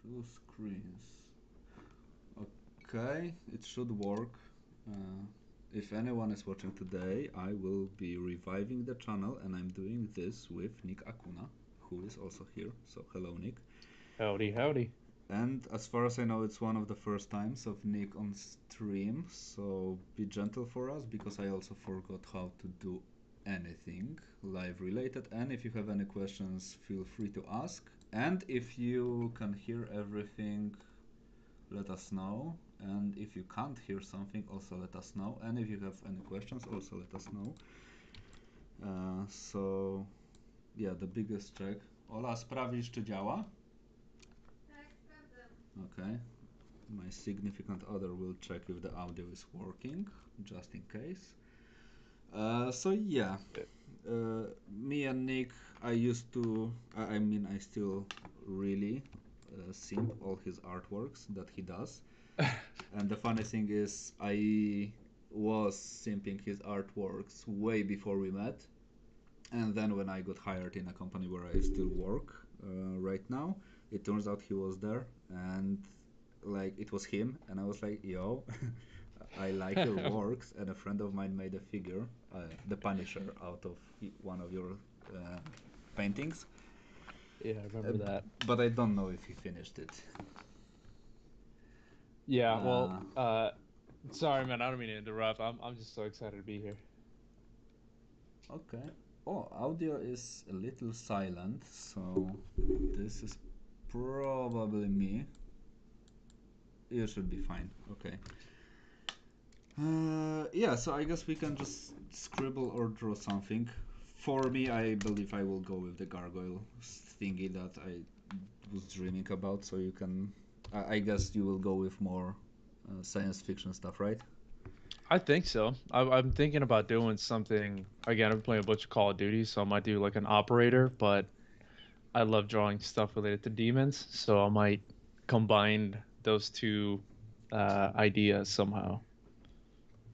Two screens. Okay, it should work. Uh, if anyone is watching today, I will be reviving the channel and I'm doing this with Nick Acuna, who is also here. So hello Nick. Howdy, howdy. And as far as I know, it's one of the first times of Nick on stream, so be gentle for us because I also forgot how to do anything live related. And if you have any questions, feel free to ask. And if you can hear everything, let us know. And if you can't hear something, also let us know. And if you have any questions, also let us know. So, yeah, the biggest check. Ola, sprawdzisz, czy działa? Okay. My significant other will check if the audio is working, just in case. So yeah, me and Nick, I used to, I mean, I still really simp all his artworks that he does. And the funny thing is, I was simping his artworks way before we met. And then when I got hired in a company where I still work right now, it turns out he was there, and like it was him, and I was like, "Yo, I like your works." And a friend of mine made a figure, the Punisher, out of one of your uh, paintings, Yeah, I uh, remember that. but I don't know if he finished it. Yeah, well, Uh, sorry man, I don't mean to interrupt. I'm just so excited to be here. okay. Oh, audio is a little silent, so this is probably me. You should be fine. Okay. Yeah, so I guess we can just scribble or draw something. For me, I believe I will go with the gargoyle thingy that I was dreaming about. So you can, I guess you will go with more science fiction stuff, right? I think so. I'm thinking about doing something. Again, I'm playing a bunch of Call of Duty, so I might do like an operator, but I love drawing stuff related to demons, so I might combine those two ideas somehow.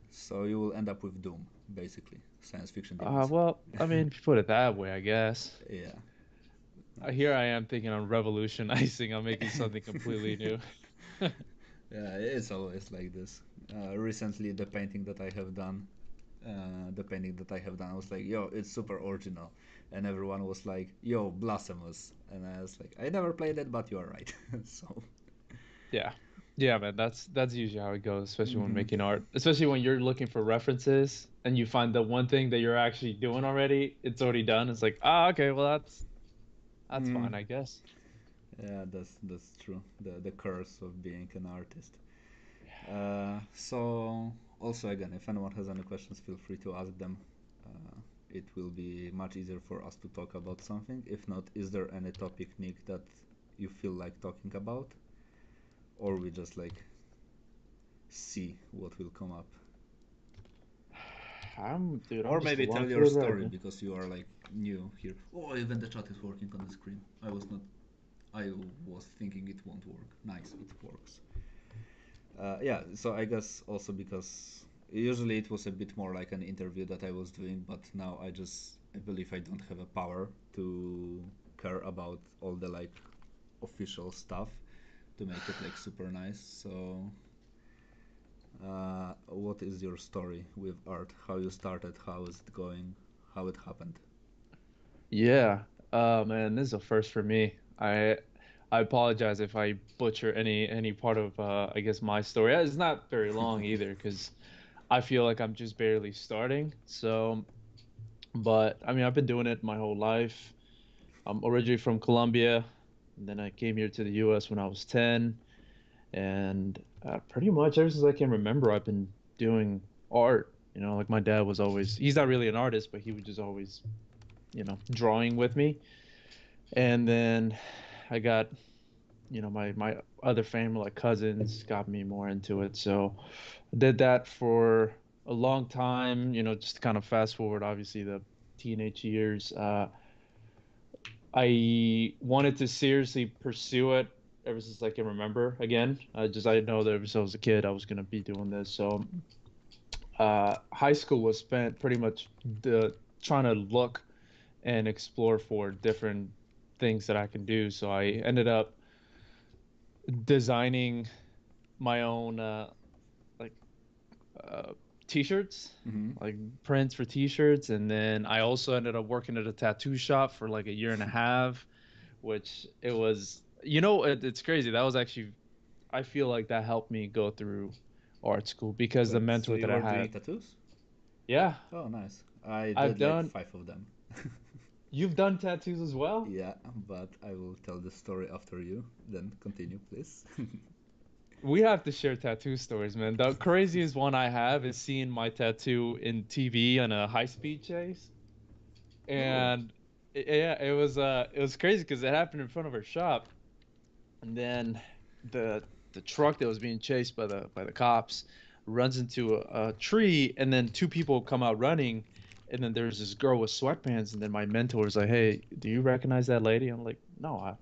So you will end up with Doom, basically, science fiction demons. Well, I mean, if you put it that way, I guess. Yeah, Here nice. I am thinking on revolutionizing, I'm making something completely new. Yeah, it's always like this. Recently, the painting that I have done, I was like, "Yo, it's super original," and everyone was like, "Yo, blasphemous," and I was like, "I never played it, but you are right." So, Yeah. Yeah, man, that's usually how it goes, especially when hmm making art. Especially when you're looking for references and you find the one thing that you're actually doing already, it's already done. It's like, ah, okay, well that's mm, fine, I guess. yeah, that's true. The curse of being an artist. Yeah. So also again, if anyone has any questions, feel free to ask them. It will be much easier for us to talk about something. If not, is there any topic, Nick, that you feel like talking about, or we just like see what will come up? Dude, I'm Or just maybe along tell for your the ride, story man. because you are like new here. Oh, even the chat is working on the screen. I was not. I was thinking it won't work. Nice, it works. Yeah, so I guess also because usually it was a bit more like an interview that I was doing, but now I believe I don't have a power to care about all the like official stuff to make it like super nice. So, what is your story with art? How you started? How is it going? How it happened? Yeah. Man, this is a first for me. I apologize if I butcher any part of I guess my story. It's not very long either because I feel like I'm just barely starting. So, but I mean, I've been doing it my whole life. I'm originally from Colombia, and then I came here to the US when I was 10, and pretty much ever since I can remember, I've been doing art. Like my dad was always, he's not really an artist, but he was just always, drawing with me. And then I got, my other family, like cousins, got me more into it. So I did that for a long time, just to kind of fast forward, obviously, the teenage years. I wanted to seriously pursue it ever since I can remember again. I know that ever since I was a kid, I was going to be doing this. So, high school was spent pretty much trying to look and explore for different things that I can do. So I ended up designing my own like uh t-shirts, Mm-hmm. like prints for t-shirts, and then I also ended up working at a tattoo shop for like a year and a half, which it was, it's crazy. That was actually, I feel like that helped me go through art school because the Wait, so mentor you that I were doing had. tattoos? Yeah, Oh, nice. I I've did like done. 5 of them. You've done tattoos as well? Yeah, but I will tell the story after you. Then continue, please. We have to share tattoo stories, man. The craziest one I have is seeing my tattoo in TV on a high-speed chase. Oh. And yeah, it was crazy because it happened in front of our shop. And then the truck that was being chased by the cops runs into a tree, and then two people come out running, and then there's this girl with sweatpants, and then my mentor was like, "Hey, do you recognize that lady?" I'm like, "No,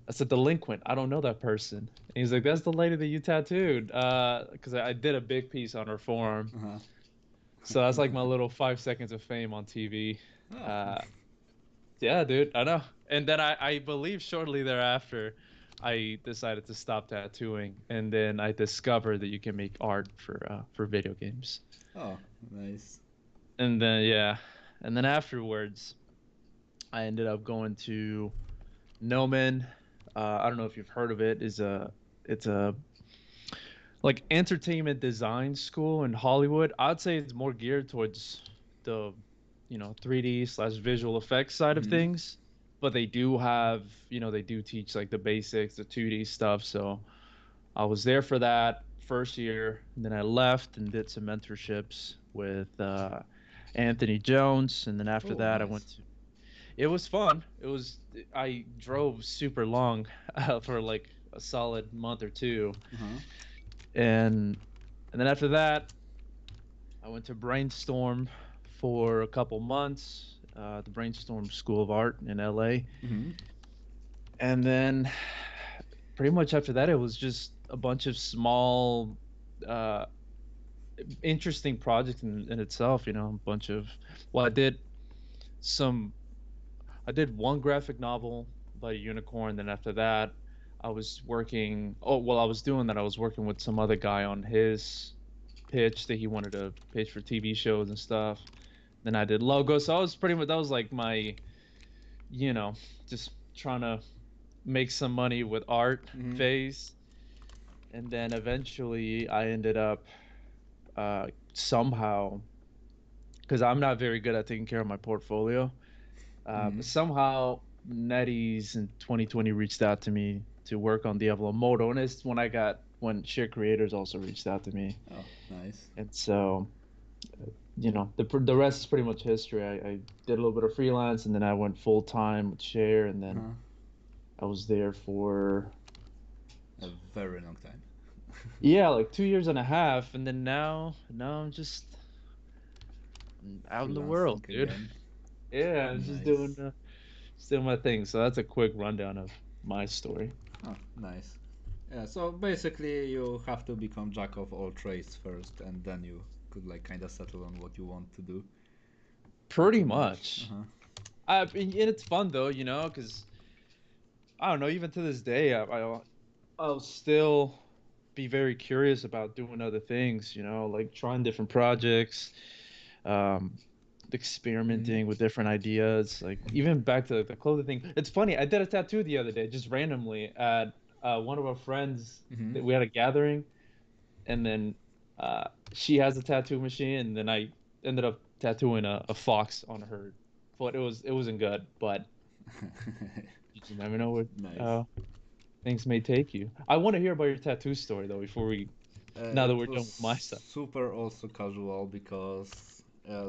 that's a delinquent. I don't know that person." And he's like, "That's the lady that you tattooed." Because I did a big piece on her forearm, Uh-huh. so that's like my little 5 seconds of fame on TV. Oh. Uh, yeah, dude, I know. And then I believe shortly thereafter, I decided to stop tattooing, and then I discovered that you can make art for video games. Oh, nice. And then yeah, and then afterwards, I ended up going to Nomen. I don't know if you've heard of it. It's a like entertainment design school in Hollywood. I'd say it's more geared towards the 3D slash visual effects side of Mm-hmm. things, but they do have, they do teach like the basics, the 2D stuff. So I was there for that first year, and then I left and did some mentorships with Anthony Jones, and then after Oh, that I went nice. to. It was fun. I drove super long for like a solid month or two, Uh-huh. and then after that I went to Brainstorm for a couple months, the Brainstorm School of Art in LA. Mm-hmm. And then pretty much after that, it was just a bunch of small, uh, interesting projects in itself, a bunch of, well, some, I did one graphic novel by a unicorn. Then after that, I was doing that. I was working with some other guy on his pitch that he wanted to pitch for TV shows and stuff. Then I did logos. So I was pretty much that was like my, you know, just trying to make some money with art Mm-hmm. phase. And then eventually I ended up somehow, because I'm not very good at taking care of my portfolio. Mm-hmm. But somehow NetEase in 2020 reached out to me to work on Diablo Moto, and it's when Share Creators also reached out to me, Oh, nice. and so the rest is pretty much history. I did a little bit of freelance, and then I went full time with Share, and then Uh-huh. I was there for, A very long time. yeah, like 2 years and a half, and then now I'm just out in the world, Freelancing dude. again. Yeah, I'm Nice. just doing my thing. So that's a quick rundown of my story. Oh, nice. Yeah, so basically you have to become jack of all trades first, and then you could like kind of settle on what you want to do, Pretty pretty much. much. Uh-huh. And it's fun though, because I don't know. Even to this day, I'll still be very curious about doing other things. Like trying different projects, um, Mm-hmm. experimenting with different ideas. Like even back to the clothing thing. It's funny. I did a tattoo the other day, just randomly at one of our friends. Mm-hmm. That we had a gathering, and then she has a tattoo machine, and then I ended up tattooing a fox on her foot. It wasn't good, but you just never know where Nice. uh, things may take you. I want to hear about your tattoo story though now that It we're was done with my stuff. super also casual because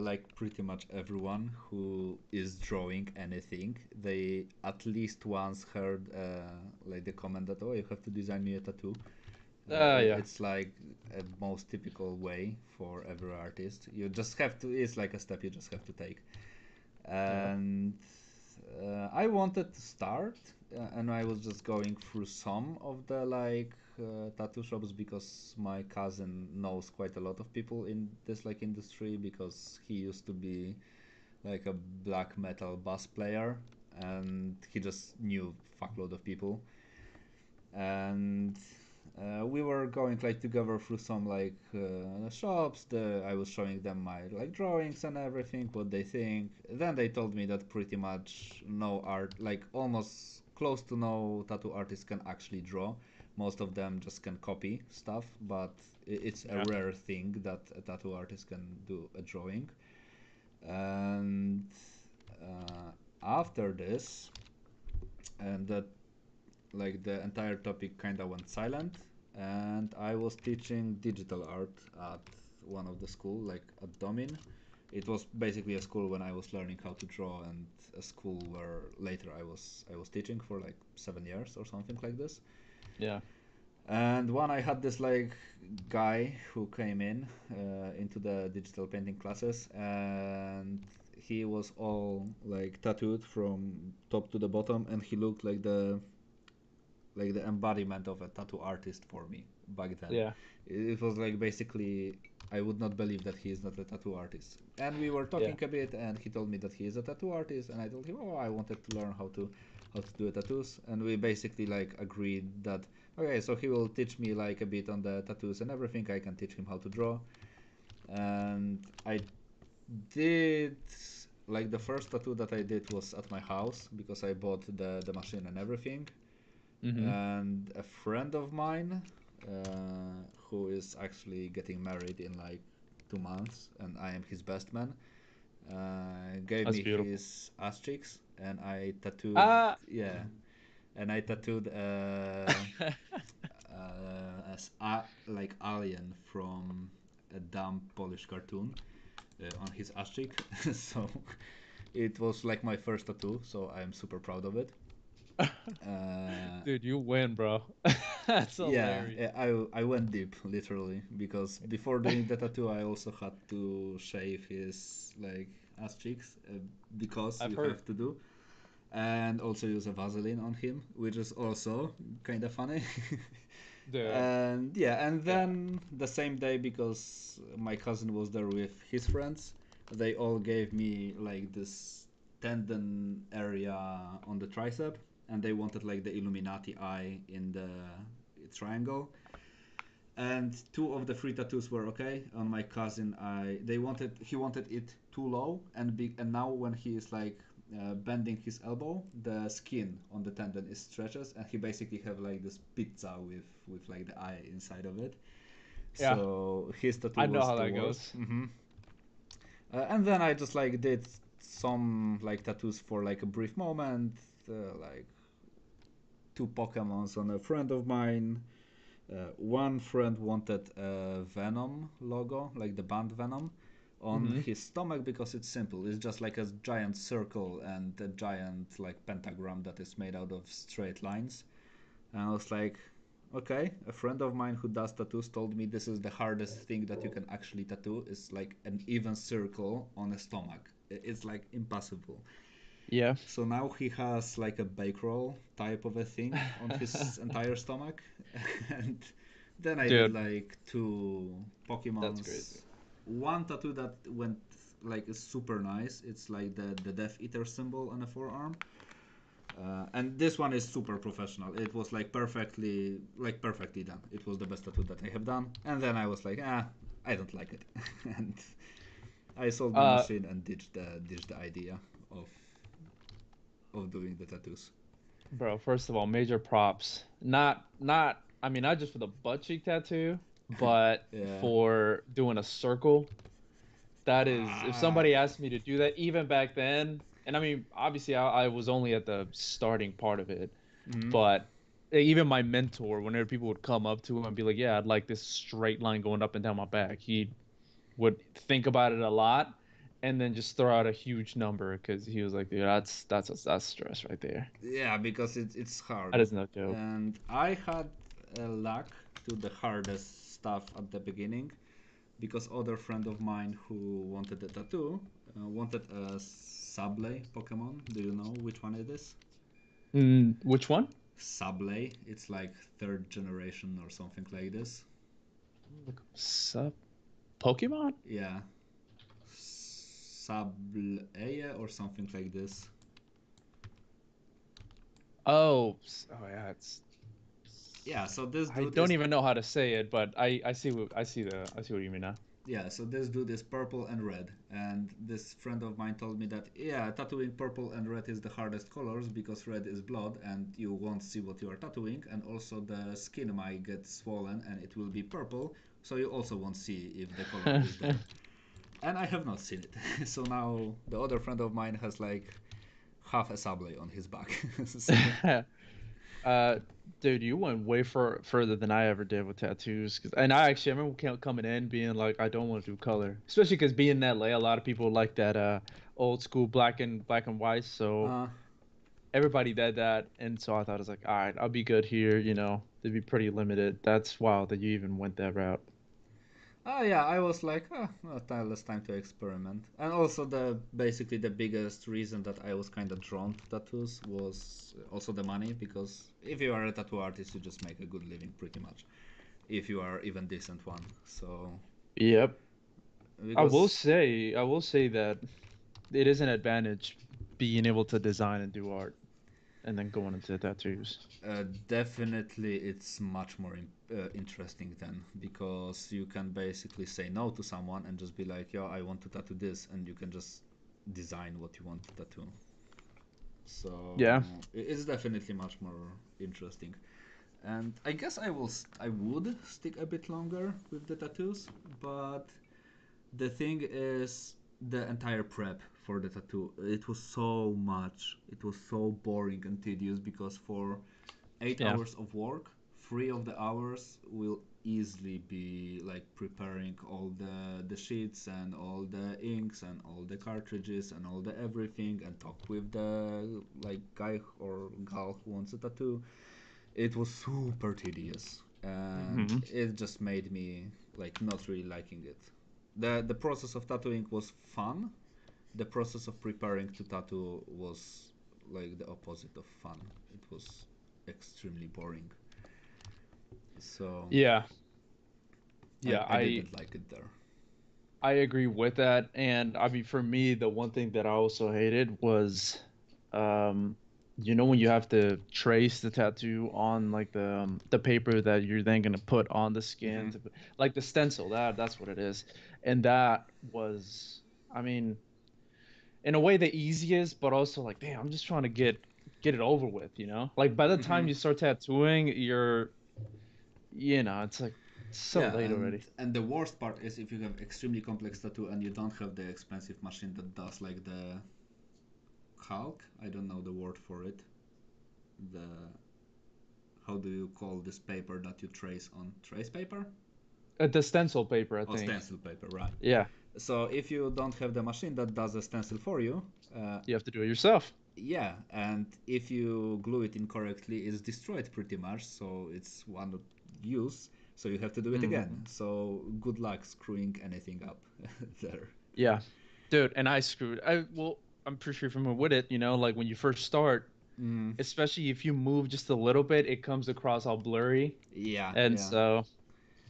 like pretty much everyone who is drawing anything, they at least once heard like the comment that, oh, you have to design me a tattoo. Yeah. It's like a most typical way for every artist. You just have to. It's like a step you just have to take. Yeah. And I wanted to start, and I was just going through some of the like tattoo shops because my cousin knows quite a lot of people in this like industry because he used to be like a black metal bass player and he just knew fuckload of people. and we were going like together through some like shops. I was showing them my like drawings and everything, what they think. Then they told me that pretty much no art, like almost close to no tattoo artist can actually draw. Most of them just can copy stuff, but it's a Yeah. rare thing that a tattoo artist can do a drawing. And after this, and that like the entire topic kind of went silent, and I was teaching digital art at one of the school, like at Domin. It was basically a school when I was learning how to draw, and a school where later I was teaching for like 7 years or something like this. Yeah. And one I had this like guy who came in into the digital painting classes, and he was all like tattooed from top to the bottom, and he looked like the embodiment of a tattoo artist for me back then. Yeah. It was like basically I would not believe that he is not a tattoo artist. And we were Yeah. talking a bit, and he told me that he is a tattoo artist, and I told him, oh, I wanted to learn how to do tattoos, and we basically like agreed that okay, so he will teach me like a bit on the tattoos and everything. I can teach him how to draw, and I did like the first tattoo that I did was at my house because I bought the machine and everything, Mm-hmm. and a friend of mine who is actually getting married in like 2 months, and I am his best man, gave That's me beautiful. his ass cheeks, and I tattooed, Ah. yeah, and I tattooed as like alien from a dumb Polish cartoon on his ass cheek. So it was like my first tattoo, so I'm super proud of it. Uh, Dude, you win, bro. That's Yeah, hilarious. I went deep literally because before doing the tattoo, I also had to shave his like ass cheeks because I've you heard. have to do, and also use a Vaseline on him, which is also kind of funny. Dude. And yeah, and Yeah. then the same day, because my cousin was there with his friends, they all gave me like this tendon area on the tricep, and they wanted like the Illuminati eye in the triangle. And two of the three tattoos were okay. On my cousin, I they wanted he wanted it too low, and now when he is like bending his elbow, the skin on the tendon is stretches, and he basically have like this pizza with like the eye inside of it. Yeah. So his tattoo I know was how the that worst. goes. And then I just like did some like tattoos for like a brief moment, like two Pokemons on a friend of mine. One friend wanted a Venom logo, like the band Venom, on Mm-hmm. his stomach because it's simple. It's just like a giant circle and a giant like pentagram that is made out of straight lines. And I was like, okay, a friend of mine who does tattoos told me this is the hardest thing that you can actually tattoo is like an even circle on a stomach. It's like impossible. Yeah. So now he has like a bake roll type of a thing on his entire stomach. And then I did Dude, like two that's crazy. Pokemons. One tattoo that went like is super nice. It's like the Death Eater symbol on a forearm. And this one is super professional. It was like perfectly done. It was the best tattoo that I have done. And then I was like, I don't like it, and I sold my Uh, machine and ditched the idea of of doing the tattoos. Bro, first of all, major props. Not I mean not just for the butt cheek tattoo, but Yeah. for doing a circle. That is, if Ah. somebody asked me to do that even back then, and I mean obviously I was only at the starting part of it, Mhm. but even my mentor, whenever people would come up to him and be like, "Yeah, I'd like this straight line going up and down my back," he would think about it a lot and then just throw out a huge number because he was like, "Dude, that's stress right there. Yeah, because it's hard, That is no joke." and I had luck to the hardest stuff at the beginning because other friend of mine who wanted a tattoo wanted a Sablé Pokemon. Do you know which one it is? Which one? Sablé. It's like third generation or something like this. Sub Pokemon? Yeah, Sableye or something like this. Oh, oh yeah, it's Yeah, so this I dude don't is even know how to say it, but I see what you mean now. yeah, so this dude is purple and red, and this friend of mine told me that yeah, tattooing purple and red is the hardest colors because red is blood and you won't see what you are tattooing, and also the skin might get swollen and it will be purple, so you also won't see if the color is there. And I have not seen it, so now the other friend of mine has like half a sablé on his back. So Uh, dude, you went way further than I ever did with tattoos. And I remember coming in being like, I don't want to do color, especially because being in LA, a lot of people like that old school black and white. So uh, everybody did that, and so I thought I was like, all right, I'll be good here. They'd be pretty limited. That's wild that you even went that route. yeah, I was like, well, it's time to experiment. And also basically the biggest reason that I was kind of drawn to tattoos was also the money, because if you are a tattoo artist, you just make a good living pretty much. If you are even decent one, so Yep. I will because say, I will say that it is an advantage being able to design and do art, and then going into tattoos. definitely it's much more interesting then, because you can basically say no to someone and just be like, yo, I want to tattoo this, and you can just design what you want to tattoo. So Yeah. it's definitely much more interesting. And I guess I would stick a bit longer with the tattoos, but the thing is the entire prep for the tattoo. It was so much. It was so boring and tedious because for 8 Yeah. hours of work, 3 of the hours will easily be like preparing all the sheets and all the inks and all the cartridges and all the everything, and talk with the like guy or gal who wants a tattoo. It was super tedious, and Hmm. it just made me like not really liking it. The process of tattooing was fun. The process of preparing to tattoo was like the opposite of fun. It was extremely boring. So Yeah. I, Yeah. I I didn't like it there. I agree with that. And I mean, for me, the one thing that I also hated was, um, when you have to trace the tattoo on like the paper that you're then gonna put on the skin Hmm. like the stencil. That's what it is. And that was, I mean, in a way the easiest, but also like, damn, I'm just trying to get it over with. Like by the Hmm. time you start tattooing, it's like so Yeah, late and already. and the worst part is if you have extremely complex tattoo and you don't have the expensive machine that does like the calc. I don't know the word for it. The How do you call this paper that you trace on trace paper? The stencil paper, I Or think. stencil paper, right? Yeah, So if you don't have the machine that does a stencil for you, you have to do it yourself. yeah, and if you glue it incorrectly, it's destroyed pretty much. So it's one use. So you have to do it Hmm. again. So good luck screwing anything up there. Yeah, dude, and I screwed. I'm pretty sure you're familiar with it. Like when you first start, Mm, especially if you move just a little bit, it comes across all blurry, yeah, and yeah. so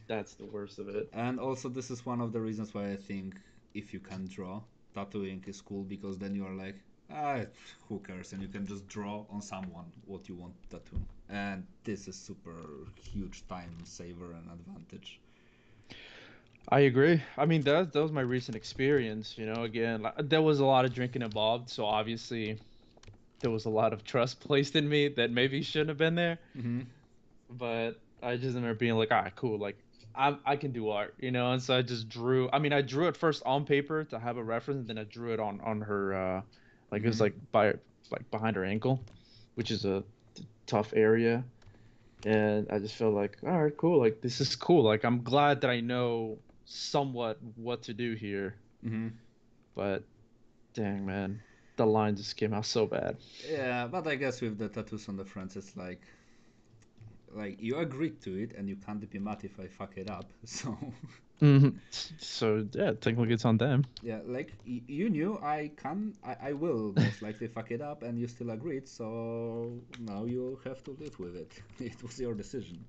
that's the worst of it. And also, this is one of the reasons why I think if you can draw, tattooing is cool, because then you are like, ah, who cares? And you can just draw on someone what you want to tattoo. And this is super huge time saver and advantage. I agree. I mean, that was my recent experience. Again, like, there was a lot of drinking involved, so obviously there was a lot of trust placed in me that maybe shouldn't have been there. Mm-hmm. But I just remember being like, all right, cool, like I can do art, and so I just drew. I mean, I drew it first on paper to have a reference, and then I drew it on her, like it was Mm-hmm. like behind her ankle, which is a tough area, and I just felt like, all right, cool, like this is cool, like I'm glad that I know somewhat what to do here, Mm-hmm. but dang man, the line just came out so bad. Yeah, but I guess with the tattoos on the front, it's like you agreed to it, and you can't be mad if I fuck it up. So Hmm. So yeah, technically it's on them. yeah, like you knew I will most likely fuck it up, and you still agreed. So now you have to live with it. It was your decision.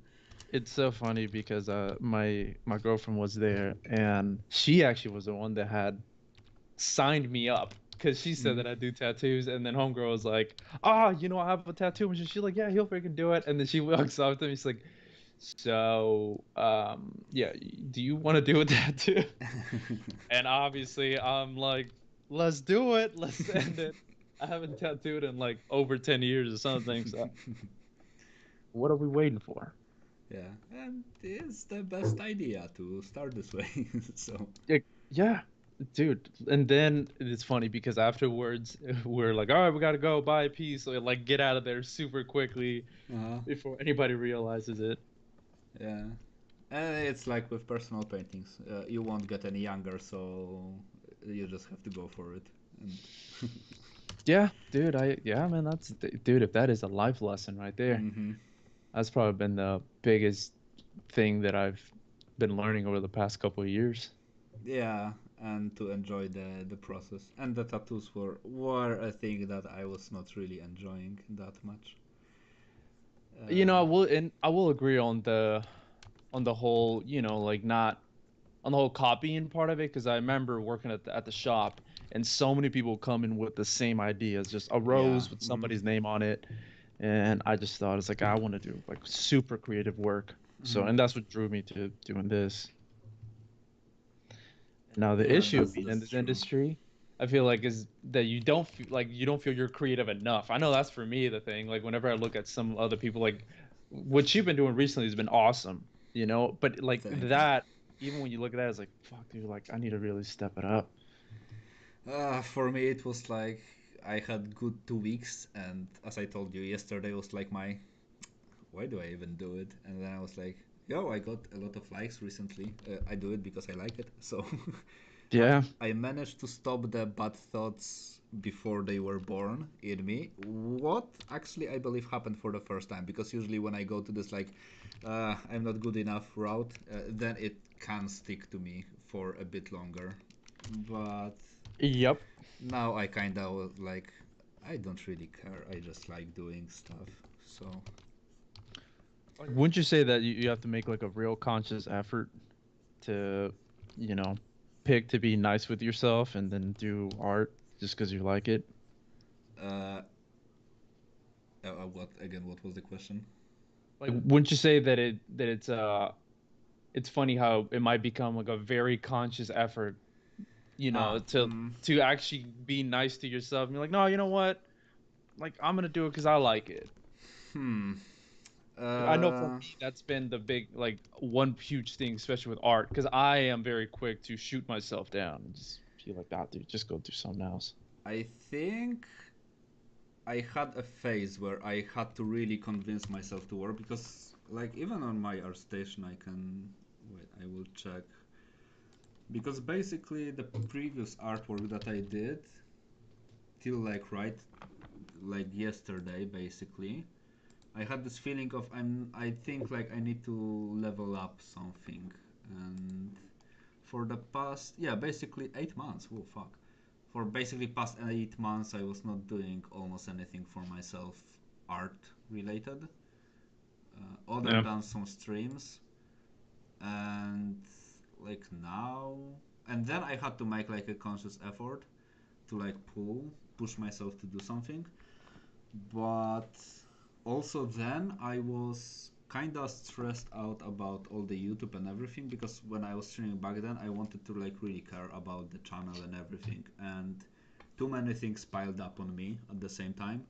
It's so funny because my girlfriend was there and she actually was the one that had signed me up. because she said Mm. that I do tattoos, and then homegirl was like, "Ah, I have a tattoo," and she's like, "Yeah, he'll freaking do it." And then she walks up to me, she's like, "So, yeah, do you want to do a tattoo?" And obviously, I'm like, "Let's do it. Let's end it." I haven't tattooed in like over 10 years or something, so what are we waiting for? Yeah, and it's the best idea to start this way. So, Yeah, yeah, dude. And then it's funny because afterwards we're like, all right, we gotta go, bye, peace. So like get out of there super quickly uh, before anybody realizes it. yeah. And it's like with personal paintings, you won't get any younger, so you just have to go for it. And Yeah, dude. Yeah, man. Dude. If that is a life lesson right there, hmm that's probably been the biggest thing that I've been learning over the past couple of years. yeah, and to enjoy the process. And the tattoos were a thing that I was not really enjoying that much. I Uh, will, and I will agree on the whole, like not on the whole copying part of it because I remember working at the shop and so many people come in with the same ideas, just a yeah. rose with somebody's name on it, and I just thought it's like I want to do like super creative work. So hmm and that's what drew me to doing this. And now the Yeah, issue of being in that's this true. industry, I feel like is that you don't feel you're creative enough. I know that's for me the thing. Like whenever I look at some other people, like what you've been doing recently has been awesome, But like Thank you. that, even when you look at that, it's like fuck, dude. Like I need to really step it up. For me, it was like I had good 2 weeks, and as I told you yesterday, was like my why do I even do it? And then I was like, yo, I got a lot of likes recently. I do it because I like it. So Yeah. I managed to stop the bad thoughts before they were born in me. What actually I believe happened for the first time, because usually when I go to this like I'm not good enough route, then it can stick to me for a bit longer. But Yep. now I kind of like I don't really care. I just like doing stuff. So Like, wouldn't you say that you have to make like a real conscious effort to, you know, pick to be nice with yourself and then do art just because you like it? uh, what again? What was the question? Like, wouldn't you say that it's funny how it might become like a very conscious effort, Ah, to actually be nice to yourself and you're like, no, you know what? Like I'm gonna do it because I like it. hmm. Like I know for Uh, me that's been the big like one huge thing, especially with art, because I am very quick to shoot myself down and just feel like that, dude. Just go do something else. I think I had a phase where I had to really convince myself to work, because, like, even on my art station, I can wait. I will check, because basically the previous artwork that I did till like yesterday, basically, I had this feeling of I think like I need to level up something, and for the past, yeah, basically 8 months. Oh fuck. For basically past 8 months, I was not doing almost anything for myself, art related, other Yeah. than some streams, and like now, and then I had to make like a conscious effort to like push myself to do something, but also then I was kind of stressed out about all the YouTube and everything, because when I was streaming back then, I wanted to like really care about the channel and everything, and too many things piled up on me at the same time,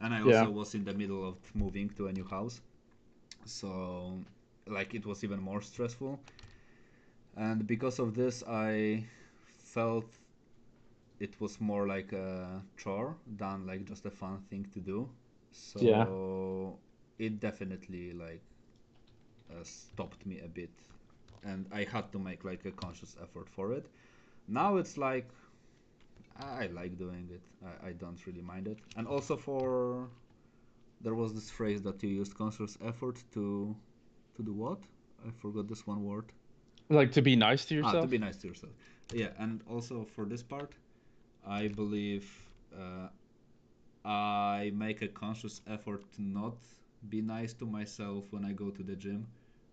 and I Yeah. also was in the middle of moving to a new house, so like it was even more stressful, and because of this, I felt it was more like a chore than like just a fun thing to do. Yeah. So it definitely like stopped me a bit, and I had to make like a conscious effort for it. Now it's like I like doing it. I don't really mind it. And also for there was this phrase that you used, conscious effort to do what? I forgot this one word. Like to be nice to Ah, to be yourself. nice to yourself. Yeah, and also for this part, I believe uh, I make a conscious effort to not be nice to myself when I go to the gym.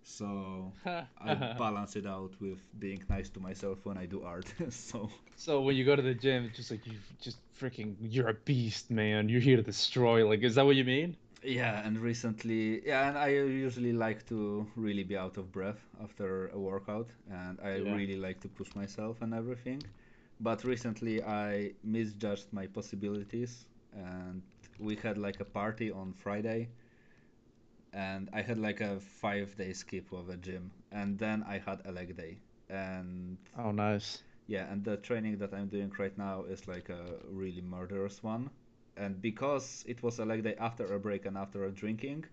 So I balance it out with being nice to myself when I do art. So So when you go to the gym, it's just like you just freaking you're a beast, man. You're here to destroy. Like, is that what you mean? yeah, and recently, yeah, and I usually like to really be out of breath after a workout, and I Yeah. really like to push myself and everything. But recently, I misjudged my possibilities, and we had like a party on Friday, and I had like a 5 day skip of a gym, and then I had a leg day, and Oh, nice. yeah, and the training that I'm doing right now is like a really murderous one. And because it was a leg day after a break and after a drinking,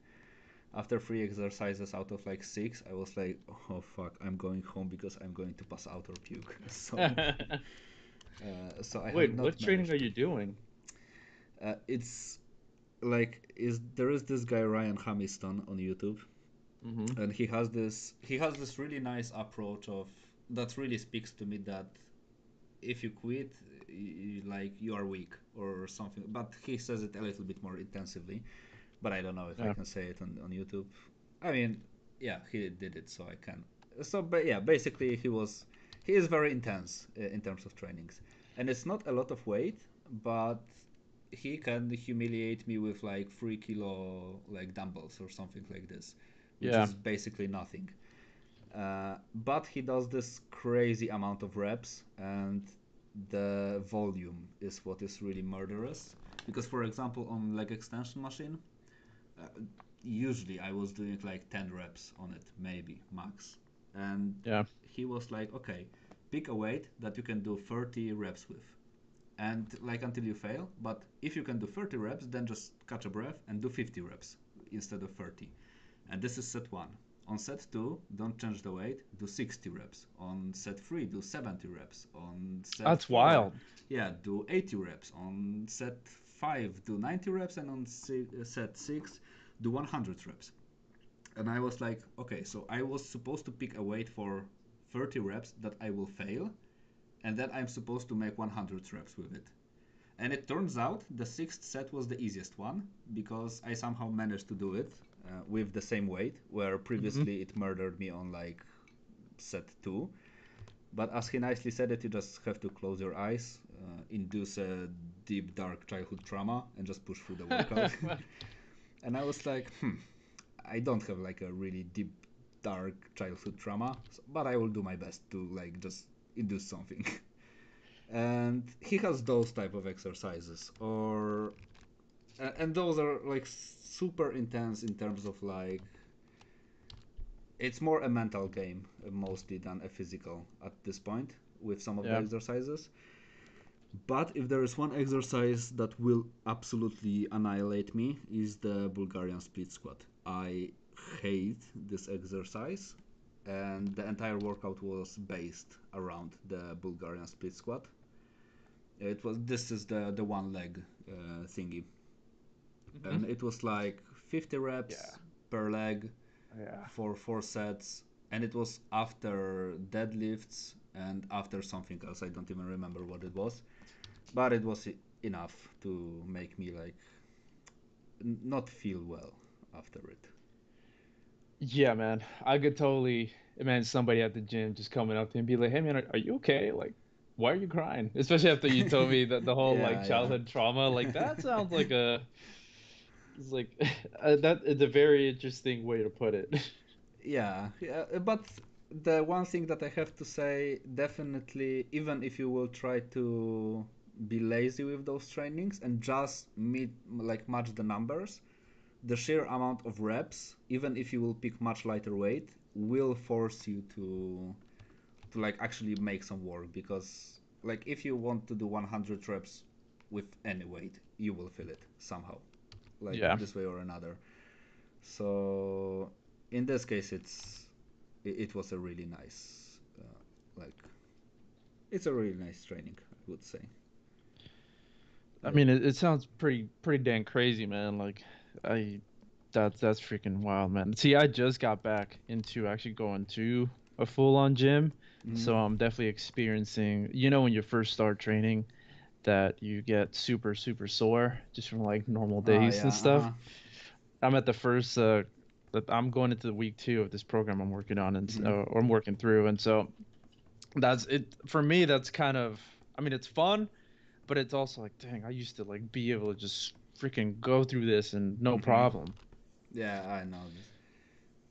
after 3 exercises out of like 6, I was like, oh fuck, I'm going home because I'm going to pass out or puke. So I have Wait, not what training are managed. you doing? It's like is there is this guy Ryan Hamiston on YouTube, Mm-hmm. and he has this really nice approach of that really speaks to me that if you quit, like you are weak or something. But he says it a little bit more intensively. But I don't know if I Yeah. can say it on YouTube. I mean, yeah, he did it, so I can. So, but yeah, basically he is very intense in terms of trainings, and it's not a lot of weight, but he can humiliate me with like 3 kilo like dumbbells or something like this, which Yeah. is basically nothing. But he does this crazy amount of reps, and the volume is what is really murderous. Because, for example, on leg extension machine, uh, usually I was doing like 10 reps on it, maybe max. And Yeah. he was like, okay, pick a weight that you can do 30 reps with. And like until you fail, but if you can do 30 reps, then just catch a breath and do 50 reps instead of 30. And this is set 1. On set 2, don't change the weight, do 60 reps. On set 3, do 70 reps. On set That's 4, wild. yeah, do 80 reps. On set 5, do 90 reps. And on set 6, do 100 reps. And I was like, okay, so I was supposed to pick a weight for 30 reps that I will fail, and then I'm supposed to make 100 reps with it. And it turns out the sixth set was the easiest one because I somehow managed to do it with the same weight, where Mm-hmm. previously it murdered me on like set 2. But as he nicely said it, you just have to close your eyes, induce a deep, dark childhood trauma, and just push through the workout. And I was like, I don't have like a really deep, dark childhood trauma, but I will do my best to like just induce something. And he has those type of exercises, or and those are like super intense in terms of like it's more a mental game mostly than a physical at this point with some of the Yeah. exercises. But if there is one exercise that will absolutely annihilate me is the Bulgarian split squat. I hate this exercise, and the entire workout was based around the Bulgarian split squat. It was this is the one leg thingy, Mm-hmm. and it was like 50 Yeah. reps per leg Yeah. for 4 sets, and it was after deadlifts and after something else. I don't even remember what it was, but it was enough to make me like not feel well after it. Yeah, man. I could totally imagine somebody at the gym just coming up to me and be like, "Hey, man, are you okay? Like, why are you crying?" Especially after you told me that the whole like Yeah, yeah. childhood trauma, like that sounds like a, it's like that is a very interesting way to put it. Yeah, yeah, but the one thing that I have to say, definitely, even if you will try to be lazy with those trainings and just meet like match the numbers, the sheer amount of reps, even if you will pick much lighter weight, will force you to like actually make some work because like if you want to do 100 reps with any weight, you will feel it somehow, like Yeah. this way or another. So in this case, it was a really nice like it's a really nice training, I would say. I Yeah. mean, it sounds pretty dang crazy, man. Like, I that's freaking wild, man. See, I just got back into actually going to a full-on gym, Mm-hmm. so I'm definitely experiencing, you know, when you first start training, that you get super sore just from like normal Ah, days and yeah. stuff. Uh-huh. I'm at the first. that I'm going into the week 2 of this program I'm working on, and Hmm. or I'm working through, and so that's it for me. That's kind of, I mean, it's fun, but it's also like, dang, I used to like be able to just freaking go through this and no Hmm. problem. Yeah, I know this.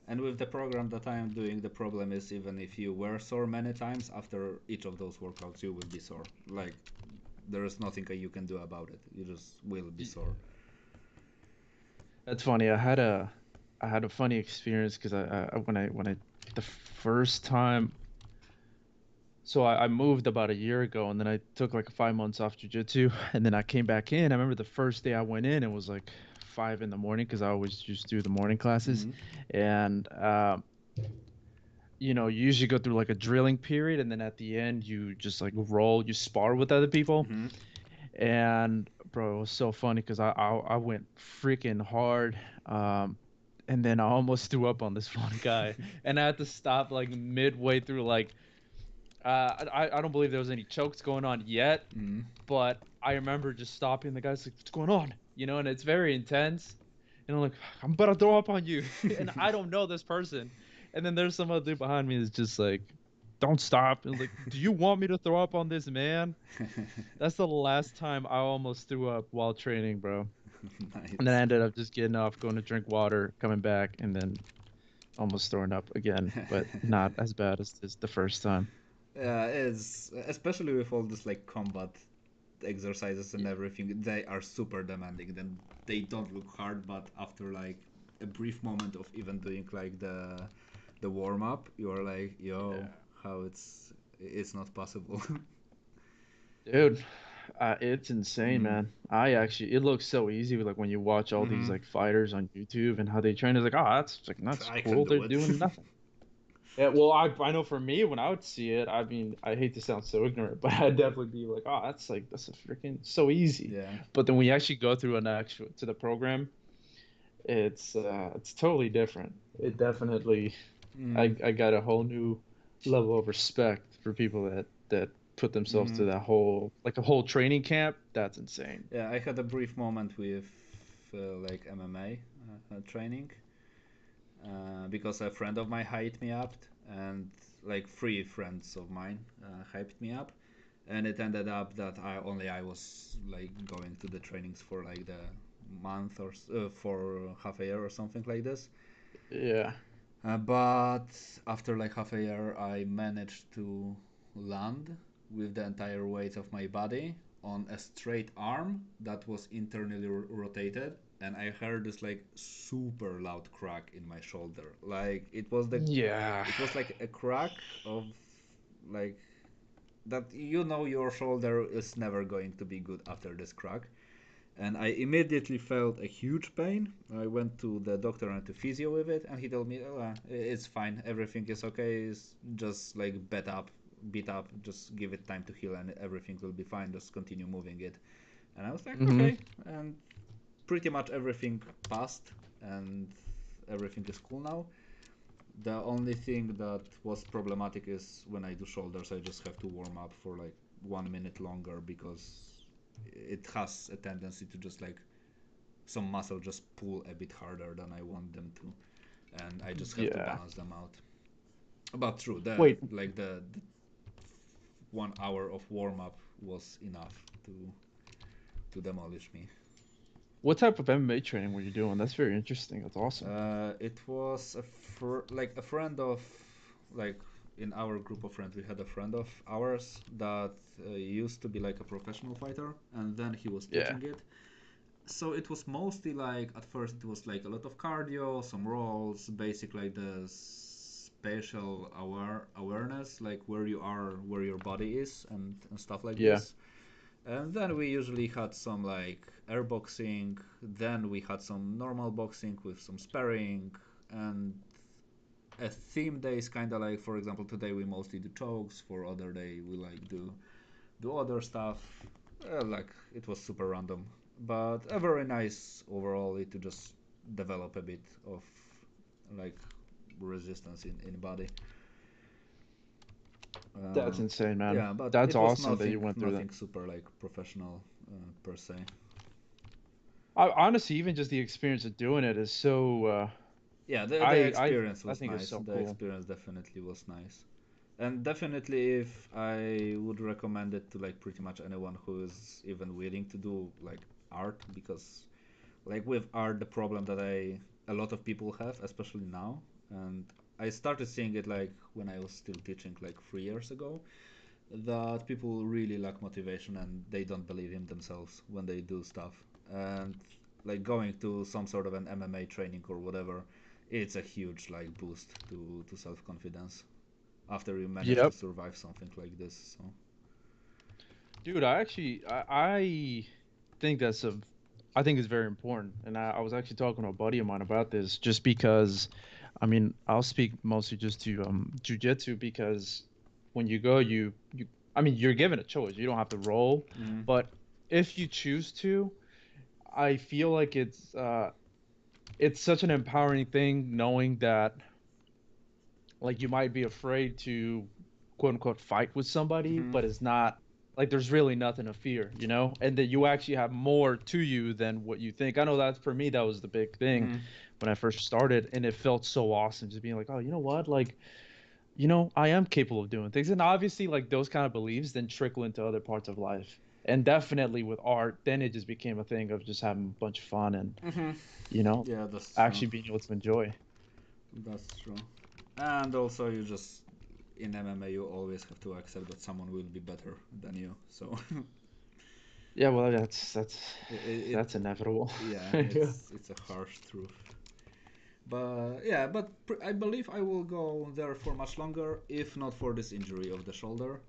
And with the program that I am doing, the problem is even if you were sore many times, after each of those workouts, you will be sore. Like, there is nothing you can do about it. You just will be Y- sore. That's funny. I had a funny experience because when I the first time, so I moved about a year ago, and then I took like 5 months off jujitsu, and then I came back in. I remember the first day I went in, it was like 5 in the morning because I always just do the morning classes, Hmm. and you usually go through like a drilling period, and then at the end you just like roll, you spar with other people. Hmm. And bro, it was so funny because I went freaking hard. And then I almost threw up on this one guy, and I had to stop like midway through. Like, I don't believe there was any chokes going on yet, Hmm. but I remember just stopping. The guy's like, "What's going on?" And it's very intense. And I'm like, "I'm about to throw up on you," and I don't know this person. And then there's some other dude behind me that's just like, "Don't stop!" And like, "Do you want me to throw up on this man?" That's the last time I almost threw up while training, bro. And then I Nice. ended up just getting off, going to drink water, coming back, and then almost throwing up again, but not as bad as this the first time. Yeah, it's especially with all this like combat exercises and Y- everything. They are super demanding. Then they don't look hard, but after like a brief moment of even doing like the warm up, you are like, yo, Yeah. how it's not possible. Dude, it's insane, Mm. man. It looks so easy with like when you watch all these Hmm. like fighters on YouTube and how they train. It's like, oh, that's I can cool. They're do it. doing nothing. Yeah, well, I know for me when I would see it, I mean, I hate to sound so ignorant, but I'd definitely be like, oh, that's a freaking so easy. Yeah. But then when you actually go through an actual to the program, it's totally different. It definitely Mm. I got a whole new level of respect for people that put themselves Mm. to that whole like a whole training camp. That's insane. Yeah, I had a brief moment with like MMA training because a friend of mine hyped me up, and like three friends of mine hyped me up, and it ended up that I was like going to the trainings for like the month or for half a year or something like this. Yeah. But after like half a year, I managed to land with the entire weight of my body on a straight arm that was internally rotated, and I heard this like super loud crack in my shoulder. Like Yeah. it was like a crack of like that, your shoulder is never going to be good after this crack. And I immediately felt a huge pain. I went to the doctor and to physio with it, and he told me, "Oh, it's fine. Everything is okay. It's just like beat up. Just give it time to heal, and everything will be fine. Just continue moving it." And I was like, Hmm. "Okay." And pretty much everything passed, and everything is cool now. The only thing that was problematic is when I do shoulders, I just have to warm up for like 1 minute longer because it has a tendency to just like some muscle just pull a bit harder than I want them to, and I just have to Yeah. balance them out. But true, Wait, the 1 hour of warm up was enough to demolish me. what type of MMA training were you doing? That's very interesting. That's awesome. It was like a friend of like in our group of friends we had a friend of ours that used to be like a professional fighter, and then he was Yeah. teaching it. So it was mostly like at first it was like a lot of cardio, some rolls, basic like the spatial awareness, like where you are, where your body is, and stuff like Yeah. this. And then we usually had some like air boxing. Then we had some normal boxing with some sparring, and a theme day is kind of like, for example, today we mostly do chokes. For other day we like do other stuff. Like it was super random, but a very nice overall to just develop a bit of like resistance in body. That's Uh, insane, man. yeah, but That's it was awesome that you nothing went through that. nothing super like professional per se. Honestly, even just the experience of doing it is so yeah, the I I experience I was think it's nice. so The cool. experience definitely was nice. And definitely, if I would recommend it to like pretty much anyone who is even willing to do like art, because like with art, the problem that a lot of people have, especially now, and I started seeing it like when I was still teaching like 3 years ago, that people really lack motivation and they don't believe in themselves when they do stuff. And like going to some sort of an MMA training or whatever, it's a huge like boost to self confidence after you manage to Yep. survive something like this. So Dude, I think I think it's very important. And I was actually talking to a buddy of mine about this just because I mean, I'll speak mostly just to jujitsu because when you go you I mean, you're given a choice. You don't have to roll, mm, but if you choose to, I feel like it's such an empowering thing knowing that like you might be afraid to quote unquote fight with somebody, mm-hmm, but it's not like there's really nothing to fear, you know? And that you actually have more to you than what you think. I know that for me that was the big thing mm-hmm, when I first started and it felt so awesome just being like, "Oh, you know what? Like, you know, I am capable of doing things." And obviously like those kind of beliefs then trickle into other parts of life. And definitely with art, then it just became a thing of just having a bunch of fun and, mm-hmm. you know, Yeah, that's true. actually being able to enjoy. That's true. And also, you just in MMA you always have to accept that someone will be better than you. So Yeah, well, that's it that's inevitable. yeah, Yeah. it's a harsh truth. But yeah, but I believe I will go there for much longer, if not for this injury of the shoulder,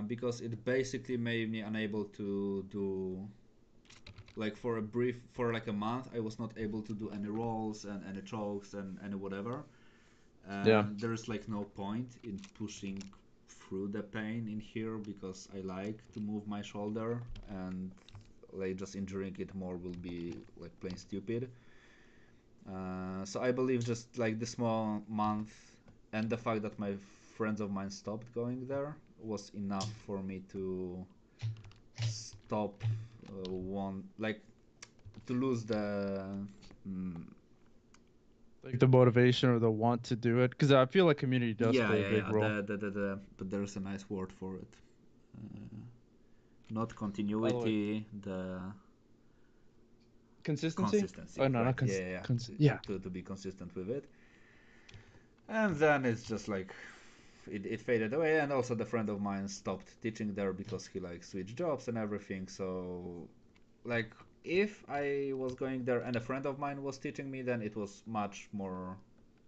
because it basically made me unable to do like for like a month. I was not able to do any rolls and any chokes and any whatever. Yeah. And there's like no point in pushing through the pain in here because I like to move my shoulder, and like just injuring it more will be like plain stupid. So I believe just like the small month and the fact that my friends of mine stopped going there was enough for me to stop one like to lose the mm, Like the motivation or the want to do it, because I feel like community does yeah, play a yeah, big yeah, role. the but there's a nice word for it. uh, Not By the way, continuity, the consistency? consistency, Oh no, right? not Yeah, yeah, yeah. yeah. To be consistent with it. And then it's just like it faded away, and also the friend of mine stopped teaching there because he like switched jobs and everything. So like if I was going there and a friend of mine was teaching me, then it was much more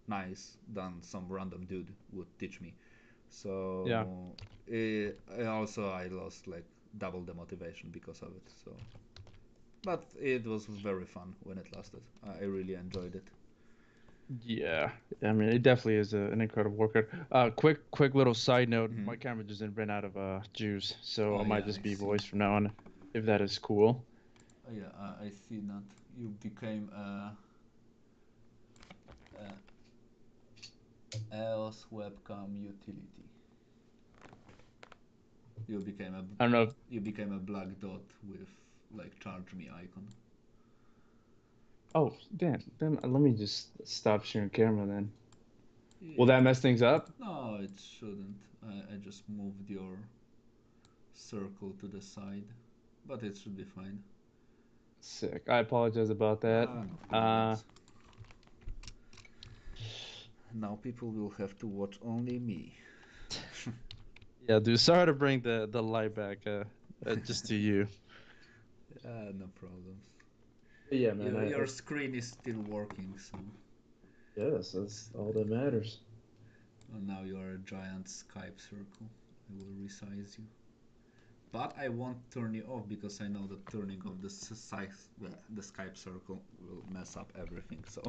nice than some random dude would teach me. Yeah. So also I lost like double the motivation because of it. So but it was very fun when it lasted. I really enjoyed it. Yeah. I mean, it definitely is an incredible workout. Quick little side note. Hmm. My camera just ran out of juice, so Oh I might yeah, just I be see. voice from now on, if that is cool. Oh yeah, I see that you became a EOS webcam utility. You became a I don't know. you became a black dot with like charge me icon. Oh, damn. Then let me just stop sharing camera then. Will Yeah. that mess things up? No, it shouldn't. I just moved your circle to the side, but it should be fine. Sick. I apologize about that. Ah, no Uh, problems. Now people will have to watch only me. yeah, dude. Sorry to bring the light back just to you. No problems. But yeah, man. Your screen is still working, so Yes, that's all that matters. now you are a giant Skype circle. I will resize you. But I won't turn you off because I know that turning off the Skype circle will mess up everything. So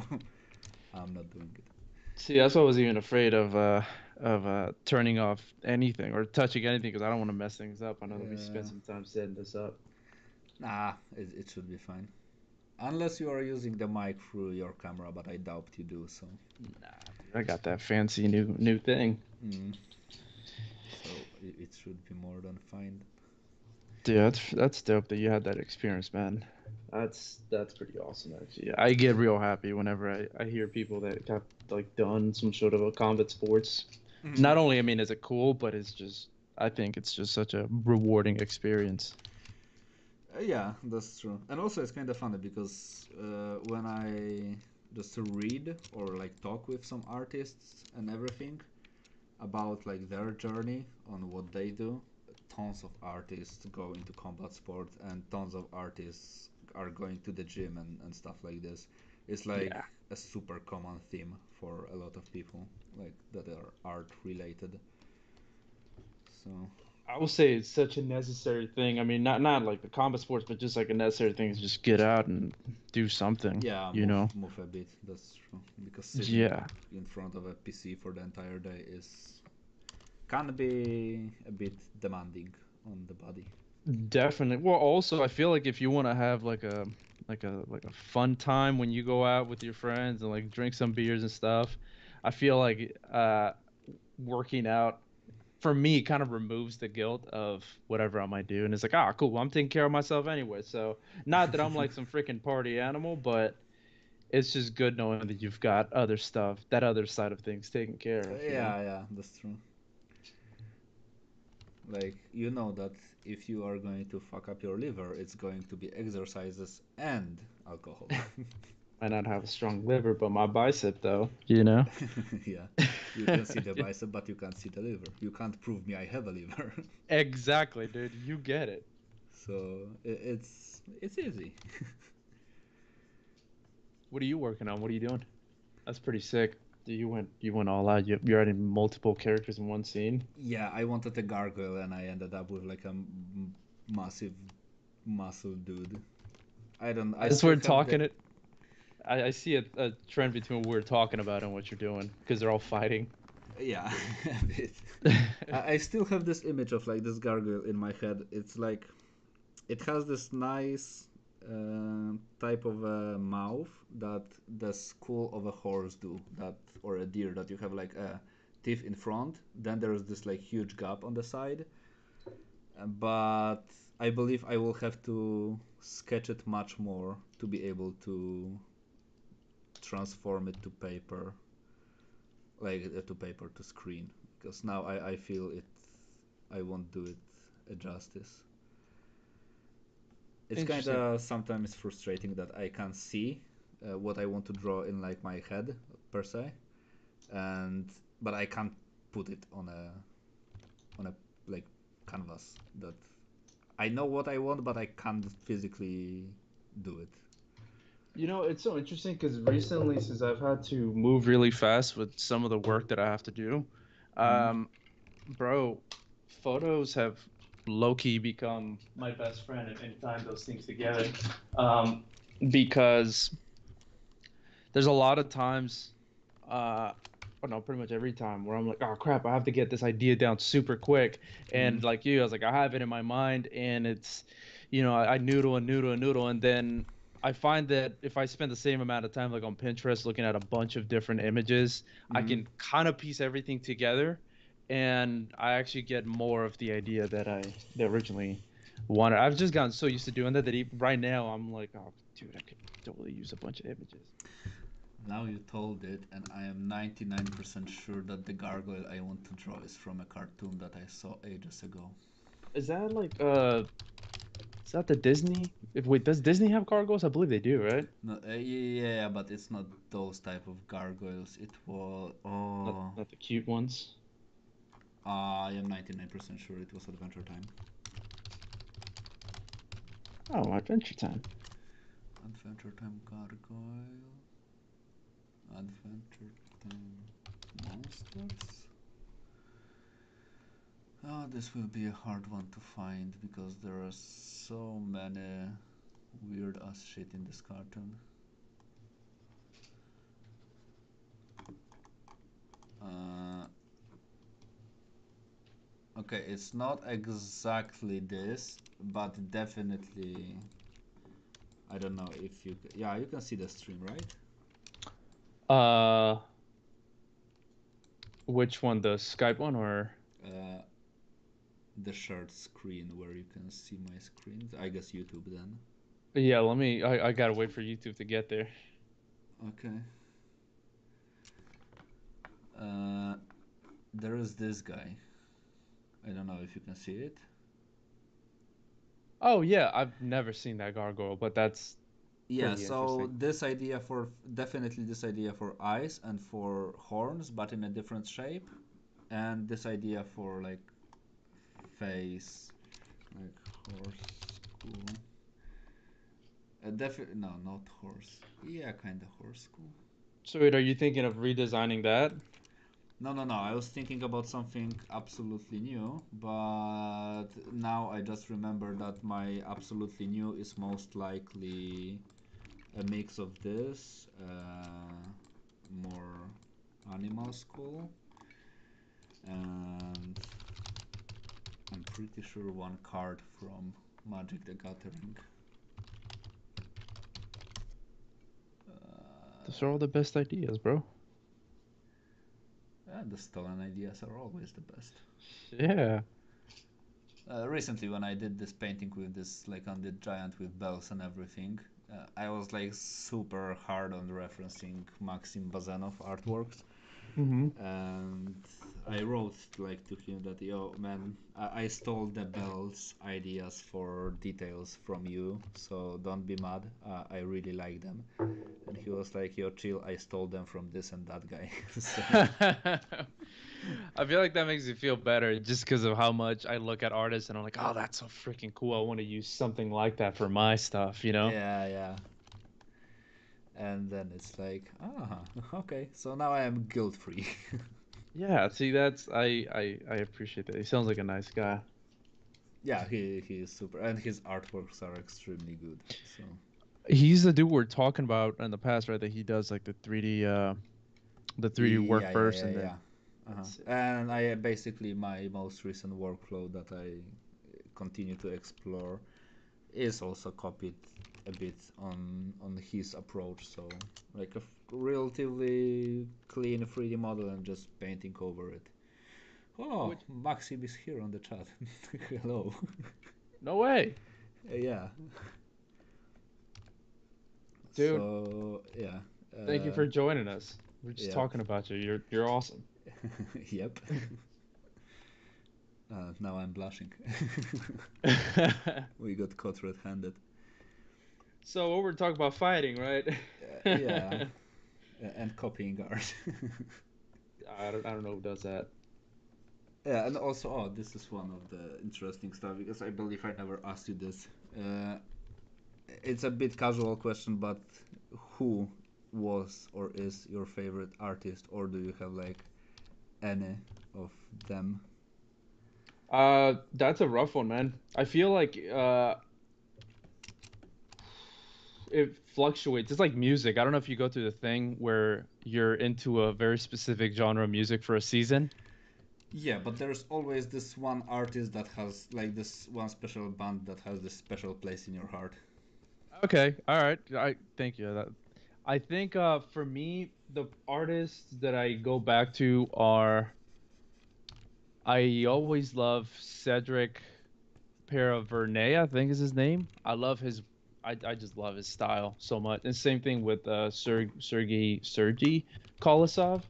I'm not doing it. See, that's why I was even afraid of turning off anything or touching anything because I don't want to mess things up. I know that we spent Uh, some time setting this up. nah, it should be fine. Unless you are using the mic through your camera, but I doubt you do. So, Nah, dude, I got that fancy new thing. mm, so it should be more than fine. Dude, that's dope that you had that experience, man. That's pretty awesome, actually. I get real happy whenever I hear people that got like done some sort of a combat sports. Mhm. Not only, I mean, is it cool, but it's just I think it's just such a rewarding experience. Yeah, that's true. And also, it's kind of funny because when I just read or like talk with some artists and everything about like their journey on what they do, tons of artists go into combat sports and tons of artists are going to the gym and stuff like this. It's like Yeah. a super common theme for a lot of people like that are art related. So I will say it's such a necessary thing. I mean, not like the combat sports, but just like a necessary thing to just get out and do something, yeah, you know? move a bit. That's true. Because sitting Yeah, in front of a PC for the entire day is can be a bit demanding on the body. definitely. Well, also, I feel like if you want to have like a fun time when you go out with your friends and like drink some beers and stuff, I feel like working out for me kind of removes the guilt of whatever I might do, and it's like, ah, cool, well, I'm taking care of myself anyway. So, not that I'm like some freaking party animal, but it's just good knowing that you've got other stuff, that other side of things taken care of, you know? Yeah, yeah, that's true. Like you know that if you are going to fuck up your liver, it's going to be exercises and alcohol. Might not have a strong liver, but my bicep though, you know? Yeah, you can see the bicep, but you can't see the liver. You can't prove me I have a liver. Exactly, dude. You get it. So it's easy. What are you working on? What are you doing? That's pretty sick. You went all out. You're adding multiple characters in one scene. Yeah, I wanted a gargoyle and I ended up with like a massive muscle dude. I don't. I As still we're have the. talking it, I see a trend between what we're talking about and what you're doing because they're all fighting. Yeah, a bit. I still have this image of like this gargoyle in my head. It's like it has this nice type of a mouth that the skull of a horse do that or a deer that you have like a teeth in front. Then there's this like huge gap on the side. But I believe I will have to sketch it much more to be able to transform it to paper, like to paper to screen. Because now I feel it, I won't do it a justice. It's kind Interesting. of sometimes frustrating that I can't see what I want to draw in like my head per se, and but I can't put it on a like canvas that I know what I want, but I can't physically do it. You know, it's so interesting because recently, since I've had to move really fast with some of the work that I have to do, Mm. um, bro, photos have low key become my best friend at any time those things together. Um, because there's a lot of times, uh, or no, pretty much every time where I'm like, oh crap, I have to get this idea down super quick. Mm. And like you, I was like, I have it in my mind, and it's, I noodle and noodle and noodle, and then I find that if I spend the same amount of time like on Pinterest looking at a bunch of different images, I Mm. can kind of piece everything together, and I actually get more of the idea that originally wanted. I've just gotten so used to doing that right now I'm like, oh dude, I could totally use a bunch of images. Now you told it, and I am 99% sure that the gargoyle I want to draw is from a cartoon that I saw ages ago. Is that like is that the Disney? If wait, does Disney have gargoyles? I believe they do, right? No, yeah, but it's not those type of gargoyles. It was. Not Oh, not the cute ones. I am 99% sure it was Adventure Time. Oh, Adventure Time. Adventure Time gargoyle. Adventure Time monsters. Oh, this will be a hard one to find because there are so many weird ass shit in this cartoon. Uh, okay, it's not exactly this, but definitely. I don't know if you. Yeah, you can see the stream, right? Uh, which one? The Skype one or Uh, the shared screen where you can see my screen. I guess YouTube then. Yeah, let me. I gotta wait for YouTube to get there. Okay. Uh, there is this guy. I don't know if you can see it. Oh yeah, I've never seen that gargoyle, but that's Yeah, pretty so interesting. this idea for definitely this idea for eyes and for horns, but in a different shape, and this idea for like face, like horse school. Definitely no, not horse. Yeah, kind of horse school. So wait, are you thinking of redesigning that? No, no, no. I was thinking about something absolutely new, but now I just remember that my absolutely new is most likely a mix of this, more animal school, and I'm pretty sure one card from Magic the Gathering. Those are all the best ideas, bro. The stolen ideas are always the best. Yeah. Recently, when I did this painting with this like undead giant with bells and everything, I was like super hard on referencing Maxim Bazanov artworks, Hmm. and I wrote like to him that yo man, I stole the bells ideas for details from you, so don't be mad. I really like them, and he was like, yo chill, I stole them from this and that guy. So I feel like that makes me feel better just because of how much I look at artists and I'm like, oh, that's so freaking cool. I want to use something like that for my stuff, you know? yeah, yeah. And then it's like, ah, okay, so now I am guilt free. Yeah, see, that's I appreciate that. He sounds like a nice guy. Yeah, he is super, and his artworks are extremely good. So He's the dude we're talking about in the past, right? That he does like the 3D work yeah, yeah, first yeah, and then yeah. Uh-huh. that's sick. And I basically my most recent workflow that I continue to explore is also copied a bit on his approach. So like a relatively clean 3D model and just painting over it. Oh, Which Maxim is here on the chat. Hello. no way, Yeah. dude. So yeah. Thank you for joining us. We're just Yep. talking about you. You're awesome. Yep. Now I'm blushing. We got caught red-handed. So what we're talking about fighting, right? Yeah, and copying art. I don't know who does that. Yeah, and also, oh, this is one of the interesting stuff because I believe I never asked you this. Uh, it's a bit casual question, but who was or is your favorite artist, or do you have like any of them? That's a rough one, man. I feel like it fluctuates. It's like music. I don't know if you go through the thing where you're into a very specific genre of music for a season. Yeah, but there's always this one artist that has like this one special band that has this special place in your heart. Okay, all right. I thank you. I think for me the artists that I go back to are I always love Cedric Peravernay, I think is his name. I love his I just love his style so much. And same thing with Sergey Kolosov.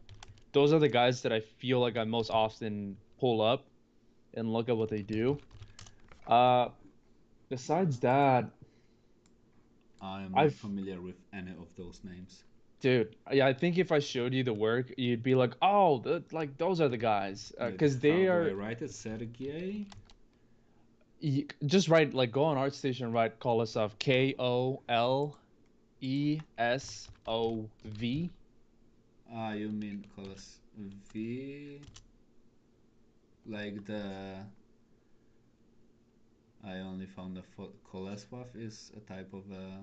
Those are the guys that I feel like I most often pull up and look at what they do. Uh Besides that, I am not I've familiar with any of those names. dude, yeah, I think if I showed you the work, you'd be like, "Oh, like those are the guys." Like, Because how they do I are write it? Sergey? just write like go on ArtStation, write Kolosov Kolesov. Ah, you mean Coles V? Like the. I only found the Koleswaf is a type of a.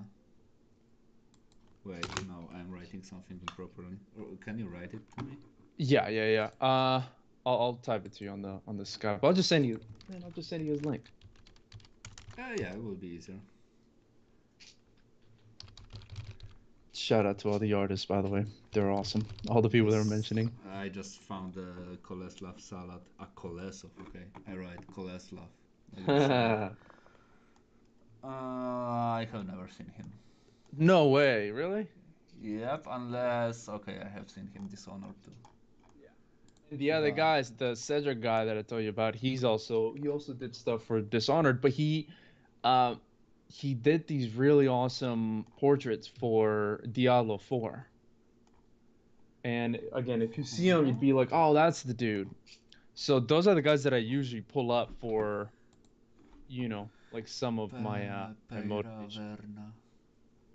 Wait, no, I'm writing something improperly. Or can you write it to me? Yeah, yeah, yeah. I'll type it to you on the Skype. I'll just send you. Man, I'll just send you his link. Yeah, it will be easier. Shout out to all the artists, by the way. They're awesome. All the people that were Yes, mentioning. I just found a Koleslav salad. A Kolesov, okay. I write Koleslav, like the salad. I have never seen him. No way, really? Yep, unless okay, I have seen him Dishonored too. And the other But guys, the Cedric guy that I told you about, he also did stuff for Dishonored, but um he did these really awesome portraits for Diablo 4. And again, if you see him, you'd huh? be like, "Oh, that's the dude." So those are the guys that I usually pull up for, like some of my Peira motivation. Verna.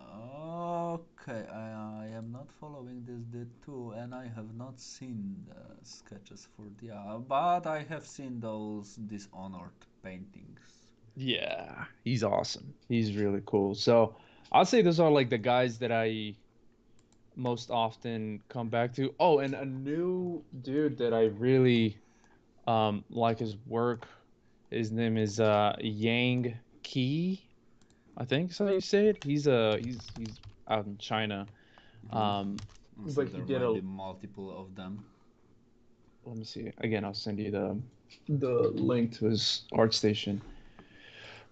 Okay, I am not following this dude too, and I have not seen the sketches for Dia, but I have seen those Dishonored paintings. Yeah, he's awesome. He's really cool. So I'll say those are like the guys that I most often come back to. Oh, and a new dude that I really like his work. His name is Yang Qi, I think is how you say it. He's out in China. Uh-huh. Um, So but he there did might a be multiple of them. let me see. Again, I'll send you the link to his art station.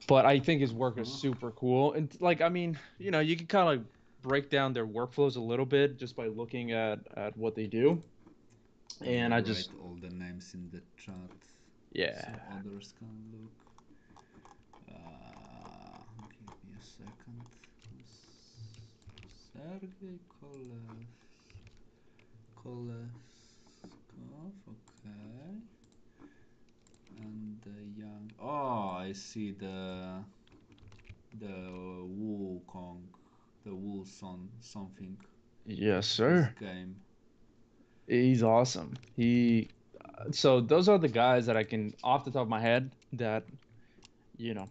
But I think his work is Uh-huh. super cool. And like, I mean, you can kind of like break down their workflows a little bit just by looking at what they do. I And will I write just, all the names in the chat so yeah, others can look. Give me a second. Sergey Koleskov, okay. And the young. Oh, I see the Wukong, the Wulson something. yes, This sir. game. He's awesome. So those are the guys that I can off the top of my head that, you know,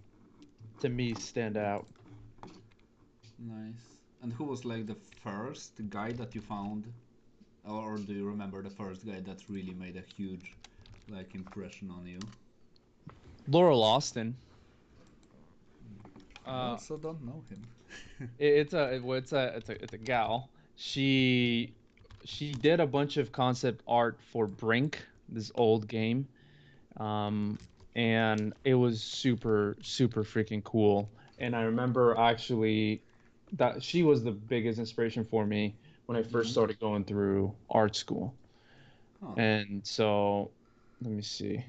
to me stand out. Nice. And who was like the first guy that you found, or do you remember the first guy that really made a huge like impression on you? Laurel Austin. I Uh, also don't know him. it's a gal. She did a bunch of concept art for Brink, this old game. Um, and it was super, super freaking cool. And I remember actually that she was the biggest inspiration for me when I first Mm-hmm. started going through art school. Huh. And so, let me see.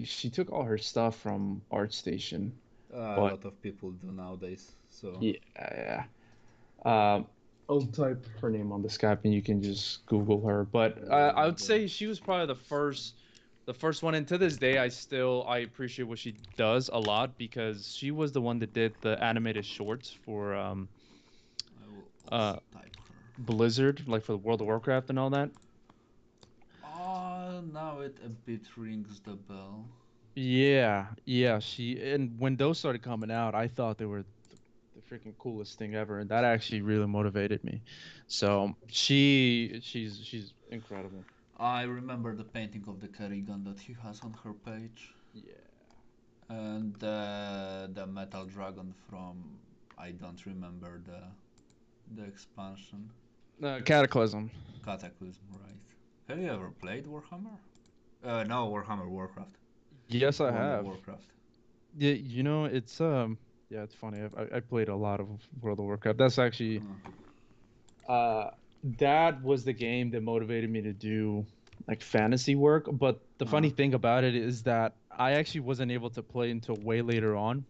She took all her stuff from ArtStation, A but lot of people do nowadays. So yeah, yeah. Um, I'll type her name on the Skype and you can just Google her. But I would Wada say she was probably the first one. And to this day, I appreciate what she does a lot because she was the one that did the animated shorts for I will uh also type her. Blizzard, like for the World of Warcraft and all that. Now it a bit rings the bell. Yeah, yeah. And when those started coming out, I thought they were the freaking coolest thing ever, and that actually really motivated me. So she's incredible. I remember the painting of the Kerrigan that he has on her page, Yeah. and the metal dragon from I don't remember the expansion. Cataclysm. Cataclysm, right? Have you ever played Warhammer? No, Warhammer Warcraft. Yes, I World of have. Warcraft. Yeah, it's yeah, it's funny. I played a lot of World of Warcraft. That's actually Huh. uh that was the game that motivated me to do like fantasy work. But the Huh. funny thing about it is that I actually wasn't able to play until way later on.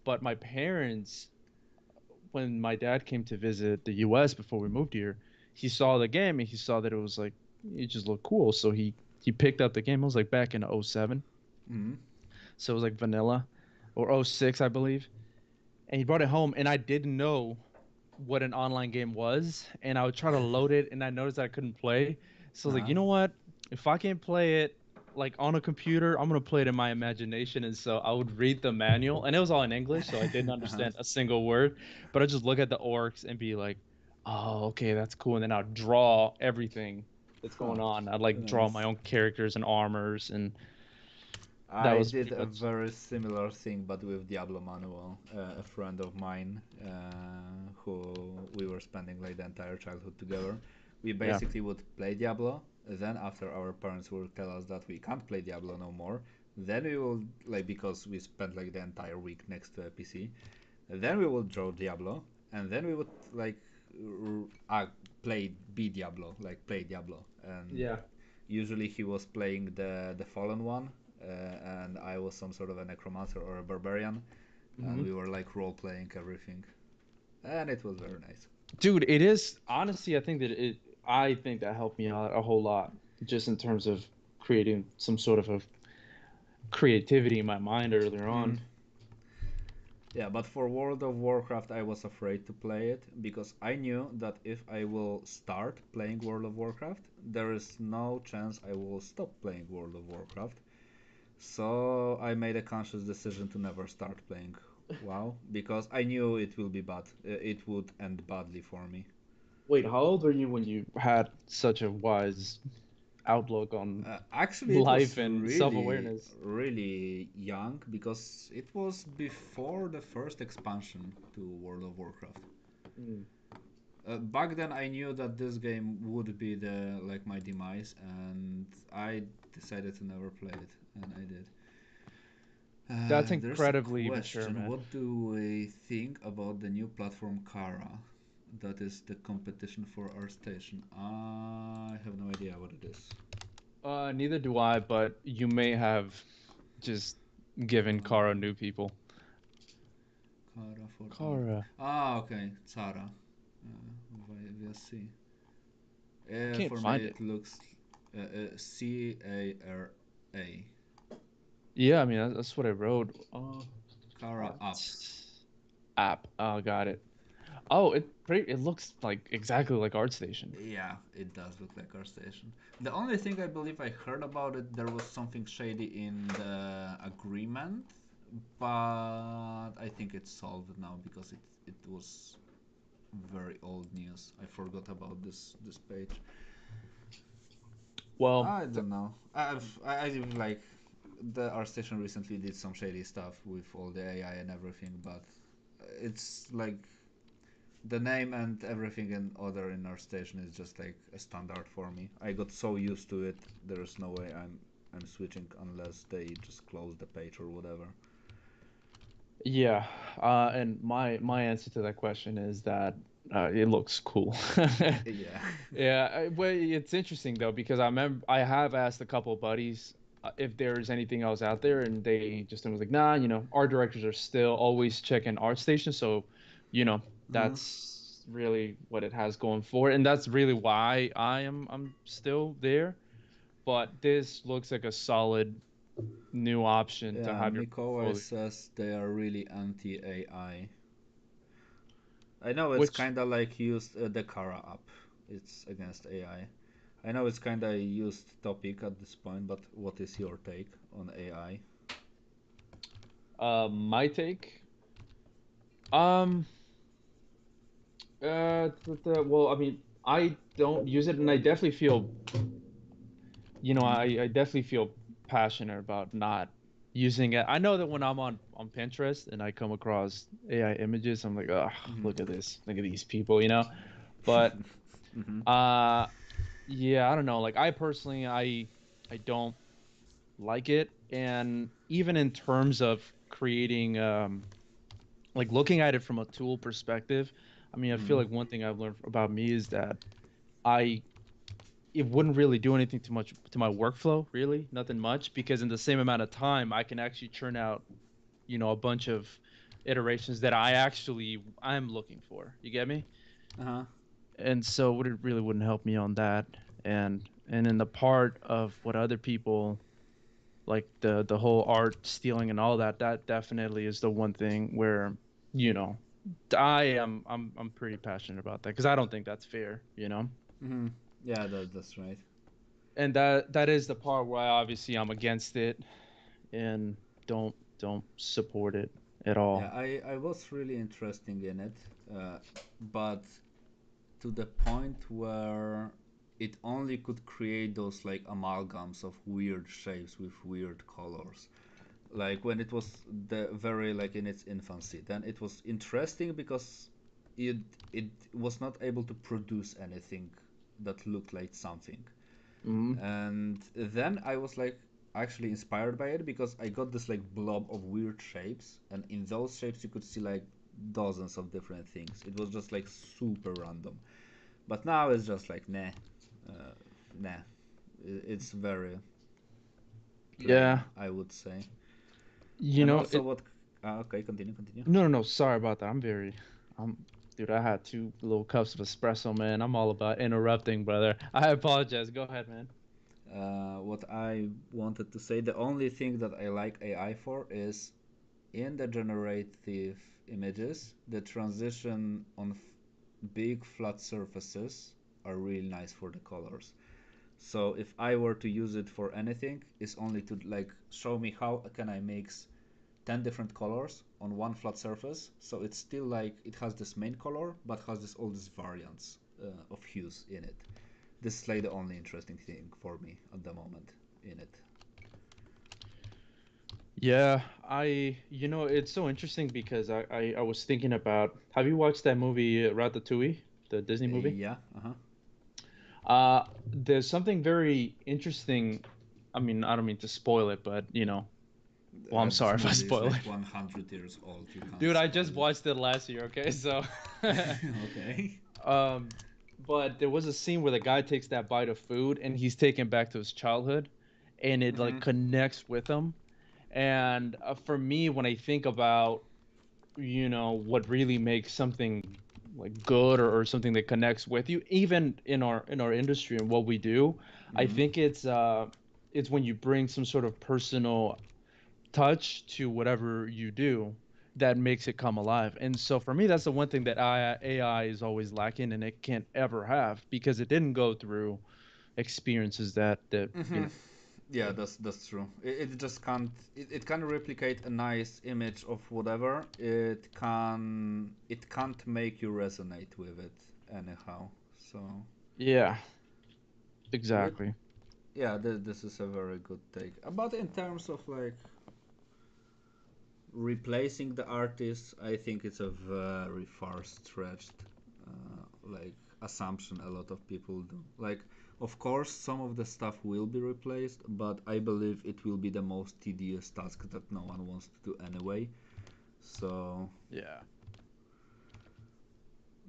But my parents, when my dad came to visit the US before we moved here, he saw the game and he saw that it was like it just looked cool. So he picked up the game. It was like back in '07. Mm. So it was like vanilla or '06, I believe. And he brought it home and I didn't know what an online game was and I would try to load it and I noticed that I couldn't play. So I was like, Uh-huh. you know what? If I can't play it like on a computer, I'm gonna play it in my imagination. And so I would read the manual and it was all in English, so I didn't Uh-huh. understand a single word. But I just look at the orcs and be like, oh, okay, that's cool. And then I'd draw everything that's Huh. going on. I'd like draw my Nice. own characters and armors and That I was did pretty a much. very similar thing, but with Diablo Manual. A friend of mine, who we were spending like the entire childhood together. We Yeah. basically would play Diablo. Then, after our parents would tell us that we can't play Diablo no more, then we will like because we spent like the entire week next to a PC. Then we would draw Diablo, and then we would like play B Diablo, like play Diablo, and Yeah. usually he was playing the fallen one, and I was some sort of a necromancer or a barbarian, and Hmm. we were like role playing everything, and it was very nice. Dude, it is honestly, I think that helped me out a whole lot, just in terms of creating some sort of a creativity in my mind earlier Mm. on. Yeah, but for World of Warcraft, I was afraid to play it because I knew that if I will start playing World of Warcraft, there is no chance I will stop playing World of Warcraft. So I made a conscious decision to never start playing WoW because I knew it will be bad. It would end badly for me. Wait, how old were you when you had such a wise outlook on Actually, it life was and really, self-awareness? really young because it was before the first expansion to World of Warcraft. Mm. Back then, I knew that this game would be the like my demise, and I decided to never play it, and I did. That's There's a incredibly mature, question. man. What do we think about the new platform Kara? That is the competition for our station. I have no idea what it is. Neither do I, but you may have just given Kara Um, new people. Kara for our. Kara. Ah, okay. Zara. Via C. I can't For me, find it. it looks Cara. Yeah, I mean that's what I wrote. Kara up. Arts app. Oh, got it. Oh, it looks like exactly like ArtStation. Yeah, it does look like our station. The only thing I believe I heard about it, there was something shady in the agreement, but I think it's solved now because it was very old news. I forgot about this page. Well, I don't know. I like the our station recently did some shady stuff with all the AI and everything, but it's like the name and everything and other in our station is just like a standard for me. I got so used to it. There's no way I'm switching unless they just close the page or whatever. yeah. And my answer to that question is that it looks cool. Yeah. Yeah, well, it's interesting though because I remember I have asked a couple of buddies if there's anything else out there, and they just was like, nah, our directors are still always checking ArtStation, so you know Uh-huh. that's really what it has going for it, and that's really why I'm still there. But this looks like a solid new option to Yeah, have your Nick always portfolio, says they are really anti AI. I know it's which kind of like used the Kara app. It's against AI. I know it's kind of a used topic at this point, but what is your take on AI? my take. Um, well, I mean, I don't use it, and I definitely feel, Mm-hmm. I definitely feel passionate about not using it. I know that when I'm on Pinterest and I come across AI images, I'm like, oh, look at this, look at these people. But Mm-hmm. uh, yeah, I don't know. Like I personally, I don't like it, and even in terms of creating, like looking at it from a tool perspective, I mean, I feel Mm-hmm. like one thing I've learned about me is that I it wouldn't really do anything too much to my workflow, really, nothing much, because in the same amount of time, I can actually churn out, a bunch of iterations that I'm looking for. You get me? Uh-huh. And so it really wouldn't help me on that. And in the part of what other people like the whole art stealing and all that, that definitely is the one thing where, you know, I'm pretty passionate about that because I don't think that's fair. Mm-hmm. Yeah, that's right. And that is the part where obviously I'm against it and don't support it at Yeah, all. I was really interested in it, but to the point where it only could create those like amalgams of weird shapes with weird colors. Like when it was the very like in its infancy, then it was interesting because it it was not able to produce anything that looked like something. Mm-hmm. And then I was like actually inspired by it because I got this like blob of weird shapes, and in those shapes you could see like dozens of different things. It was just like super random. But now it's just like nah, nah. It's very plain, Yeah, I would say. you And know also it. what? Okay, continue, continue. No, no, no. Sorry about that. Dude. I had two little cups of espresso, man. I'm all about interrupting, brother. I apologize. Go ahead, man. What I wanted to say, the only thing that I like AI for is in the generative images, the transition on big flat surfaces are really nice for the colors. So if I were to use it for anything, it's only to like show me how can I mix 10 different colors on one flat surface. So it's still like it has this main color, but has this all these variants of hues in it. This is like the only interesting thing for me at the moment in it. Yeah, it's so interesting because I was thinking about. Have you watched that movie Ratatouille, the Disney movie? Yeah, uh-huh. There's something very interesting. I mean, I don't mean to spoil it, but well, I'm This sorry if I movie is spoil like it. 100 years old. You can't Dude, I spoil just watched it last year, okay? So, it. Okay. um, but there was a scene where the guy takes that bite of food and he's taken back to his childhood, and it like Mm-hmm. connects with him. And for me, when I think about what really makes something like good, or something that connects with you, even in our industry and what we do, I Mm-hmm. think it's when you bring some sort of personal touch to whatever you do that makes it come alive. And so for me, that's the one thing that AI is always lacking, and it can't ever have, because it didn't go through experiences that. Mm-hmm. Yeah, that's true. It just can't. It can replicate a nice image of whatever. It can't make you resonate with it anyhow. So Yeah, with exactly. yeah, this is a very good take. But in terms of like replacing the artist, I think it's a very far stretched like assumption a lot of people do. Like, of course, some of the stuff will be replaced, but I believe it will be the most tedious task that no one wants to do anyway. So, Yeah.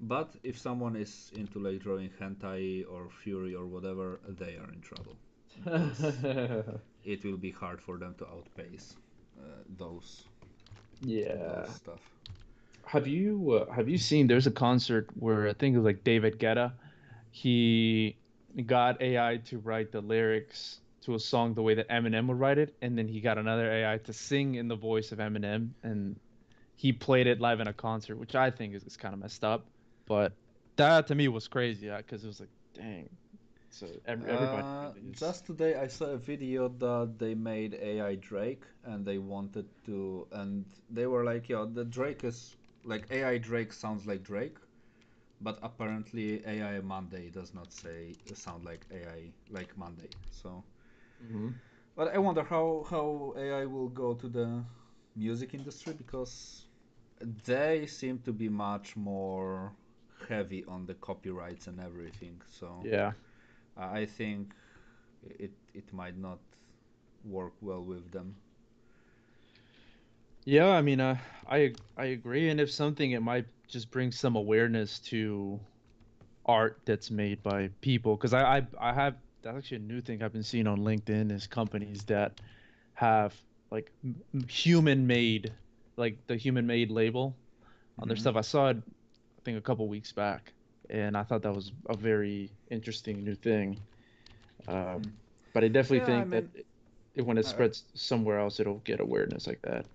but if someone is into like drawing hentai or fury or whatever, they are in trouble because it will be hard for them to outpace those Yeah. stuff. Have you seen, there's a concert where I think it was like David Guetta, he got AI to write the lyrics to a song the way that Eminem would write it, and then he got another AI to sing in the voice of Eminem, and he played it live in a concert, which I think is kind of messed up. But that to me was crazy, because it was like, dang. So everybody really is. Just today I saw a video that they made AI Drake and they wanted to, and they were like, yeah, the Drake is like AI Drake sounds like Drake, but apparently AI Monday does not sound like AI like Monday. So, Hmm. but I wonder how AI will go to the music industry because they seem to be much more heavy on the copyrights and everything. So Yeah. I think it might not work well with them. Yeah, I mean, I agree, and if something, it might just bring some awareness to art that's made by people, because I have, that's actually a new thing I've been seeing on LinkedIn, is companies that have like human made, like the human made label on their Hmm. stuff. I saw it, I think, a couple weeks back, and I thought that was a very interesting new thing. Hmm. But I definitely Yeah, I think that mean, when it uh, spreads somewhere else, it'll get awareness like that.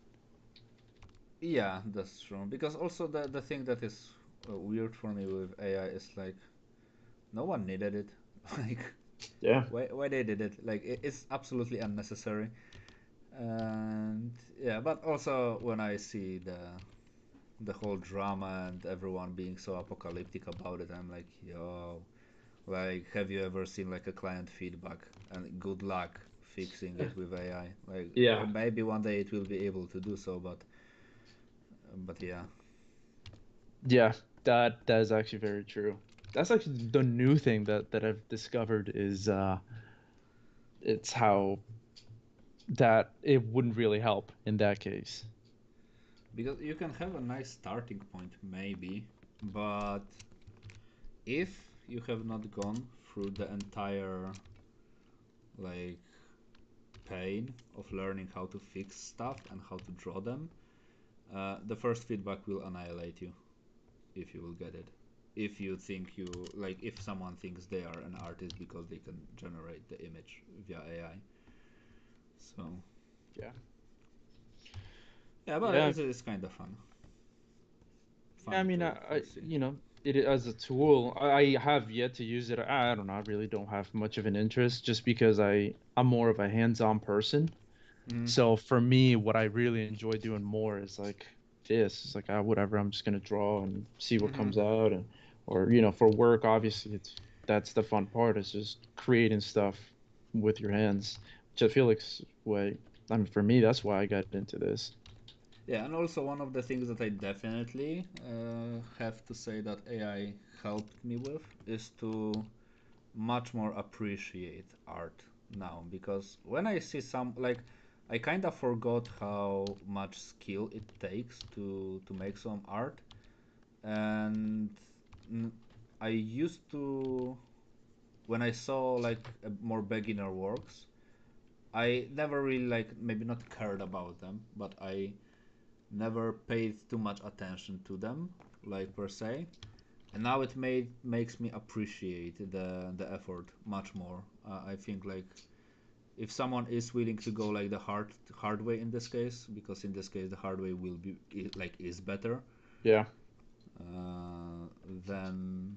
yeah, that's true. Because also the thing that is weird for me with AI is like no one needed it. Like Yeah. why they did it? Like it's absolutely unnecessary. And yeah, but also when I see the whole drama and everyone being so apocalyptic about it, I'm like, yo, Like, have you ever seen like a client feedback? And good luck fixing it with AI. Like, Yeah, maybe one day it will be able to do so, but yeah. yeah, that is actually very true. That's actually the new thing that I've discovered is it's how that it wouldn't really help in that case. Because you can have a nice starting point, maybe, but if you have not gone through the entire like pain of learning how to fix stuff and how to draw them, the first feedback will annihilate you if you will get it. If you think you like, if someone thinks they are an artist because they can generate the image via AI. So Yeah. yeah, but Yeah, it's kind of fun, yeah, I funny mean, to see. it as a tool. I have yet to use it. I don't know. I really don't have much of an interest just because I'm more of a hands-on person. Mm-hmm. So for me, what I really enjoy doing more is like this. It's like whatever. I'm just gonna draw and see what Mm-hmm. comes out, and or for work, obviously, it's that's the fun part. Is just creating stuff with your hands, which I feel like way. I mean, for me, that's why I got into this. Yeah, and also one of the things that I definitely have to say that AI helped me with is to much more appreciate art now, because when I see some like, I kind of forgot how much skill it takes to make some art. And mm, I used to, when I saw like more beginner works, I never really like, maybe not cared about them, but I never paid too much attention to them, like per se. And now it makes me appreciate the effort much more. I think like, if someone is willing to go like the hard way in this case, because in this case the hard way will be like is better, Yeah. then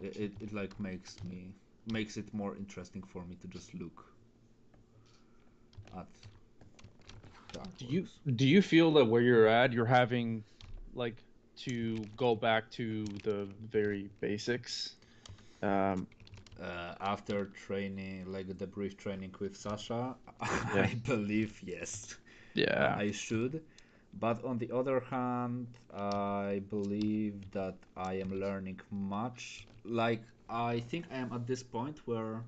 it like makes it more interesting for me to just look at the Do you artworks. do you feel that where you're at, you're having like to go back to the very basics? Um, After training, like the brief training with Sasha, yeah, I believe yes, yeah, I should. But on the other hand, I believe that I am learning much. Like, I think I am at this point where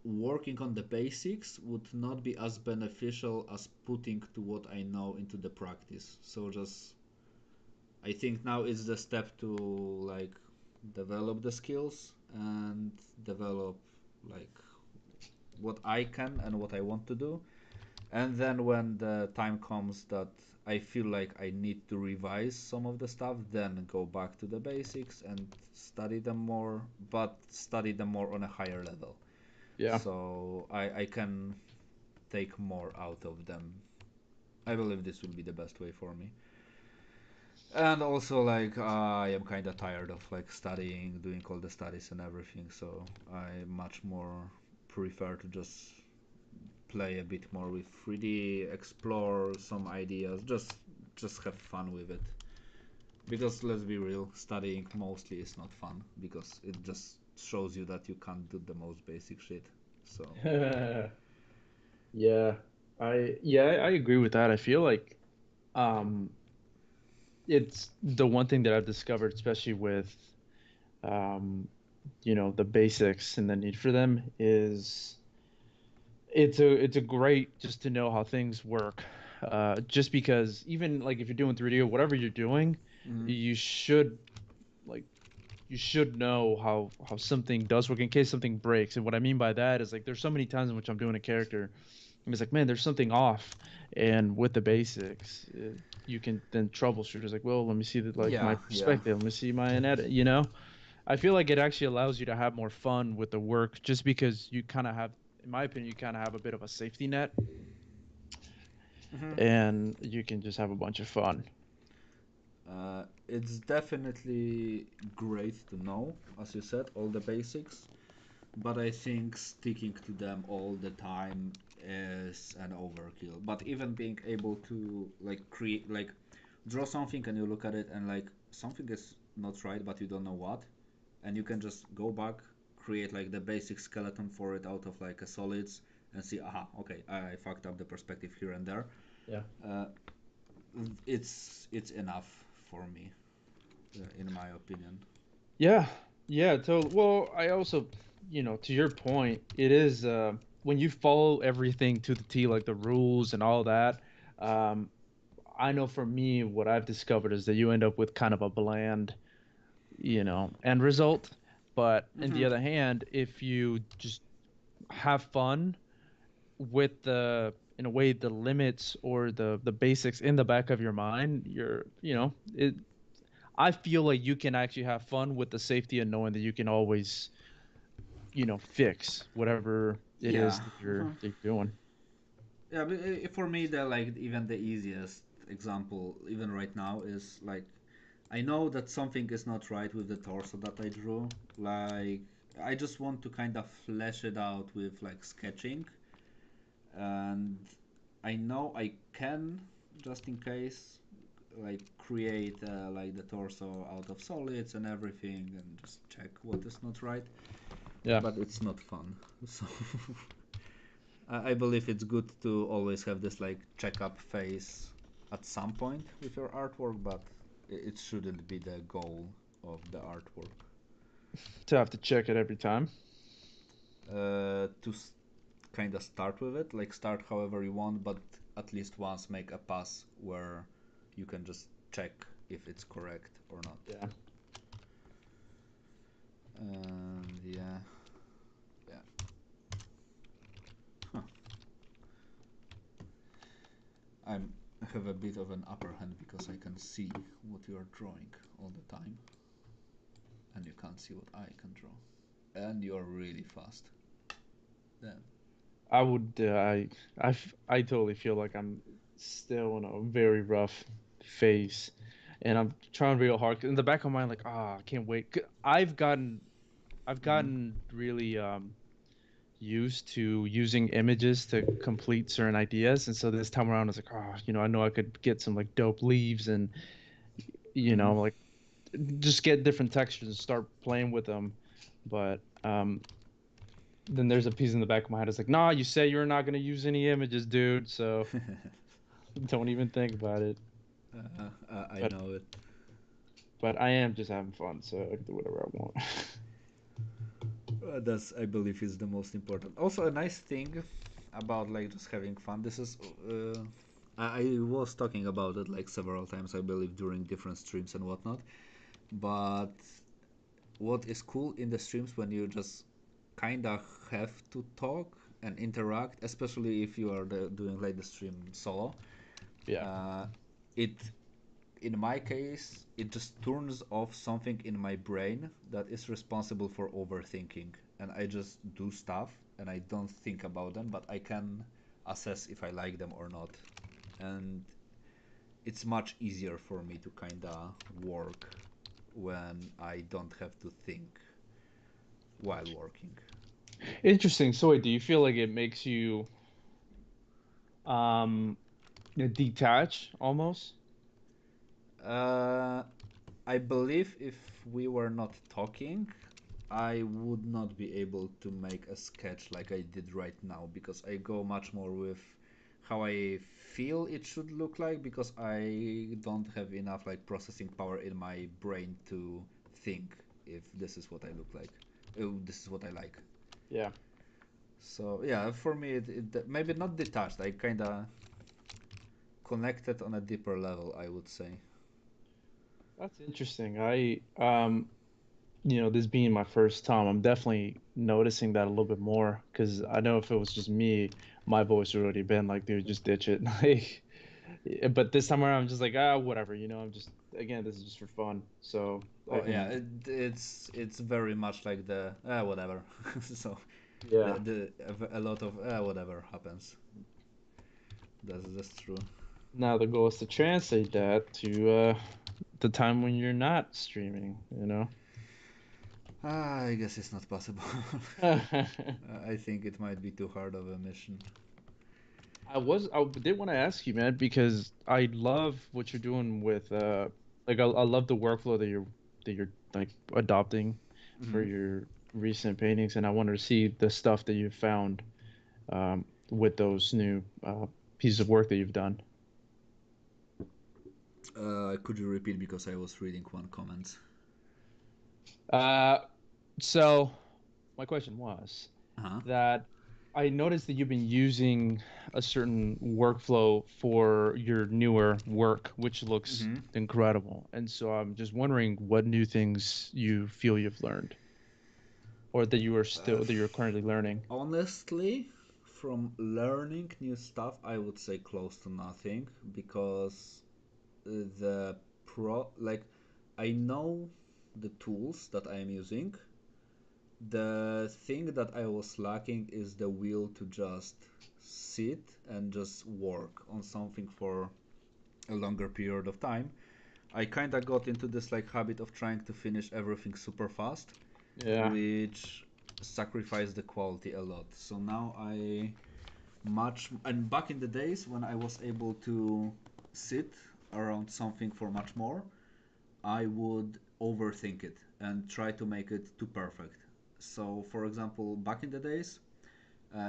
working on the basics would not be as beneficial as putting to what I know into the practice. So just, I think now is the step to like develop the skills and develop like what I can and what I want to do. And then when the time comes that I feel like I need to revise some of the stuff, then go back to the basics and study them more, but study them more on a higher level. yeah. So I can take more out of them. I believe this will be the best way for me. And also, like, I am kind of tired of like studying, doing all the studies and everything. So I much more prefer to just play a bit more with 3D, explore some ideas, just have fun with it. Because let's be real, studying mostly is not fun because it just shows you that you can't do the most basic shit. So Yeah. I agree with that. I feel like um it's the one thing that I've discovered, especially with um the basics and the need for them is it's a great just to know how things work. Just because even like if you're doing 3D or whatever you're doing, mm, you should like you should know how something does work in case something breaks. And what I mean by that is like there's so many times in which I'm doing a character and it's like, man, there's something off. And with the basics, you can then troubleshoot. It's like, well, let me see the like my yeah, yeah. perspective. Let me see my edit. I feel like it actually allows you to have more fun with the work just because you kind of have, in my opinion, you kind of have a bit of a safety net hmm and you can just have a bunch of fun. it's definitely great to know, as you said, all the basics. But I think sticking to them all the time is an overkill. But even being able to like create, like draw something and you look at it and like something is not right, but you don't know what. and you can just go back, create like the basic skeleton for it out of like a solids, and see, aha, okay, I fucked up the perspective here and there. Yeah. Uh, it's enough for me, in my opinion. Yeah, yeah, totally. Well, I also, to your point, it is when you follow everything to the T, like the rules and all that. Um, I know for me, what I've discovered is that you end up with kind of a bland, end result. But on the Hmm. other hand, if you just have fun with in a way, the limits or the basics in the back of your mind, I feel like you can actually have fun with the safety and knowing that you can always, fix whatever it is Yeah. that Hmm. you're doing. Yeah, but for me, the like even the easiest example, even right now, is like I know that something is not right with the torso that I drew. Like I just want to kind of flesh it out with like sketching, and I know I can, just in case, like create like the torso out of solids and everything, and just check what is not right. Yeah. But it's not fun. So I believe it's good to always have this like checkup phase at some point with your artwork, but it shouldn't be the goal of the artwork. To have to check it every time. To kind of start with it, like start however you want, but at least once make a pass where you can just check if it's correct or not. Yeah. And yeah, yeah. Huh. I'm I have a bit of an upper hand because I can see what you are drawing all the time, and you can't see what I can draw. And you're really fast. Then. I would, I totally feel like I'm still in a very rough phase, and I'm trying real hard. In the back of my mind, like, I can't wait. I've Mm-hmm. gotten really used to using images to complete certain ideas, and so this time around, I was like, I know I could get some like dope leaves and Mm-hmm. like just get different textures and start playing with them, but then there's a piece in the back of my head. It's like, nah, you say you're not gonna use any images, dude. So don't even think about it. I But know it. I am just having fun, so I can do whatever I want. That's I believe is the most important. Also, a nice thing about like just having fun. This is I was talking about it like several times. I believe during different streams and whatnot. But what is cool in the streams when you just kind of have to talk and interact, especially if you are doing like the stream solo. Yeah. Uh, it in my case, it just turns off something in my brain that is responsible for overthinking. And I just do stuff and I don't think about them, but I can assess if I like them or not. And it's much easier for me to kind of work when I don't have to think while working. Interesting. So wait, do you feel like it makes you um detach almost? Uh, I believe if we were not talking, I would not be able to make a sketch like I did right now because I go much more with how I feel it should look like because I don't have enough like processing power in my brain to think if this is what I look like. This is what I like. Yeah. So yeah, for me, maybe not detached. I kind of connected on a deeper level, I would say. That's interesting. This being my first time, I'm definitely noticing that a little bit more because I know if it was just me, my voice would already been like, dude, just ditch it. Like, but this time around, I'm just like, whatever, I'm just, again, this is just for fun. So I Oh yeah, can, it's very much like the whatever. So yeah. a lot of whatever happens. That's true. Now the goal is to translate that to the time when you're not streaming. I guess it's not possible. I think it might be too hard of a mission. I did want to ask you, man, because I love what you're doing with like I love the workflow that you're like adopting. for your recent paintings, and I wanted to see the stuff that you found with those new pieces of work that you've done. Could you repeat because I was reading one comment? Uh, so my question was Uh-huh. that I noticed that you've been using a certain workflow for your newer work, which looks Mm-hmm. incredible. And so I'm just wondering what new things you feel you've learned or that you're currently learning. Honestly, from learning new stuff, I would say close to nothing because the like I know the tools that I am using. The thing that I was lacking is the will to just sit and just work on something for a longer period of time. I kind of got into this like habit of trying to finish everything super fast, Yeah. which sacrificed the quality a lot. So now I much and back in the days when I was able to sit around something for much more, I would overthink it and try to make it too perfect. So, for example, back in the days,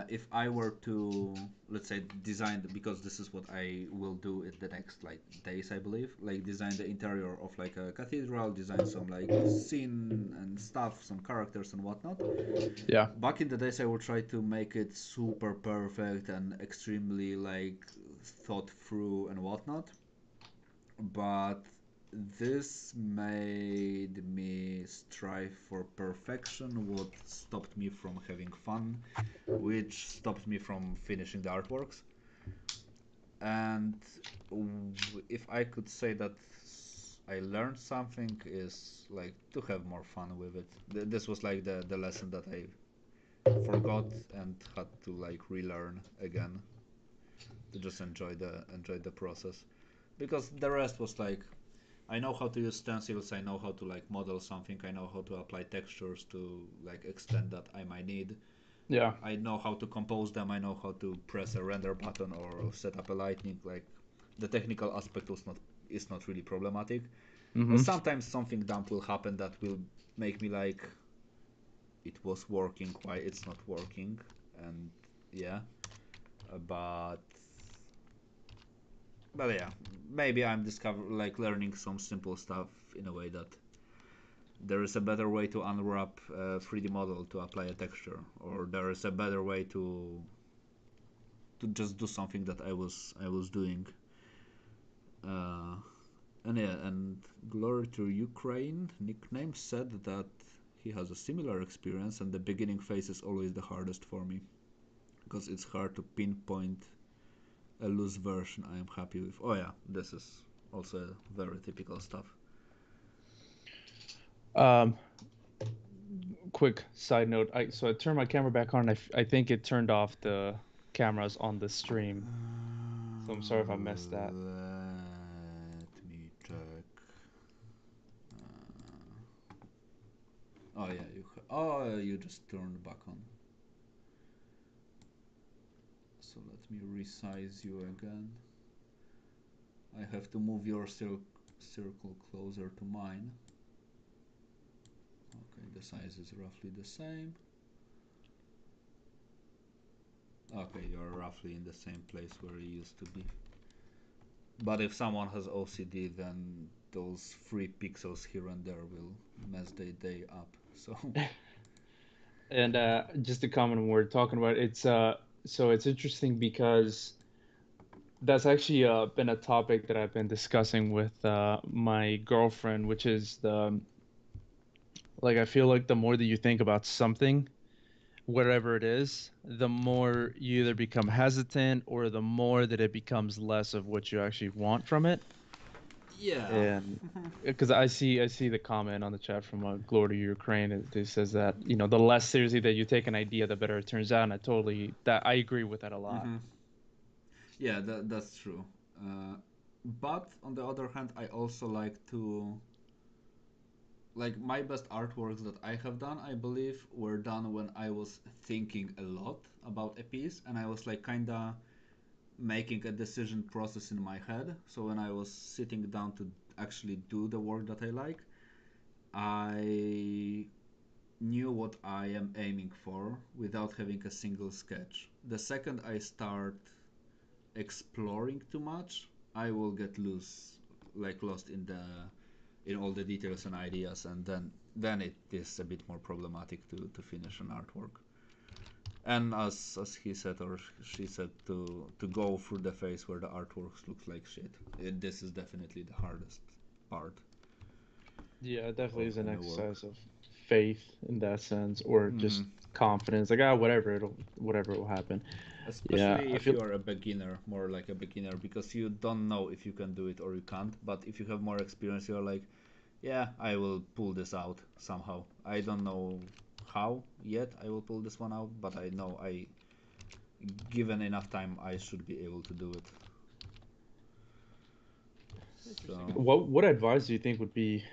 if I were to, let's say, design because this is what I will do in the next like days, I believe, like design the interior of like a cathedral, design some like scene and stuff, some characters and whatnot. Yeah. Back in the days, I would try to make it super perfect and extremely like thought through and whatnot, but this made me strive for perfection, what stopped me from having fun, which stopped me from finishing the artworks. And if I could say that I learned something, is like to have more fun with it. This was like the lesson that I forgot and had to like relearn again to just enjoy the process, because the rest was like I know how to use stencils, I know how to like model something, I know how to apply textures to like extent that I might need. Yeah. I know how to compose them, I know how to press a render button or set up a lighting. Like the technical aspect was not is not really problematic. Mm-hmm. Sometimes something dumb will happen that will make me like it was working, why it's not working, and yeah, but yeah, maybe I'm discovering like learning some simple stuff in a way that there is a better way to unwrap a 3D model to apply a texture, or there is a better way to just do something that I was doing. Uh, and yeah, and glory to Ukraine. Nickname said that he has a similar experience, and the beginning phase is always the hardest for me because it's hard to pinpoint a loose version I am happy with. Oh yeah, this is also very typical stuff. Um, quick side note. I turned my camera back on. I think it turned off the cameras on the stream. So I'm sorry if I missed that. Let me check. Oh yeah, you just turned back on. So let me resize you again. I have to move your circle closer to mine. Okay, the size is roughly the same. Okay, you're roughly in the same place where you used to be. But if someone has OCD, then those 3 pixels here and there will mess their day up. So And just a comment we're talking about, so it's interesting because that's actually been a topic that I've been discussing with my girlfriend, which is the like I feel like the more that you think about something, whatever it is, the more you either become hesitant or the more that it becomes less of what you actually want from it. yeah. And because I see the comment on the chat from Glory to Ukraine, it says that the less seriously that you take an idea, the better it turns out. And I agree with that a lot. Mm-hmm. Yeah, that's true. Uh, but on the other hand, I also like to like my best artworks that I have done, I believe, were done when I was thinking a lot about a piece and I was like kinda making a decision process in my head. So when I was sitting down to actually do the work that I like, I knew what I am aiming for without having a single sketch. The second I start exploring too much, I will get lost in all the details and ideas, and then it is a bit more problematic to finish an artwork. And as he said or she said, to go through the phase where the artwork looks like shit. This is definitely the hardest part Yeah, it definitely of is an any work. exercise of faith in that sense, or Hmm. just confidence. Like, whatever will happen. Yeah, Especially I if feel. you are a beginner, more like a beginner, because you don't know if you can do it or you can't. But if you have more experience, you're like, yeah, I will pull this out somehow. I don't know how yet I will pull this one out, but I know given enough time, I should be able to do it. Interesting. So, What advice do you think would be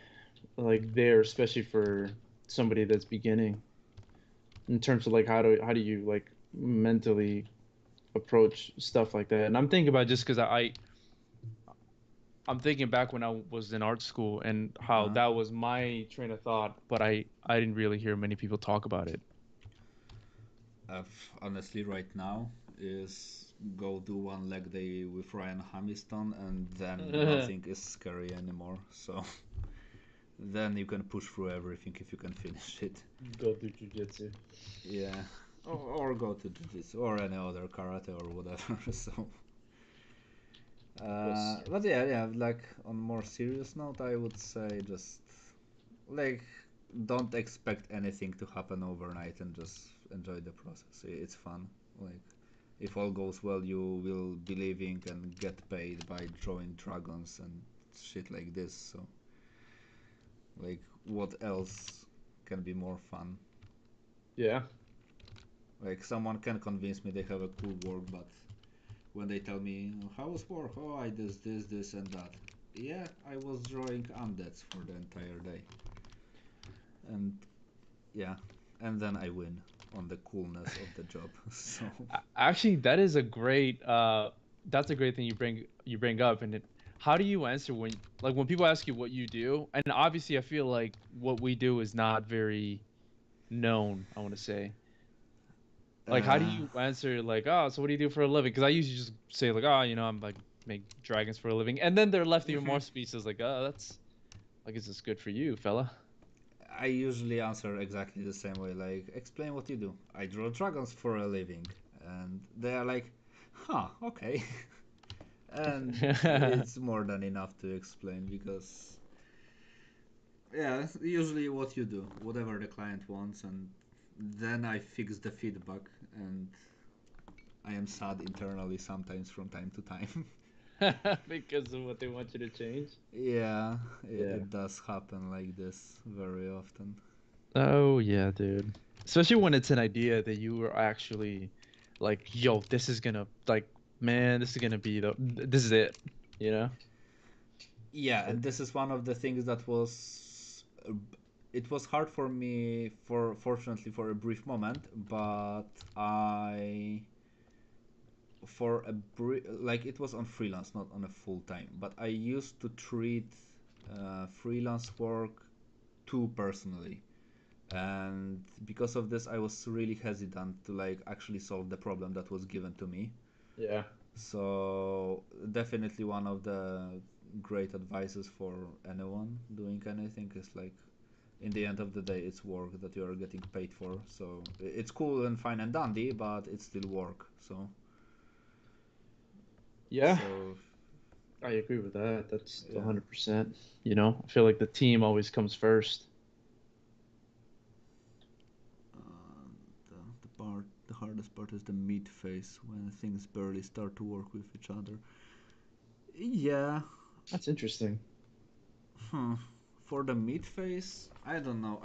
like there, especially for somebody that's beginning, in terms of like how do you like mentally approach stuff like that? And I'm thinking about just because I'm thinking back when I was in art school and how uh, that was my train of thought, but I didn't really hear many people talk about it. honestly, right now is go do one leg day with Ryan Hamiston, and then nothing is scary anymore. So then you can push through everything if you can finish it. Go do jujitsu. Yeah, or go to jiu-jitsu or any other karate or whatever. So, Yes. but yeah, like on more serious note, I would say just like don't expect anything to happen overnight and just enjoy the process. It's fun. Like if all goes well, you will be living and get paid by drawing dragons and shit like this. So, like, what else can be more fun? Yeah. Like someone can convince me they have a cool work, but when they tell me how was work, oh I did this and that. Yeah, I was drawing undeads for the entire day, and yeah, and then I win on the coolness of the job. So Actually, that is a great that's a great thing you bring up. And how do you answer when like when people ask you what you do? And obviously I feel like what we do is not very known, I want to say. Like, how do uh, you answer like, oh, so what do you do for a living? Because I usually just say like, oh, I'm like make dragons for a living, and then they're left even mhm. more speechless, like, oh, that's like, is this good for you, fella? I usually answer exactly the same way. Like, explain what you do. I draw dragons for a living, and they are like, huh, okay. And it's more than enough to explain because yeah, usually what you do, whatever the client wants, and then I fix the feedback, and I am sad internally sometimes from time to time. Because of what they want you to change. Yeah, Yeah. it does happen like this very often. Oh yeah, dude. Especially when it's an idea that you were actually like, yo, this is gonna like, man, this is gonna be this is it, you know? Yeah, Like, and this is one of the things that was it was hard for me for fortunately for a brief moment, but I for like it was on freelance, not on a full time, but I used to treat freelance work too personally, and because of this I was really hesitant to like actually solve the problem that was given to me. yeah. So definitely one of the great advices for anyone doing anything is like in the end of the day it's work that you are getting paid for, so it's cool and fine and dandy, but it's still work. So Yeah, so I agree with that. That's yeah, 100%. I feel like the team always comes first. the hardest part is the mid phase when things barely start to work with each other. Yeah. That's interesting. Hmm. For the mid phase, I don't know.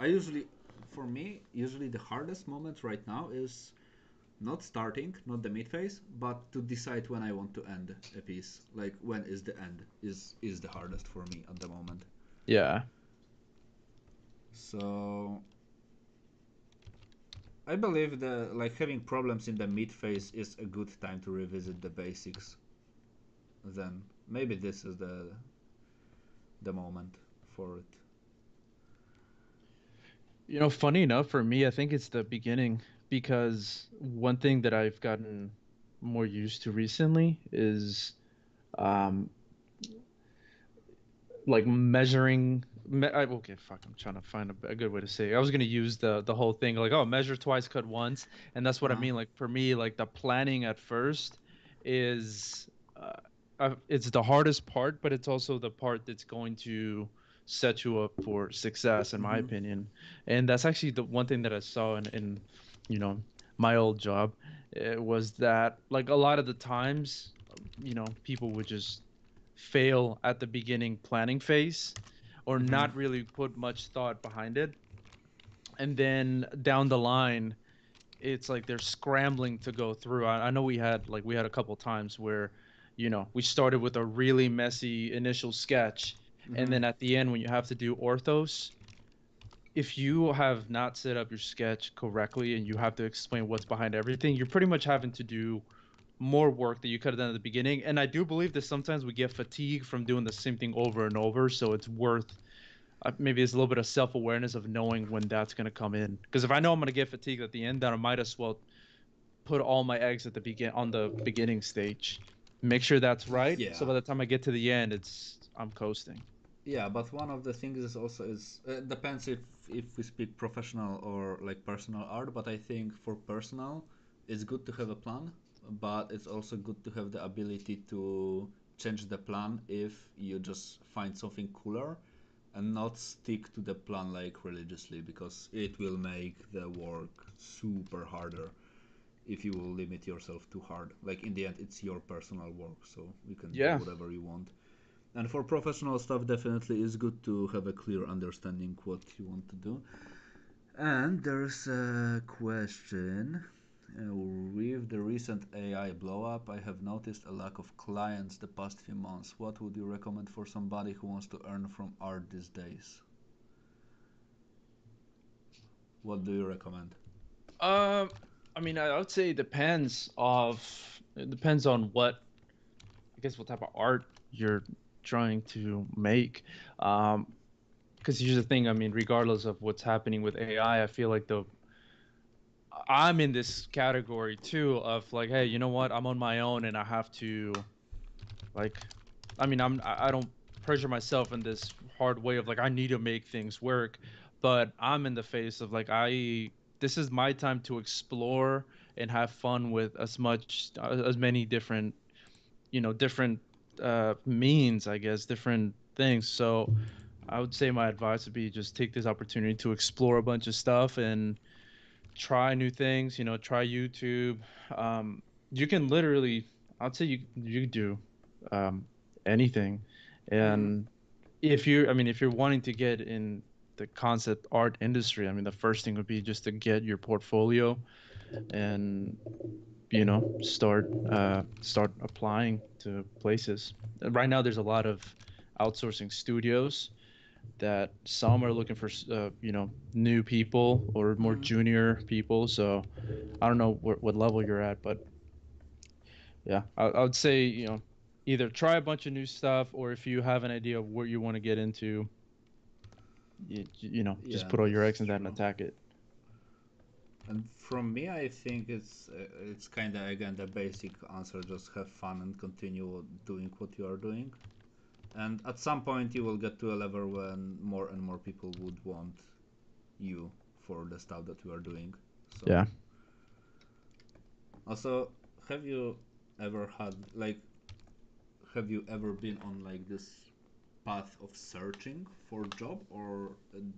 For me, usually the hardest moment right now is not starting, not the mid phase, but to decide when I want to end a piece. Like when is the end is the hardest for me at the moment. Yeah. So I believe that like having problems in the mid phase is a good time to revisit the basics. Then maybe this is the moment for it. Funny enough for me, I think it's the beginning because one thing that I've gotten more used to recently is um like measuring okay, fuck, I'm trying to find a good way to say it. I was going to use the whole thing like, oh, measure twice, cut once, and that's what I Uh-huh. mean. Like for me, like the planning at first is it's the hardest part, but it's also the part that's going to set you up for success, in my Mm-hmm. opinion. And that's actually the one thing that I saw in you know my old job. It was that like a lot of the times, people would just fail at the beginning planning phase or Mm-hmm. not really put much thought behind it. And then down the line, it's like they're scrambling to go through. I know we had a couple times where, we started with a really messy initial sketch. And Mm-hmm. then at the end, when you have to do orthos, if you have not set up your sketch correctly and you have to explain what's behind everything, you're pretty much having to do more work that you could have done at the beginning. And I do believe that sometimes we get fatigued from doing the same thing over and over. So it's worth maybe it's a little bit of self awareness of knowing when that's going to come in. Because if I know I'm going to get fatigued at the end, then I might as well put all my eggs at the beginning stage. Make sure that's right. So Yeah. by the time I get to the end, I'm coasting. Yeah, but one of the things is also is depends if we speak professional or like personal art. But I think for personal, it's good to have a plan, but it's also good to have the ability to change the plan if you just find something cooler, and not stick to the plan like religiously because it will make the work super harder if you will limit yourself too hard. Like in the end, it's your personal work, so you can do Yeah. whatever you want. And for professional stuff, definitely is good to have a clear understanding what you want to do. And there's a question. With the recent AI blow up, I have noticed a lack of clients the past few months. What would you recommend for somebody who wants to earn from art these days? What do you recommend? Um, I mean, I would say it depends on I guess what type of art you're trying to make. Um, because here's the thing, I mean, regardless of what's happening with AI, I feel like I'm in this category too of like, hey, you know what? I'm on my own and I have to like I mean, I don't pressure myself in this hard way of like I need to make things work, but I'm in the face of like this is my time to explore and have fun with as many different, different means, I guess, different things. So I would say my advice would be just take this opportunity to explore a bunch of stuff and try new things, try YouTube. You can literally, I'd say you do um, anything. Mm-hmm. And if you're wanting to get in the concept art industry, I mean, the first thing would be just to get your portfolio and, start applying to places. Right now, there's a lot of outsourcing studios that some are looking for new people or more Mm-hmm. junior people. So I don't know what level you're at, but yeah, I would say either try a bunch of new stuff, or if you have an idea of what you want to get into, just Yeah, put all your that's eggs in that and true. attack it. And from me, I think it's kind of again the basic answer: just have fun and continue doing what you are doing. And at some point, you will get to a level when more and more people would want you for the stuff that you are doing. So, Yeah. also, have you ever had like have you ever been on like this path of searching for job, or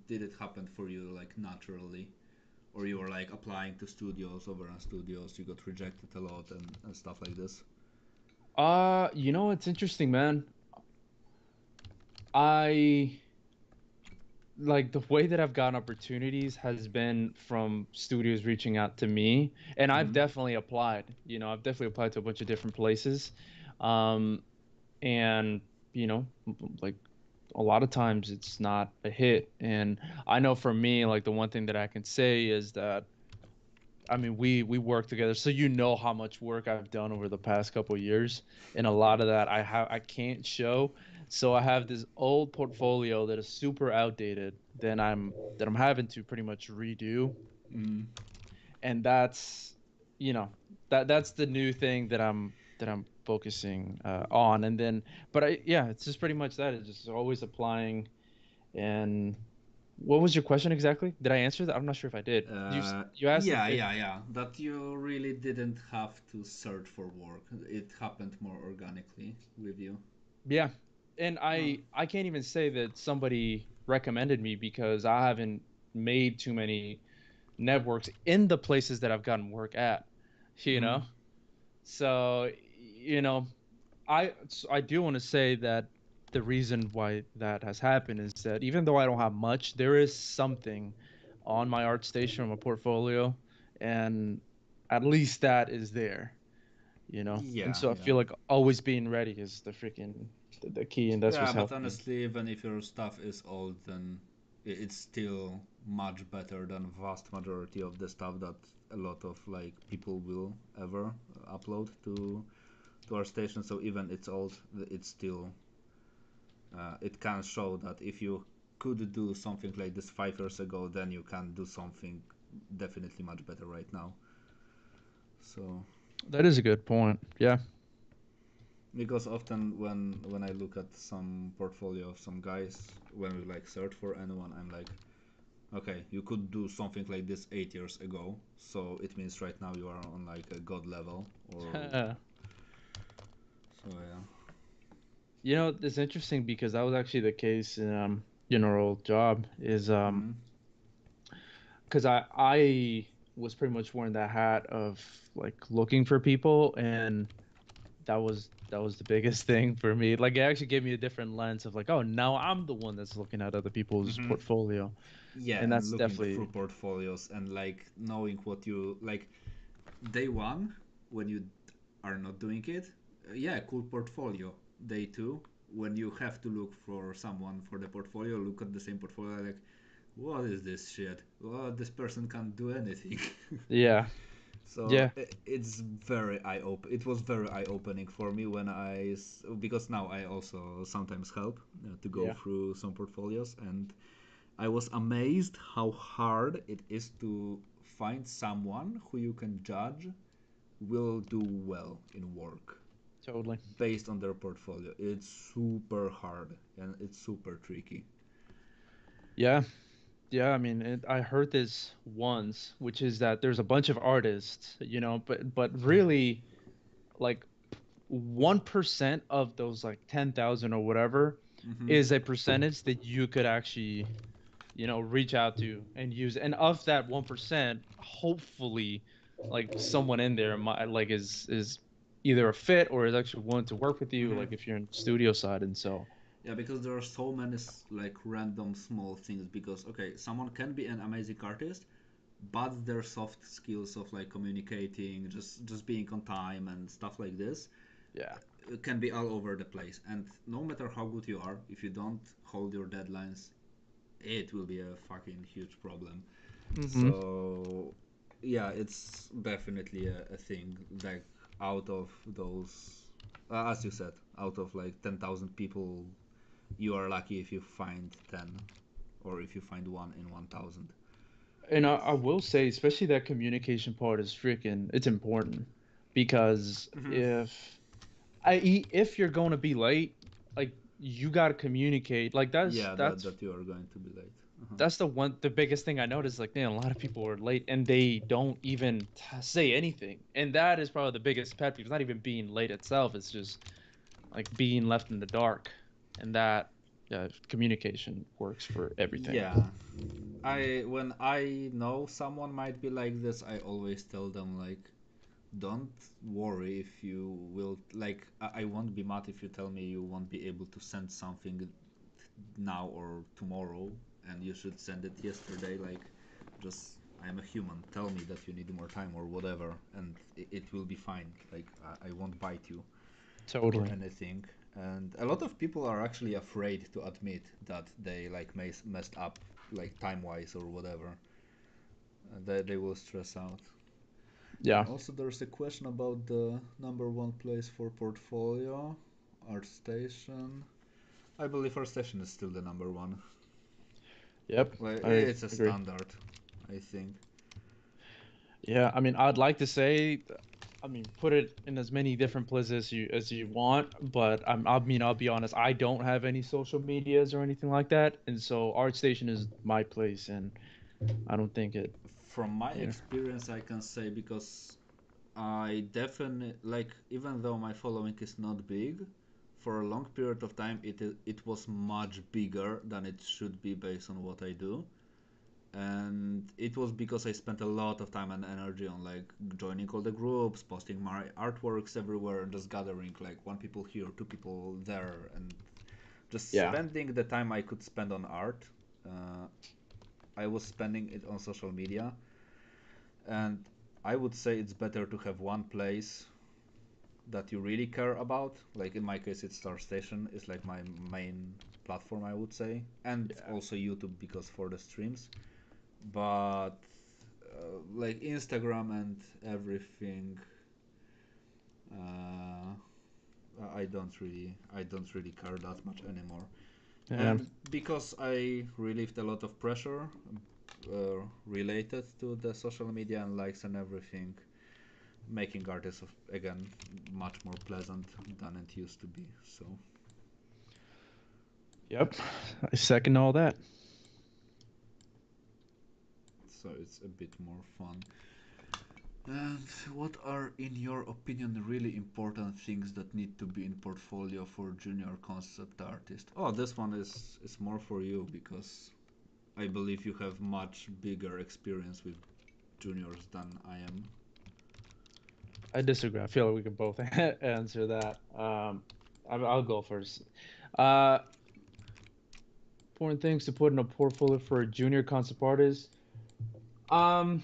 did it happen for you like naturally? Or you were like applying to studios over on studios, you got rejected a lot and stuff like this. It's interesting, man. I like the way that I've gotten opportunities has been from studios reaching out to me, and I've Mm-hmm. definitely applied. I've definitely applied to a bunch of different places. Um, and like a lot of times it's not a hit. And I know for me, like the one thing that I can say is that I mean we work together, so how much work I've done over the past couple years, and a lot of that I can't show. So I have this old portfolio that is super outdated, that I'm having to pretty much redo, Mm. and that's you know that's the new thing that I'm focusing on. And then but I yeah, it's just pretty much that. It's just always applying. And what was your question exactly? Did I answer that? I'm not sure if I did. You asked Yeah, if yeah, yeah. That you really didn't have to search for work. It happened more organically with you. yeah. And Oh. I can't even say that somebody recommended me because I haven't made too many networks in the places that I've gotten work at, you Mm-hmm. know? So, I do want to say that the reason why that has happened is that even though I don't have much, there is something on my art station, my portfolio, and at least that is there. And Yeah, so I yeah. feel like always being ready is the key, and that's Yeah, what's but helped me. honestly, even if your stuff is old, then it's still much better than vast majority of the stuff that a lot of like people will ever upload to our station. So even it's old, it's still it can show that if you could do something like this 5 years ago, then you can do something definitely much better right now. So That is a good point. Yeah. because often when I look at some portfolio of some guys, when we like search for anyone, I'm like, okay, you could do something like this 8 years ago, so it means right now you are on like a god level, or so yeah. It's interesting because that was actually the case in our old job is Mm-hmm. because I was pretty much wearing that hat of like looking for people, and that was the biggest thing for me. Like it actually gave me a different lens of like, oh, now I'm the one that's looking at other people's Mm-hmm. portfolio, Yeah, and and that's looking through definitely portfolios and like knowing what you like day one when you are not doing it. Yeah, cool portfolio. Day two, when you have to look for someone for the portfolio, look at the same portfolio like, what is this shit? Well, this person can't do anything. yeah, So yeah, it's very eye open. It was very eye opening for me when because now I also sometimes help to go yeah, through some portfolios, and I was amazed how hard it is to find someone who you can judge will do well in work totally. based on their portfolio. It's super hard and it's super tricky. Yeah, yeah. I mean, I heard this once, which is that there's a bunch of artists, but really like 1% of those like 10,000 or whatever Mm-hmm. is a percentage that you could actually, reach out to and use. And of that 1%, hopefully like someone in there might like is either a fit or is actually willing to work with you, Mm-hmm. like if you're in studio side. And so, Yeah, because there are so many like random small things. Because okay, someone can be an amazing artist, but their soft skills of like communicating, just being on time and stuff like this, yeah. can be all over the place. And no matter how good you are, if you don't hold your deadlines, it will be a fucking huge problem. Hmm. So yeah, it's definitely a thing. Like out of those, as you said, out of like 10,000 people, you are lucky if you find 10, or if you find one in 1,000. And I It's will say, especially that communication part is freaking, it's important because mm-hmm. if you're going to be late, like you got to communicate. Like that's Yeah, that that's that you are going to be late. Uh-huh. that's the biggest thing I noticed. Like, man, a lot of people are late and they don't even say anything, and that is probably the biggest pet peeve. It's not even being late itself; it's just like being left in the dark, and that communication works for everything. Yeah, I when I know someone might be like this, I always tell them like, don't worry if you will like. I won't be mad if you tell me you won't be able to send something now or tomorrow, and you should send it yesterday. Like, just I'm a human. Tell me that you need more time or whatever, and it will be fine. Like I won't bite you or Totally. anything. And a lot of people are actually afraid to admit that they like messed up, like time wise or whatever. They will stress out. And Yeah. also, there's a question about the number one place for portfolio, ArtStation. I believe ArtStation is still the number one. Yep, Well, I it's a agree. standard, I think. Yeah, I mean, I'd like to say, I mean, put it in as many different places as you want, but I mean, I'll be honest, I don't have any social medias or anything like that, and so ArtStation is my place, and I don't think it, From my you know. experience, I can say because I definitely like, even though my following is not big, for a long period of time it was much bigger than it should be based on what I do. And it was because I spent a lot of time and energy on like joining all the groups, posting my artworks everywhere, and just gathering like one people here, two people there, and just Yeah. spending the time I could spend on art. Uh, I was spending it on social media, and I would say it's better to have one place that you really care about. Like in my case, it's Star Station. It's like my main platform, I would say, and Yeah. also YouTube because for the streams. But like Instagram and everything, uh, I don't really care that much anymore. Yeah. And because I relieved a lot of pressure related to the social media and likes and everything, making art is again much more pleasant than it used to be. Yep. I second all that. So it's a bit more fun. And what are, in your opinion, really important things that need to be in portfolio for junior concept artist? Oh, this one is more for you because I believe you have much bigger experience with juniors than I am. I disagree. I feel like we can both answer that. I'll go first. Uh, Important things to put in a portfolio for a junior concept artist. Um,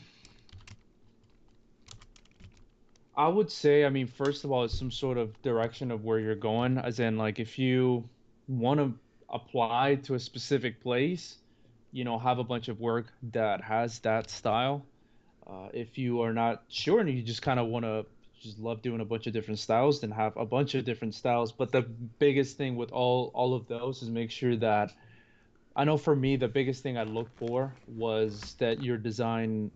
I would say, I mean, first of all, it's some sort of direction of where you're going, as in, like, if you want to apply to a specific place, have a bunch of work that has that style. If you are not sure and you just kind of want to just love doing a bunch of different styles, then have a bunch of different styles. But the biggest thing with all of those is make sure that I know for me, the biggest thing I looked for was that your design,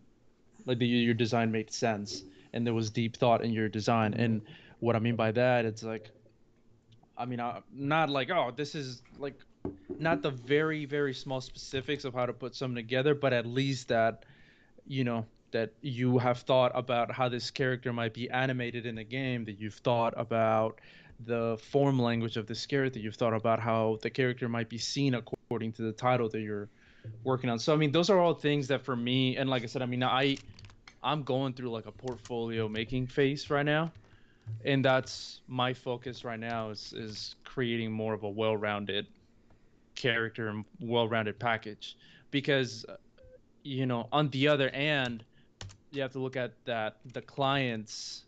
like your design made sense and there was deep thought in your design. Mm. And what I mean by that, it's like, I mean, not like, oh, this is like not the very, very small specifics of how to put something together, but at least that you have thought about how this character might be animated in a game, that you've thought about the form language of this character, you've thought about how the character might be seen according to the title that you're working on. So I mean, those are all things that for me, and like I said, I mean, I'm going through like a portfolio making phase right now, and that's my focus right now is creating more of a well-rounded character and well-rounded package because on the other end you have to look at that the clients,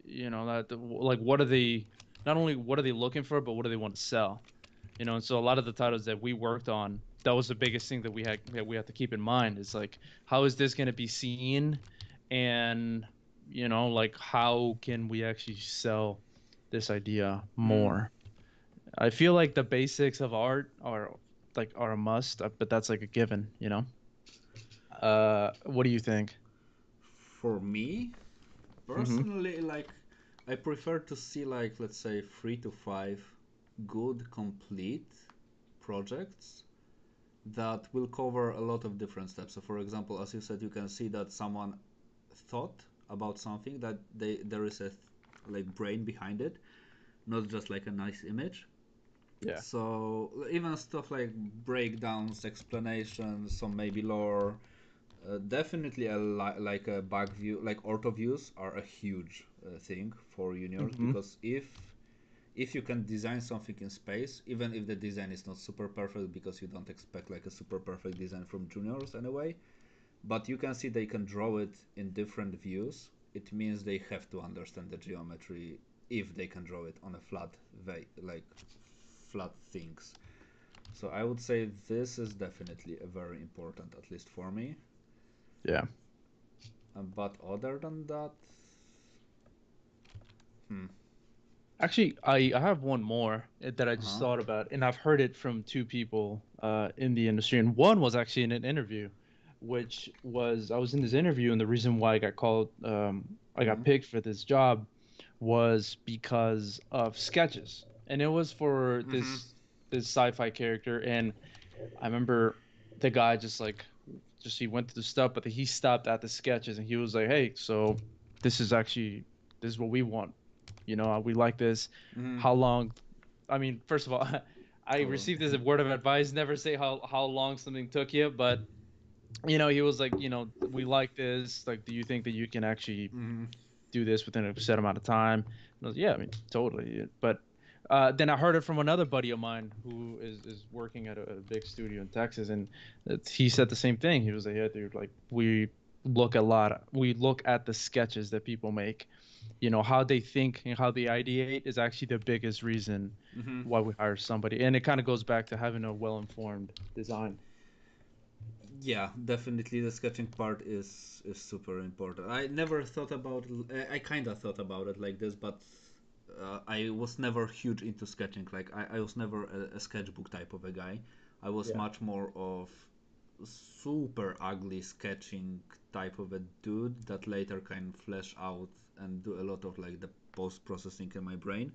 like what are they, not only what are they looking for, but what do they want to sell, and so a lot of the titles that we worked on, that was the biggest thing that we have to keep in mind is like how is this going to be seen, and like how can we actually sell this idea Mm. more. I feel like the basics of art are a must, but that's like a given. What do you think? For me, Mm-hmm. personally, like I prefer to see like let's say 3 to 5 good complete projects that will cover a lot of different steps. So, for example, as you said, you can see that someone thought about something, that there is a like brain behind it, not just like a nice image. Yeah. So even stuff like breakdowns, explanations, some maybe lore, definitely like a back view, like ortho views are a huge thing for juniors Mm-hmm. because if you can design something in space, even if the design is not super perfect because you don't expect like a super perfect design from juniors anyway, but you can see they can draw it in different views, it means they have to understand the geometry if they can draw it on a like flat things. So I would say this is definitely a very important, at least for me. Yeah. But other than that, hmm, Actually, I have one more that I just uh-huh. thought about, and I've heard it from two people. in the industry, and one was actually in an interview, which was I was in this interview, and the reason why I got called, I got Mm-hmm. picked for this job, was because of sketches, and it was for Mm-hmm. this sci-fi character, and I remember the guy just like just he went through the stuff, but he stopped at the sketches, and he was like, "Hey, so this is actually this is what we want, we like this. Mm-hmm. How long?" I mean, first of all, I Hold on. received this as a word of advice. Never say how long something took you, but he was like, we like this. Like, do you think that you can actually Mm-hmm. do this within a set amount of time? And I was, yeah, I mean, totally. But then I heard it from another buddy of mine who is working at a big studio in Texas, and he said the same thing. He was like, yeah, dude, like we look at the sketches that people make. How they think and how they ideate is actually the biggest reason Mm-hmm. why we hire somebody. And it kind of goes back to having a well-informed design. Yeah, definitely the sketching part is super important. I never thought about it. I kind of thought about it like this, but I was never huge into sketching. Like I was never a sketchbook type of a guy. I was Yeah. much more of super ugly sketching type of a dude that later can flesh out and do a lot of like the post processing in my brain.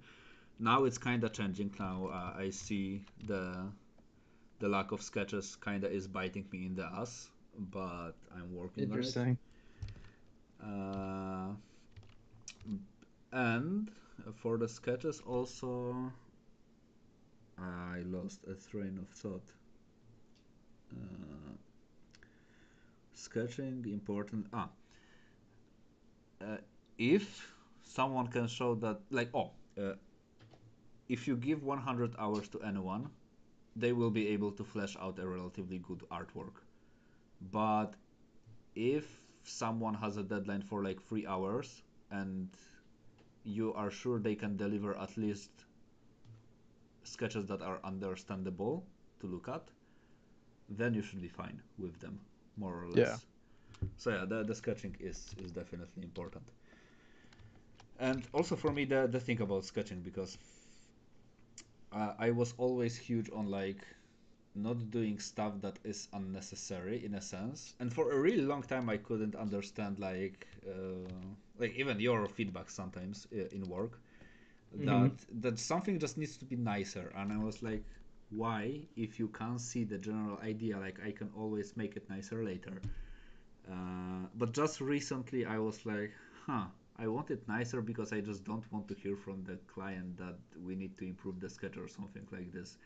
Now it's kind of changing. Now I see the lack of sketches kind of is biting me in the ass, but I'm working on it. Interesting. Uh, and for the sketches also, I lost a train of thought. Uh, Sketching important. If someone can show that, like, if you give 100 hours to anyone, they will be able to flesh out a relatively good artwork. But if someone has a deadline for like 3 hours and you are sure they can deliver at least sketches that are understandable to look at, then you should be fine with them, more or Yeah. less. So yeah, the sketching is definitely important. And also for me, the thing about sketching, because I was always huge on like not doing stuff that is unnecessary in a sense. And for a really long time, I couldn't understand like even your feedback sometimes in work that Hmm. something just needs to be nicer. And I was like, why? If you can't see the general idea, like I can always make it nicer later. But just recently, I was like, huh. I want it nicer because I just don't want to hear from the client that we need to improve the sketch or something like this,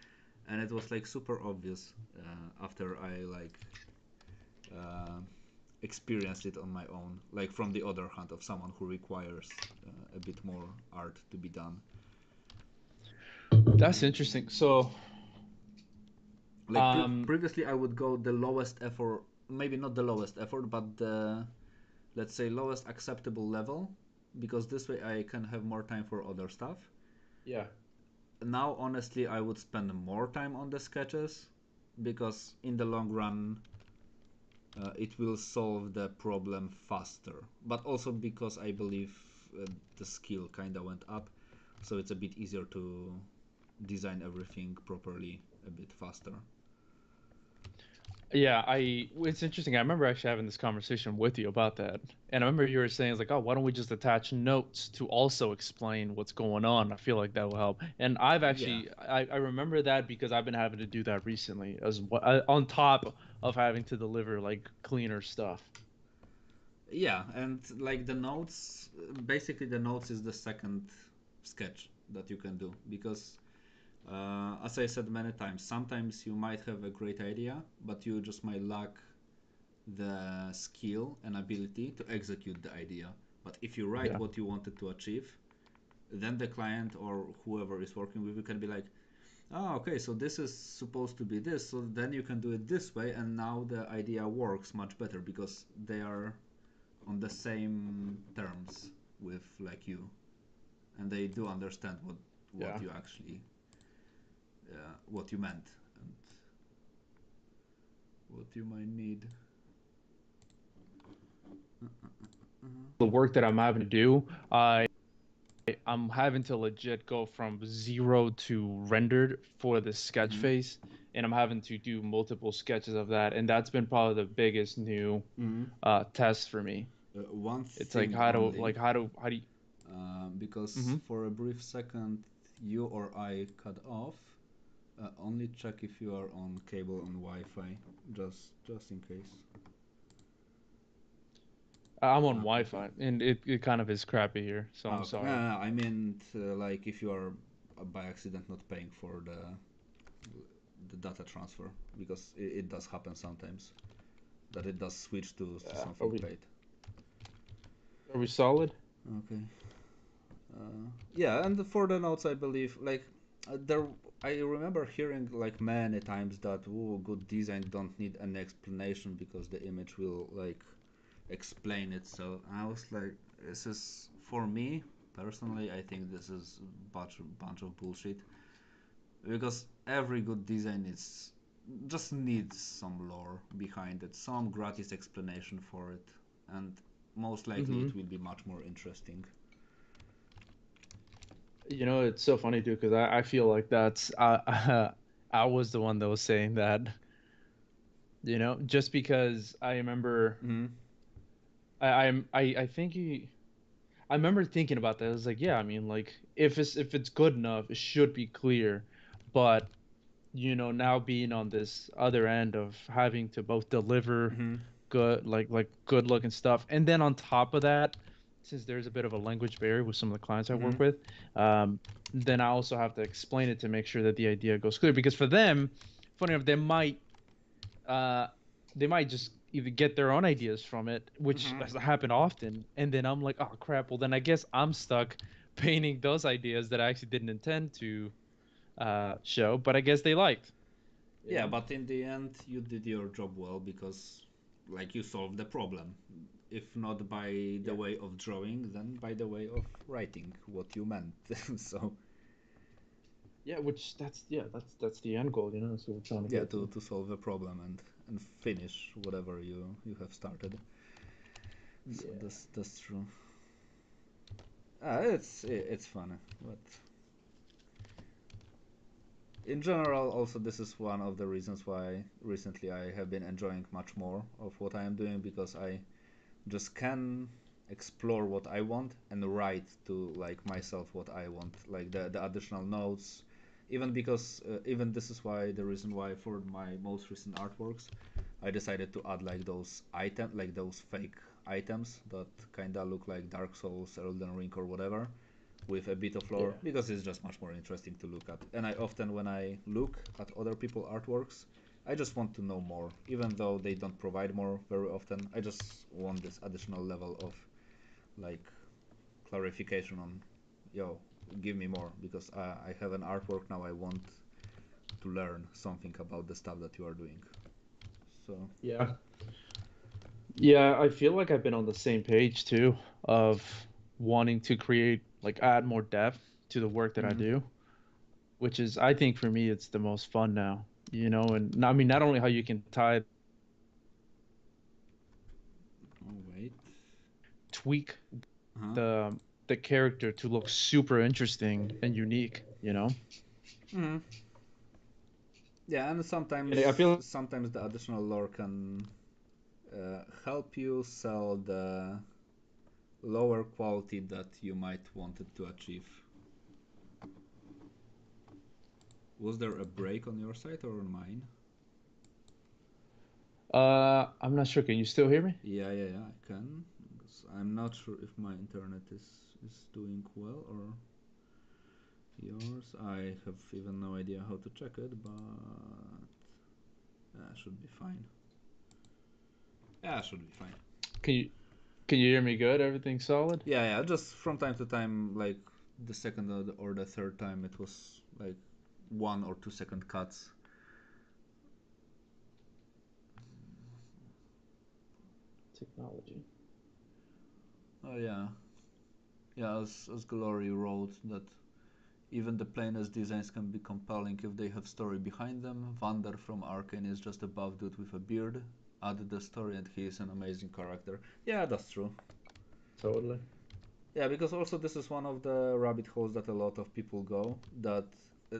and it was like super obvious after I like uh, experienced it on my own, like from the other hand of someone who requires a bit more art to be done. That's interesting. So, Like um, previously, I would go the lowest effort, maybe not the lowest effort, but the, let's say, lowest acceptable level, because this way I can have more time for other stuff. yeah. Now, honestly, I would spend more time on the sketches because in the long run it will solve the problem faster. But also because I believe the skill kind of went up, so it's a bit easier to design everything properly a bit faster. Yeah, it's interesting. I remember actually having this conversation with you about that. And I remember you were saying it's like, "Oh, why don't we just attach notes to also explain what's going on?" I feel like that will help. And Yeah, I remember that because I've been having to do that recently as well, on top of having to deliver like cleaner stuff. yeah, and like the notes, basically the notes is the second sketch that you can do because as I said many times, sometimes you might have a great idea, but you just might lack the skill and ability to execute the idea. But if you write Yeah. what you wanted to achieve, then the client or whoever is working with you can be like, oh, okay, so this is supposed to be this, so then you can do it this way, and now the idea works much better because they are on the same terms with like you, and they do understand what Yeah. you actually what you meant and what you might need. The work that I'm having to do, I'm having to legit go from zero to rendered for the sketch Mm-hmm. phase. and I'm having to do multiple sketches of that, and that's been probably the biggest new Mhm. test for me. One It's like thing only, how do you because hmm for a brief second you or I cut off. Only check if you are on cable on Wi-Fi, just in case. I'm on Ah, okay. Wi-Fi, and it kind of is crappy here, so Ah, I'm okay. No, sorry. no, no, I meant like if you are by accident not paying for the data transfer, because it does happen sometimes that it does switch to Are something we paid. solid? Okay. Yeah, and for the notes, I believe there. I remember hearing like many times that good design don't need an explanation because the image will like explain itself. And I was like, this is for me personally. I think this is a bunch of bullshit because every good design is just needs some lore behind it, some gratis explanation for it, and most likely Mm-hmm. it will be much more interesting. You know, it's so funny too, because I feel like that's I was the one that was saying that, just because I remember Mm-hmm. I think I remember thinking about that. I was like, yeah, I mean, like if it's good enough, it should be clear. But now being on this other end of having to both deliver Mm-hmm. good, like good looking stuff, and then on top of that, since there's a bit of a language barrier with some of the clients I Mm-hmm. work with, um, then I also have to explain it to make sure that the idea goes clear. Because for them, funny enough, uh, they might just either get their own ideas from it, which Mm-hmm. has happened often, and then I'm like, oh crap. Well, then I guess I'm stuck painting those ideas that I actually didn't intend to show, but I guess they liked. You Yeah, know? but in the end, you did your job well because, like, you solved the problem. If not by the Yeah. way of drawing, then by the way of writing what you meant. So, Yeah, which that's the end goal. That's what we're trying to yeah, get to. to solve a problem and finish whatever you have started. So Yeah. that's true. It's funny, but in general, also this is one of the reasons why recently I have been enjoying much more of what I am doing because I just can explore what I want and write to like myself what I want, like the additional notes. Even because even this is why the reason why for my most recent artworks, I decided to add like those like those fake items that kinda look like Dark Souls, Elden Ring, or whatever, with a bit of lore Yeah. because it's just much more interesting to look at. And I often, when I look at other people artworks, I just want to know more, even though they don't provide more very often. I just want this additional level of like clarification on, yo, give me more because I have an artwork now. I want to learn something about the stuff that you are doing. So Yeah. Yeah, I feel like I've been on the same page too of wanting to create, like, add more depth to the work that I mm. do, which is, I think for me, it's the most fun now. And I mean, not only how you can tie Oh wait. tweak Uh-huh. the character to look super interesting and unique. Mm. Yeah, and And I feel sometimes the additional lore can help you sell the lower quality that you might wanted to achieve. Was there a break on your side or on mine? I'm not sure. Can you still hear me? Yeah, I can. 'Cause I'm not sure if my internet is doing well or yours. I have even no idea how to check it, but should be fine. Yeah, should be fine. Can you can you hear me good? Everything solid? Yeah. Just from time to time, like the second or the third time, it was like 1 or 2 second cuts. Technology. Oh yeah. As Glory wrote that even the plainest designs can be compelling if they have story behind them. Vander from Arcane is just a buff dude with a beard. Add the story and he is an amazing character. Yeah, that's true. Totally. Yeah, because also this is one of the rabbit holes that a lot of people go. That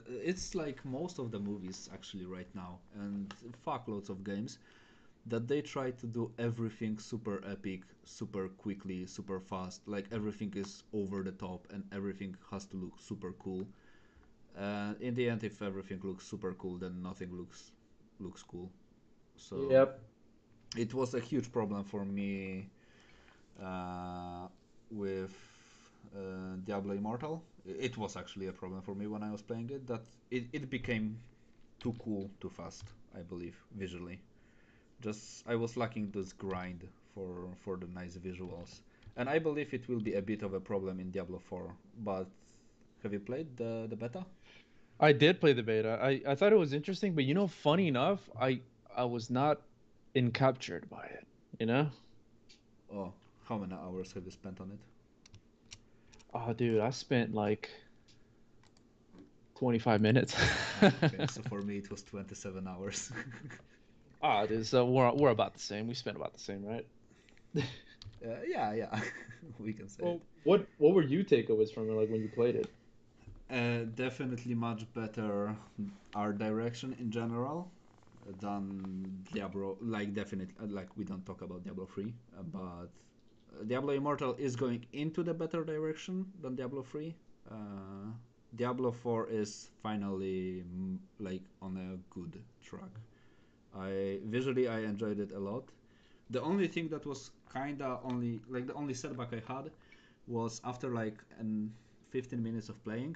It's like most of the movies actually right now, and fuckloads of games that they try to do everything super epic, super quickly, super fast. Like everything is over the top and everything has to look super cool. And in the end, if everything looks super cool, then nothing looks cool. So Yep. it was a huge problem for me uh, with Diablo Immortal. It was actually a problem for me when I was playing it, that it became too cool too fast, I believe, visually. Just I was lacking this grind for the nice visuals. And I believe it will be a bit of a problem in Diablo 4. But have you played the beta? I did play the beta. I thought it was interesting, but funny enough, I was not encaptured by it, you know? Oh, how many hours have you spent on it? Oh, dude, I spent like 25 minutes. Ah, okay, so for me it was 27 hours. Ah, dude, so we're about the same. We spent about the same, right? Yeah, yeah, we can say it. Well, what were you takeaways from it, like when you played it? Definitely much better art direction in general than Diablo. Like definitely, like we don't talk about Diablo 3, but Diablo Immortal is going into the better direction than Diablo 3. Uh, Diablo 4 is finally like on a good track. I visually I enjoyed it a lot. The only thing that was kinda only like the only setback I had was after like 15 minutes of playing,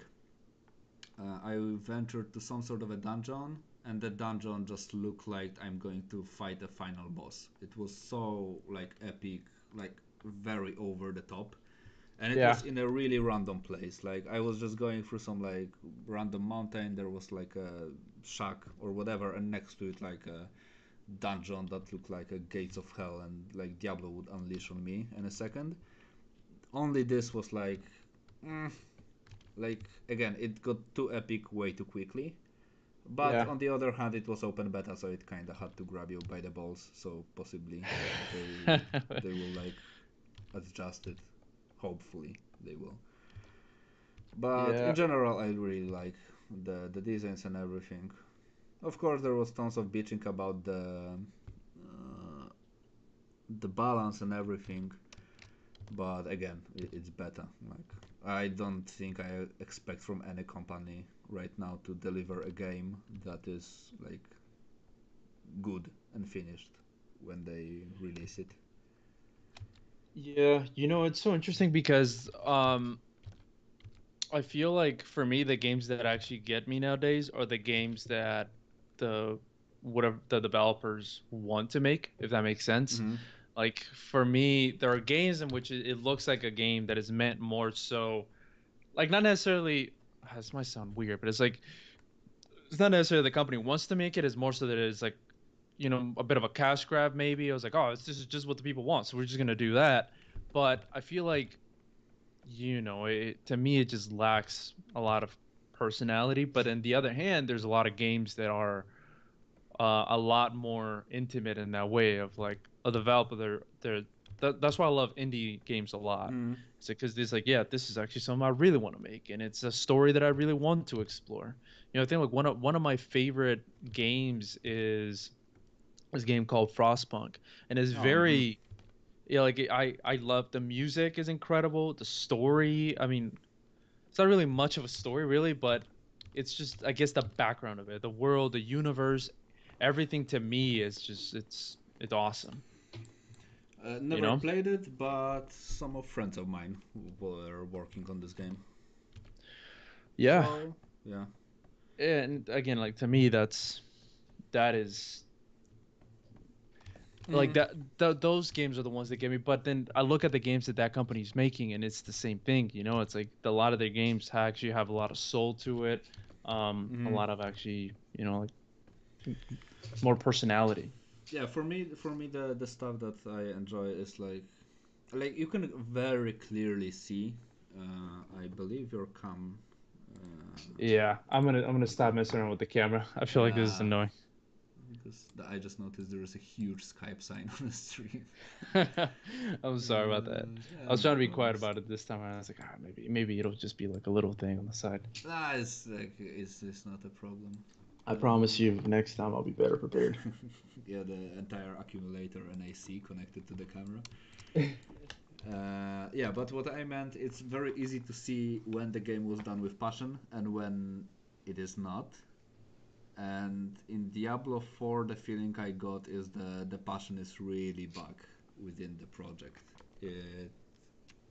I ventured to some sort of a dungeon, and the dungeon just looked like I'm going to fight a final boss. It was so like epic, like very over the top, and it Yeah. was in a really random place. Like I was just going through some like random mountain. There was like a shack or whatever, and next to it like a dungeon that looked like a gates of hell, and like Diablo would unleash on me in a second. Only this was mm, like again, it got too epic way too quickly. But Yeah. on the other hand, it was open beta, so it kind of had to grab you by the balls. So possibly they they will like adjust it. Hopefully they will. But in Yeah. general, I really like the designs and everything. Of course, there was tons of bitching about the balance and everything. But again, it's better. Like I don't think I expect from any company right now to deliver a game that is like good and finished when they release it. Yeah, it's so interesting because I feel like for me the games that actually get me nowadays are the games that the whatever the developers want to make, if that makes sense. Mm-hmm. Like for me, there are games in which it looks like a game that is meant more so like not necessarily this might sound weird, but it's not necessarily the company wants to make it, it's more so that it's like, a bit of a cash grab maybe. I was like, oh, this is just what the people want, so we're just gonna do that. But I feel like to me, it just lacks a lot of personality. But on the other hand, there's a lot of games that are a lot more intimate in that way of like a developer. That's why I love indie games a lot. Mm-hmm. It's because it's like, yeah, this is actually something I really want to make, and it's a story that I really want to explore. I think like one of my favorite games is this game called Frostpunk, and it's Oh, mm-hmm. very like I love the music is incredible. The story, I mean, it's not really much of a story, really, but it's just, I guess, the background of it, the world, the universe, everything to me is just, it's awesome, you Never know? played it, but some of friends of mine were working on this game. Yeah. So yeah. And again, like to me, that is like Mm-hmm. those games are the ones that get me. But then I look at the games that that company's making, and it's the same thing, It's like a lot of their games actually have a lot of soul to it, a Mm-hmm. lot of actually, like more personality. Yeah, for me the stuff that I enjoy is like you can very clearly see. I believe your cam. Yeah, I'm gonna stop messing around with the camera. I feel like this is Yeah, annoying. because I just noticed there is a huge Skype sign on the stream. I'm sorry about that. I Yeah, was no trying to be quiet problems. about it this time. I was like, maybe it'll just be like a little thing on the side. It's like it's not a problem. I promise you, next time I'll be better prepared. Yeah, the entire accumulator and AC connected to the camera. Yeah, but what I meant, it's very easy to see when the game was done with passion and when it is not. And in Diablo 4, the feeling I got is the passion is really back within the project. It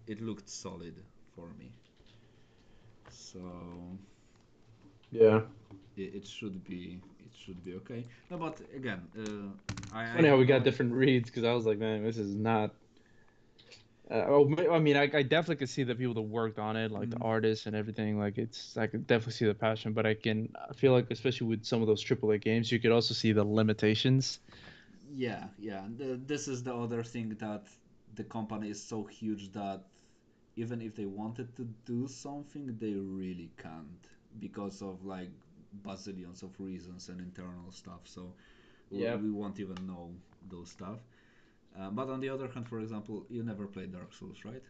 it looked solid for me, so Yeah. it should be okay. No, but again, It's I funny how have we no got different reads because I was like, man, this is not. I mean, I definitely could see the people that worked on it, like the mm, artists and everything. Like, I could definitely see the passion, but I feel like, especially with some of those AAA games, you could also see the limitations. yeah. This is the other thing, that the company is so huge that even if they wanted to do something, they really can't because of like bazillions of reasons and internal stuff. So Yeah. we won't even know those stuff. But on the other hand, for example, you never played Dark Souls, right?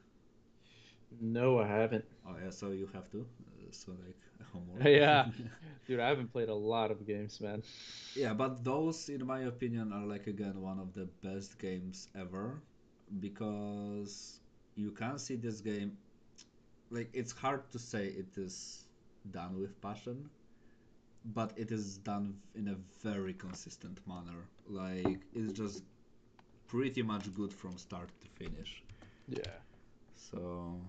No, I haven't. Oh yeah, so you have to. So like homework. Yeah, dude, I haven't played a lot of games, man. Yeah, but those, in my opinion, are like again one of the best games ever because you can see this game. Like it's hard to say it is done with passion, but it is done in a very consistent manner. Like it's just pretty much good from start to finish. Yeah. So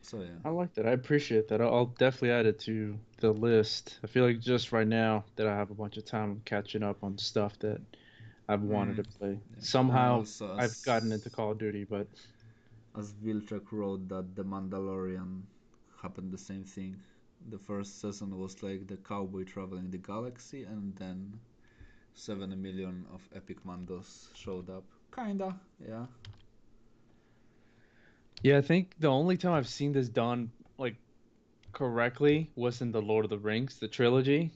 so yeah. I like that. I appreciate that. I'll definitely add it to the list. I feel like just right now that I have a bunch of time, I'm catching up on stuff that I've wanted Mm, to play. yeah. And Somehow also, I've gotten into Call of Duty, but as Vilchek wrote, that the Mandalorian happened the same thing. The first season was like the cowboy traveling the galaxy, and then 7 million of epic Mandos showed up. Kinda, yeah. yeah, I think the only time I've seen this done like correctly was in the Lord of the Rings, the trilogy,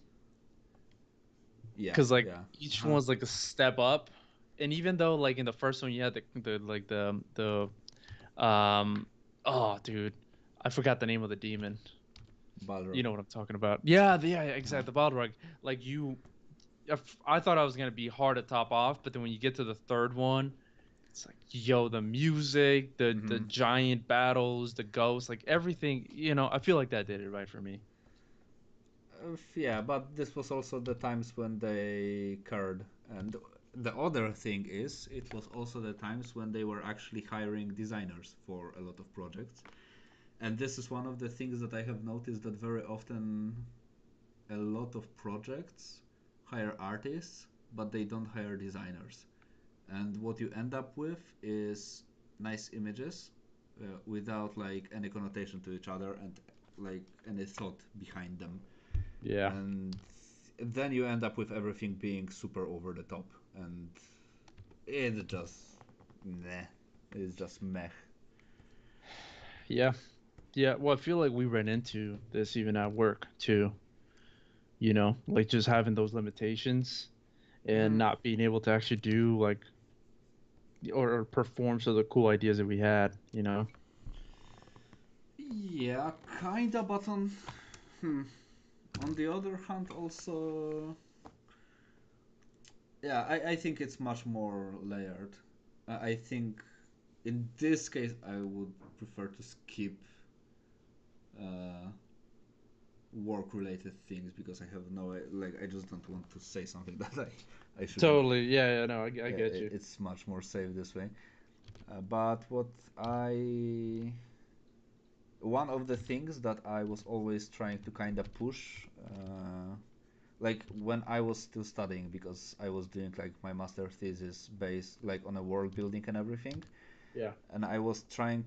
Yeah, because like yeah. each one Uh-huh. was like a step up. And even though like in the first one you had the oh dude, I forgot the name of the demon. You Balrog. know what I'm talking about. Yeah, yeah, Uh-huh. exactly. The Balrog. Like I thought I was gonna be hard to top off, but then when you get to the third one, it's like, yo, the music, the Mm-hmm. giant battles, the ghosts, like everything. I feel like that did it right for me. Yeah, but this was also the times when they cared. And the other thing is, it was also the times when they were actually hiring designers for a lot of projects. And this is one of the things that I have noticed, that very often a lot of projects hire artists, but they don't hire designers. And what you end up with is nice images without like any connotation to each other and like any thought behind them. Yeah. And then you end up with everything being super over the top, and it's just meh. It's just meh. Yeah. Yeah. Well, I feel like we ran into this even at work too. Like just having those limitations and Mm, not being able to actually do like or perform some of the cool ideas that we had. yeah, kinda, but hmm, on the other hand, also, yeah, I think it's much more layered. I think in this case, I would prefer to skip uh, work-related things because I have no like. I just don't want to say something that I shouldn't. Totally. Yeah. Yeah. No, I get you. It's much more safe this way. But what I one of the things that I was always trying to kind of push, like when I was still studying, because I was doing like my master thesis based like on a world building and everything, Yeah. and I was trying,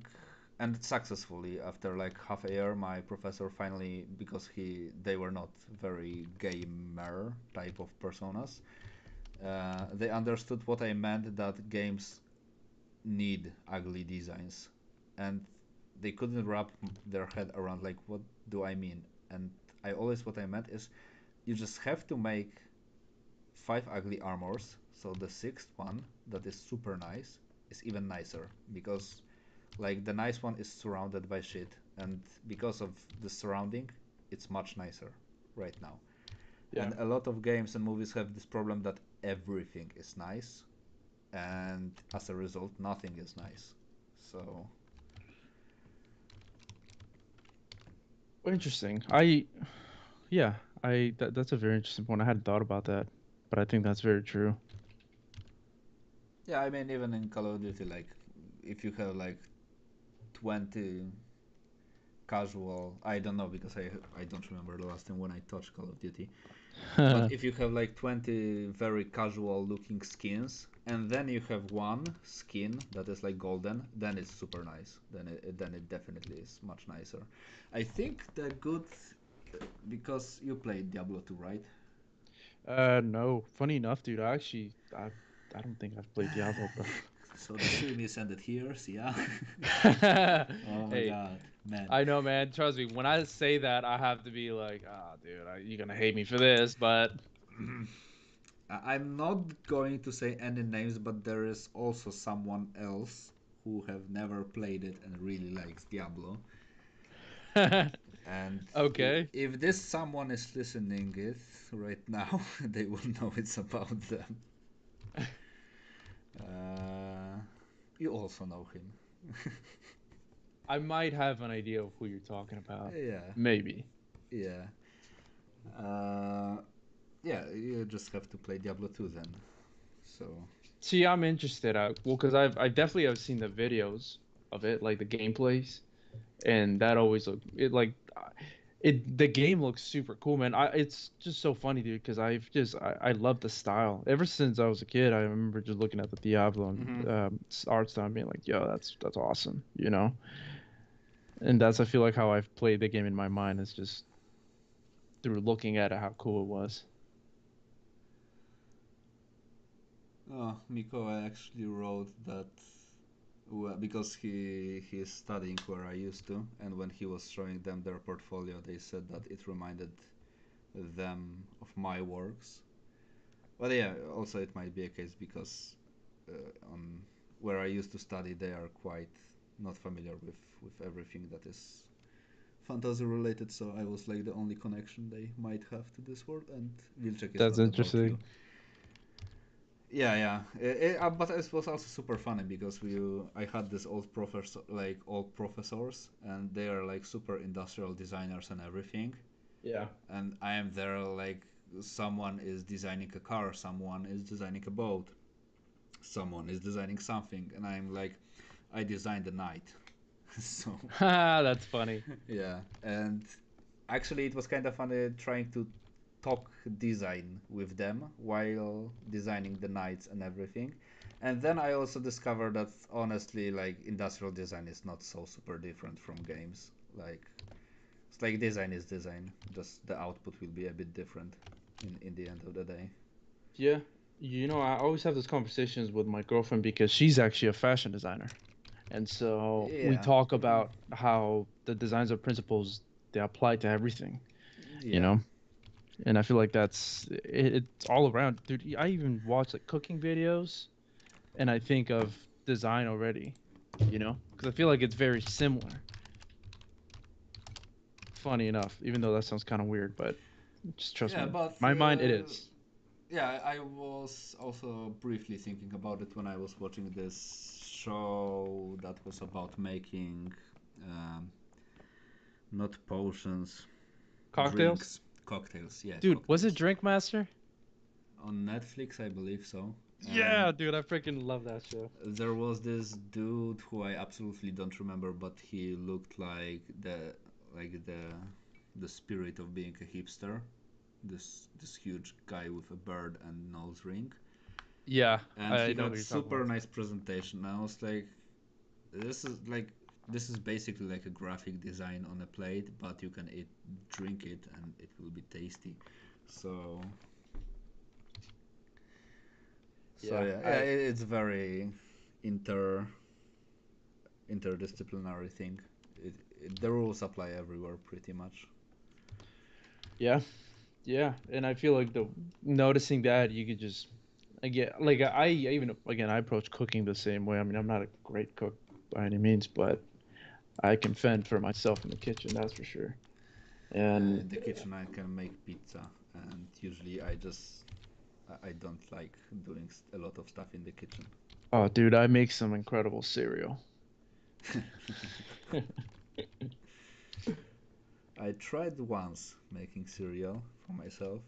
and successfully, after like half a year, my professor finally, because they were not very gamer type of personas, they understood what I meant, that games need ugly designs, and they couldn't wrap their head around like what do I mean. And I always what I meant is you just have to make five ugly armors. So the sixth one, that is super nice, is even nicer because like the nice one is surrounded by shit, and because of the surrounding, it's much nicer right now. Yeah. And a lot of games and movies have this problem that everything is nice, and as a result, nothing is nice. So Interesting. Yeah, that's a very interesting point. I hadn't thought about that, but I think that's very true. yeah, I mean even in Call of Duty, like if you have like 20 casual, I don't know because I don't remember the last time when I touched Call of Duty. But if you have like 20 very casual looking skins, and then you have one skin that is like golden, then it's super nice. Then it definitely is much nicer. I think the good, because you played Diablo 2, right? No. Funny enough, dude, I don't think I've played Diablo, bro. So the stream is ended here. See ya. Oh my Hey, god, man. I know, man. Trust me. When I say that, I have to be like, ah, dude, you're gonna hate me for this, but I'm not going to say any names, but there is also someone else who have never played it and really likes Diablo. And okay. if this someone is listening it right now, they will know it's about them. Uh, you also know him. I might have an idea of who you're talking about. Yeah, Maybe. yeah. Uh, yeah, you just have to play Diablo 2 then. So, See, I'm interested. Well, because I've definitely have seen the videos of it, like the gameplays, and that always look it like it. The game looks super cool, man. It's just so funny, dude, because I love the style. Ever since I was a kid, I remember just looking at the Diablo hmm and art style, and being like, yo, that's awesome, you know. And that's I feel like how I've played the game in my mind is just through looking at it, how cool it was. oh, Miko actually wrote that because he is studying where I used to, and when he was showing them their portfolio, they said that it reminded them of my works. But yeah, also it might be a case because on where I used to study, they are quite not familiar with everything that is fantasy related. So I was like the only connection they might have to this world, and Wilczek is That's not about you. interesting. Yeah, yeah. But it was also super funny because I had this old professors, and they are like super industrial designers and everything, Yeah. and I am there like someone is designing a car, someone is designing a boat, someone is designing something, and I'm like, I designed the night. So That's funny. yeah, and actually it was kind of funny trying to talk design with them while designing the knights and everything. And then I also discovered that honestly, like industrial design is not so super different from games. Like it's like design is design, just the output will be a bit different in the end of the day. Yeah. You know, I always have these conversations with my girlfriend because she's actually a fashion designer. And so we Yeah, talk about how the designs of principles they apply to everything, you yeah, know? And I feel like it's all around. Dude, I even watch like cooking videos and I think of design already, you know? Because I feel like it's very similar. Funny enough, even though that sounds kind of weird, but just trust yeah. me. But My mind, it is. yeah, I was also briefly thinking about it when I was watching this show that was about making um, not potions, Cocktails? drinks, cocktails. Yeah, Dude, was it cocktails. Drink Master? On Netflix, I believe so. And Yeah, dude, I freaking love that show. there was this dude who I absolutely don't remember, but he looked like the spirit of being a hipster. This huge guy with a beard and nose ring, Yeah, and I he know who had you're talking super about. nice presentation. I was like, this is like this is basically like a graphic design on a plate, but you can drink it, and it will be tasty. So Yeah, yeah, yeah, I it's very inter interdisciplinary thing. The rules apply everywhere pretty much. yeah. Yeah, and I feel like the noticing that you could just again like I even again I approach cooking the same way. I mean, I'm not a great cook by any means, but I can fend for myself in the kitchen, that's for sure. And In the kitchen, I can make pizza, and usually I don't like doing a lot of stuff in the kitchen. oh, dude, I make some incredible cereal. I tried once making cereal for myself,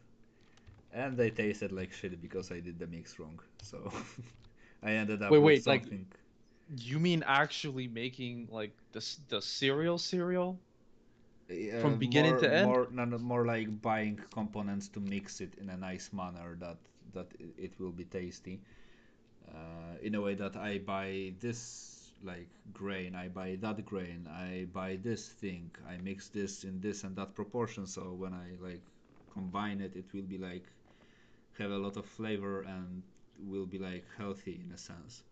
and they tasted like shit because I did the mix wrong. So I ended up Wait, with wait, like something. you mean actually making like the cereal from beginning More to end? more no, no, more like buying components to mix it in a nice manner that it will be tasty, in a way that I buy this like grain, I buy that grain, I buy this thing, I mix this in this and that proportion, so when I like combine it, it will be like have a lot of flavor and will be like healthy in a sense,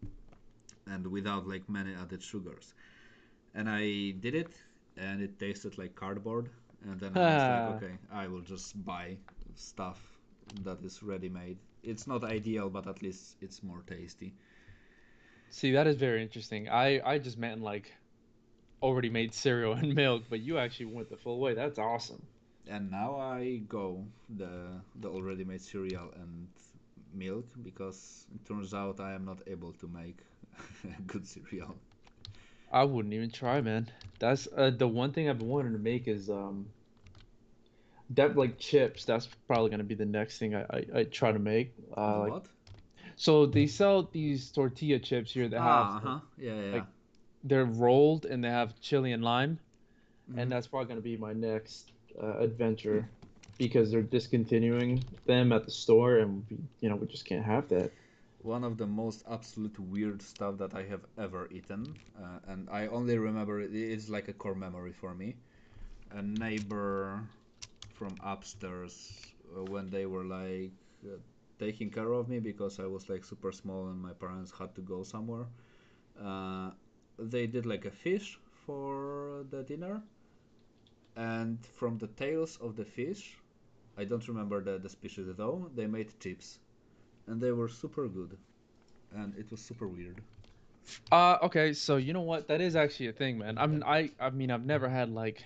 and without like many added sugars. And I did it, and it tasted like cardboard. And then I was like, okay, I will just buy stuff that is ready made. It's not ideal, but at least it's more tasty. See, that is very interesting. I just meant like already made cereal and milk, but you actually went the full way. That's awesome. And now I go the already made cereal and milk because it turns out I am not able to make good cereal. I wouldn't even try, man. That's the one thing I've been wanting to make is that like chips. That's probably gonna be the next thing I try to make. The Like what? so they sell these tortilla chips here that have Ah, uh huh. Yeah, yeah, yeah. like they're rolled and they have chili and lime, and Hmm. that's probably gonna be my next adventure because they're discontinuing them at the store, and we just can't have that. One of the most absolute weird stuff that I have ever eaten, and I only remember it's like a core memory for me. A neighbor from upstairs, when they were like taking care of me because I was like super small and my parents had to go somewhere. Uh, they did like a fish for the dinner, and from the tails of the fish, I don't remember the species though, they made chips, and they were super good, and it was super weird. Okay, so you know what? That is actually a thing, man. I mean, I've never had like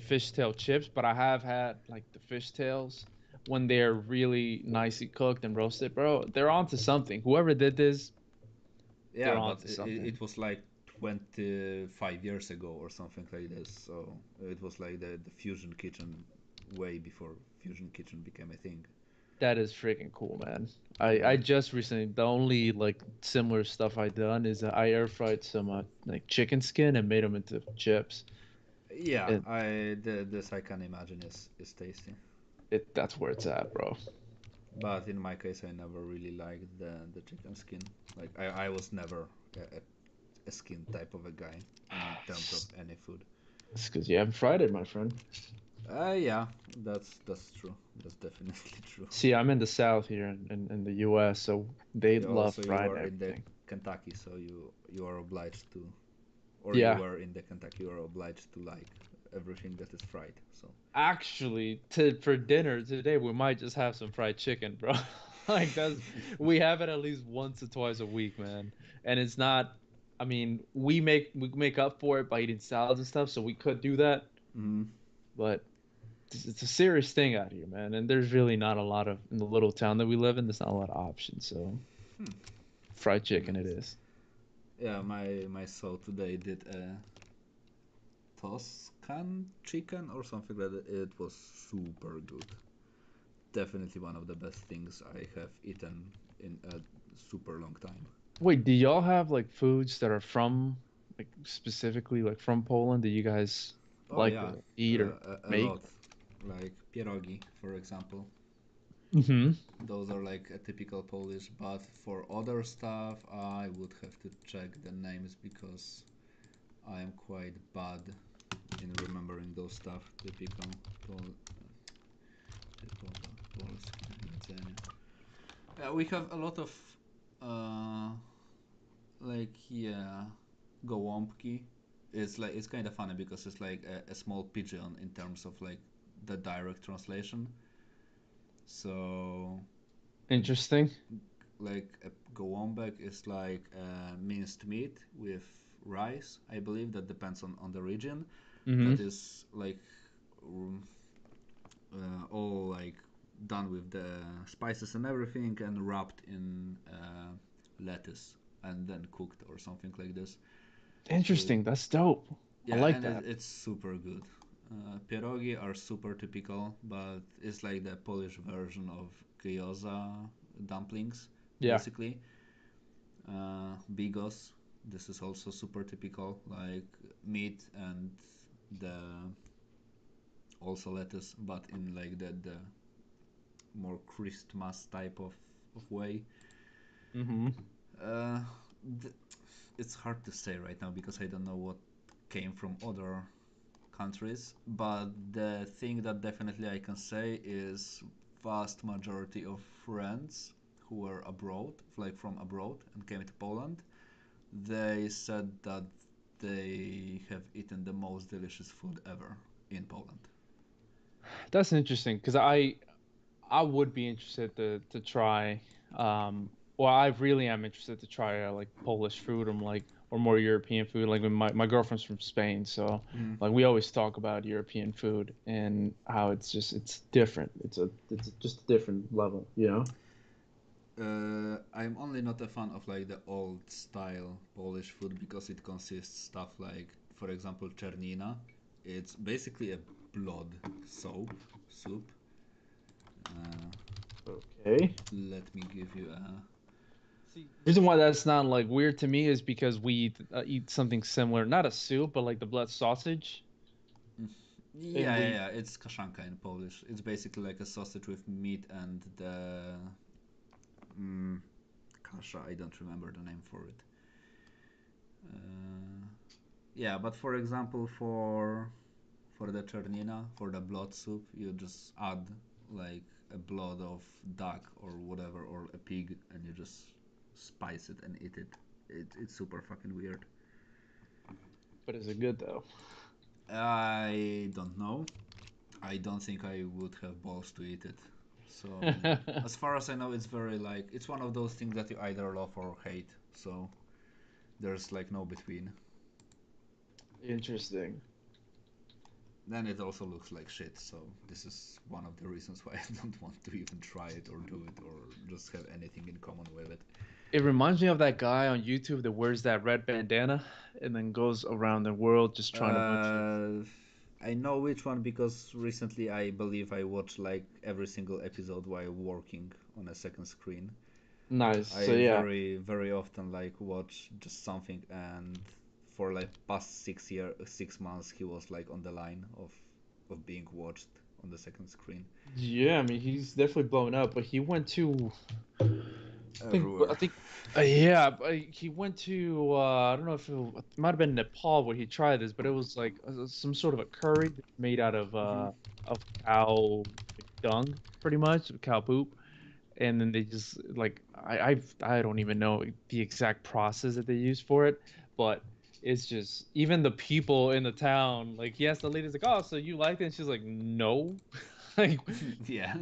fishtail chips, but I have had like the fishtails when they're really nicely cooked and roasted, bro. They're onto something. Whoever did this, they're Yeah, but onto something. it was like 25 years ago or something like this. So it was like the fusion kitchen way before fusion kitchen became a thing. That is freaking cool, man. I Yeah, just recently the only like similar stuff I done is I air fried some like chicken skin and made them into chips. yeah. And This I can imagine is tasty. that's where it's at, bro. But in my case, I never really liked the chicken skin. Like I was never a skin type of a guy in terms of any food. It's because you haven't fried it, my friend. Yeah, that's true. That's definitely true. See, I'm in the South here in the US, so they Yeah, love also you fried were in the everything. Kentucky, so you are obliged to, or you Yeah, were in the Kentucky, you are obliged to like everything that is fried. So actually, to for dinner today we might just have some fried chicken, bro. Like that's we have it at least once or twice a week, man. And it's not. I mean, we make up for it by eating salads and stuff, so we could do that, mm, but it's a serious thing out here, man. And there's really not a lot of in the little town that we live in. There's not a lot of options, so fried chicken it nice. is. Yeah, my soul today did a Toscan chicken or something like that. It was super good. Definitely one of the best things I have eaten in a super long time. Wait, do y'all have like foods that are from like specifically like from Poland that you guys Oh like yeah, to eat or a make? lot. Like pierogi, for example. Hmm. Those are like a typical Polish, but for other stuff, I would have to check the names because I am quite bad in remembering those stuff. Typowe polskie jedzenie. Yeah, we have a lot of uh, like yeah, gołąbki. It's kind of funny because it's like a small pigeon in terms of like the direct translation. So Interesting. like a gołąbek is like minced meat with rice. I believe that depends on the region. Mm-hmm. That is like um, all like done with the spices and everything and wrapped in lettuce and then cooked or something like this. It, Interesting. That's dope. I yeah, like and that. it's super good. Pierogi are super typical, but it's like the Polish version of gyoza dumplings, Yeah. basically. Bigos, this is also super typical, like meat and the also lettuce, but in like the more Christmas type of way. Mm-hmm. Uh, th- it's hard to say right now because I don't know what came from other countries, but the thing that definitely I can say is vast majority of friends who were abroad, like from abroad, and came to Poland, they said that they have eaten the most delicious food ever in Poland. That's interesting because I would be interested to try well I really am interested to try like Polish food or more European food like when my girlfriend's from Spain so Mm. like we always talk about European food and how it's different it's just a different level, you know. I'm only not a fan of like the old style Polish food because it consists stuff like, for example, czernina. It's basically a blood soup. Uh, Okay. Let me give you a. See, the reason why that's not like weird to me is because we eat something similar, not a soup, but like the blood sausage, Yeah, and yeah, we yeah. It's kaszanka in Polish. It's basically like a sausage with meat and the mm, kasha. I don't remember the name for it. Uh, yeah, but for example, for the czernina, for the blood soup, you just add like a blood of duck or whatever, or a pig, and you just spice it and eat it. It's super fucking weird. but is it good though? I don't know. I don't think I would have balls to eat it. So, as far as I know, it's very like it's one of those things that you either love or hate. So there's like no between. Interesting. Then it also looks like shit. So this is one of the reasons why I don't want to even try it or do it or just have anything in common with it. It reminds me of that guy on YouTube that wears that red bandana and then goes around the world just trying to butcher. Uh, I know which one because recently I believe I watched like every single episode while working on a second screen. Nice. So I yeah, very often like watch just something, and for like past 6 months he was like on the line of being watched on the second screen yeah. I mean, he's definitely blown up, but he went to I everywhere. think yeah, but he went to I don't know if it might have been Nepal where he tried this, but it was like some sort of a curry that's made out Hmm. of cow like dung, pretty much cow poop, and then they just like I don't even know the exact process that they use for it, but it's just even the people in the town like he asked the lady's like, oh, so you like it, and she's like, no. Like, Yeah.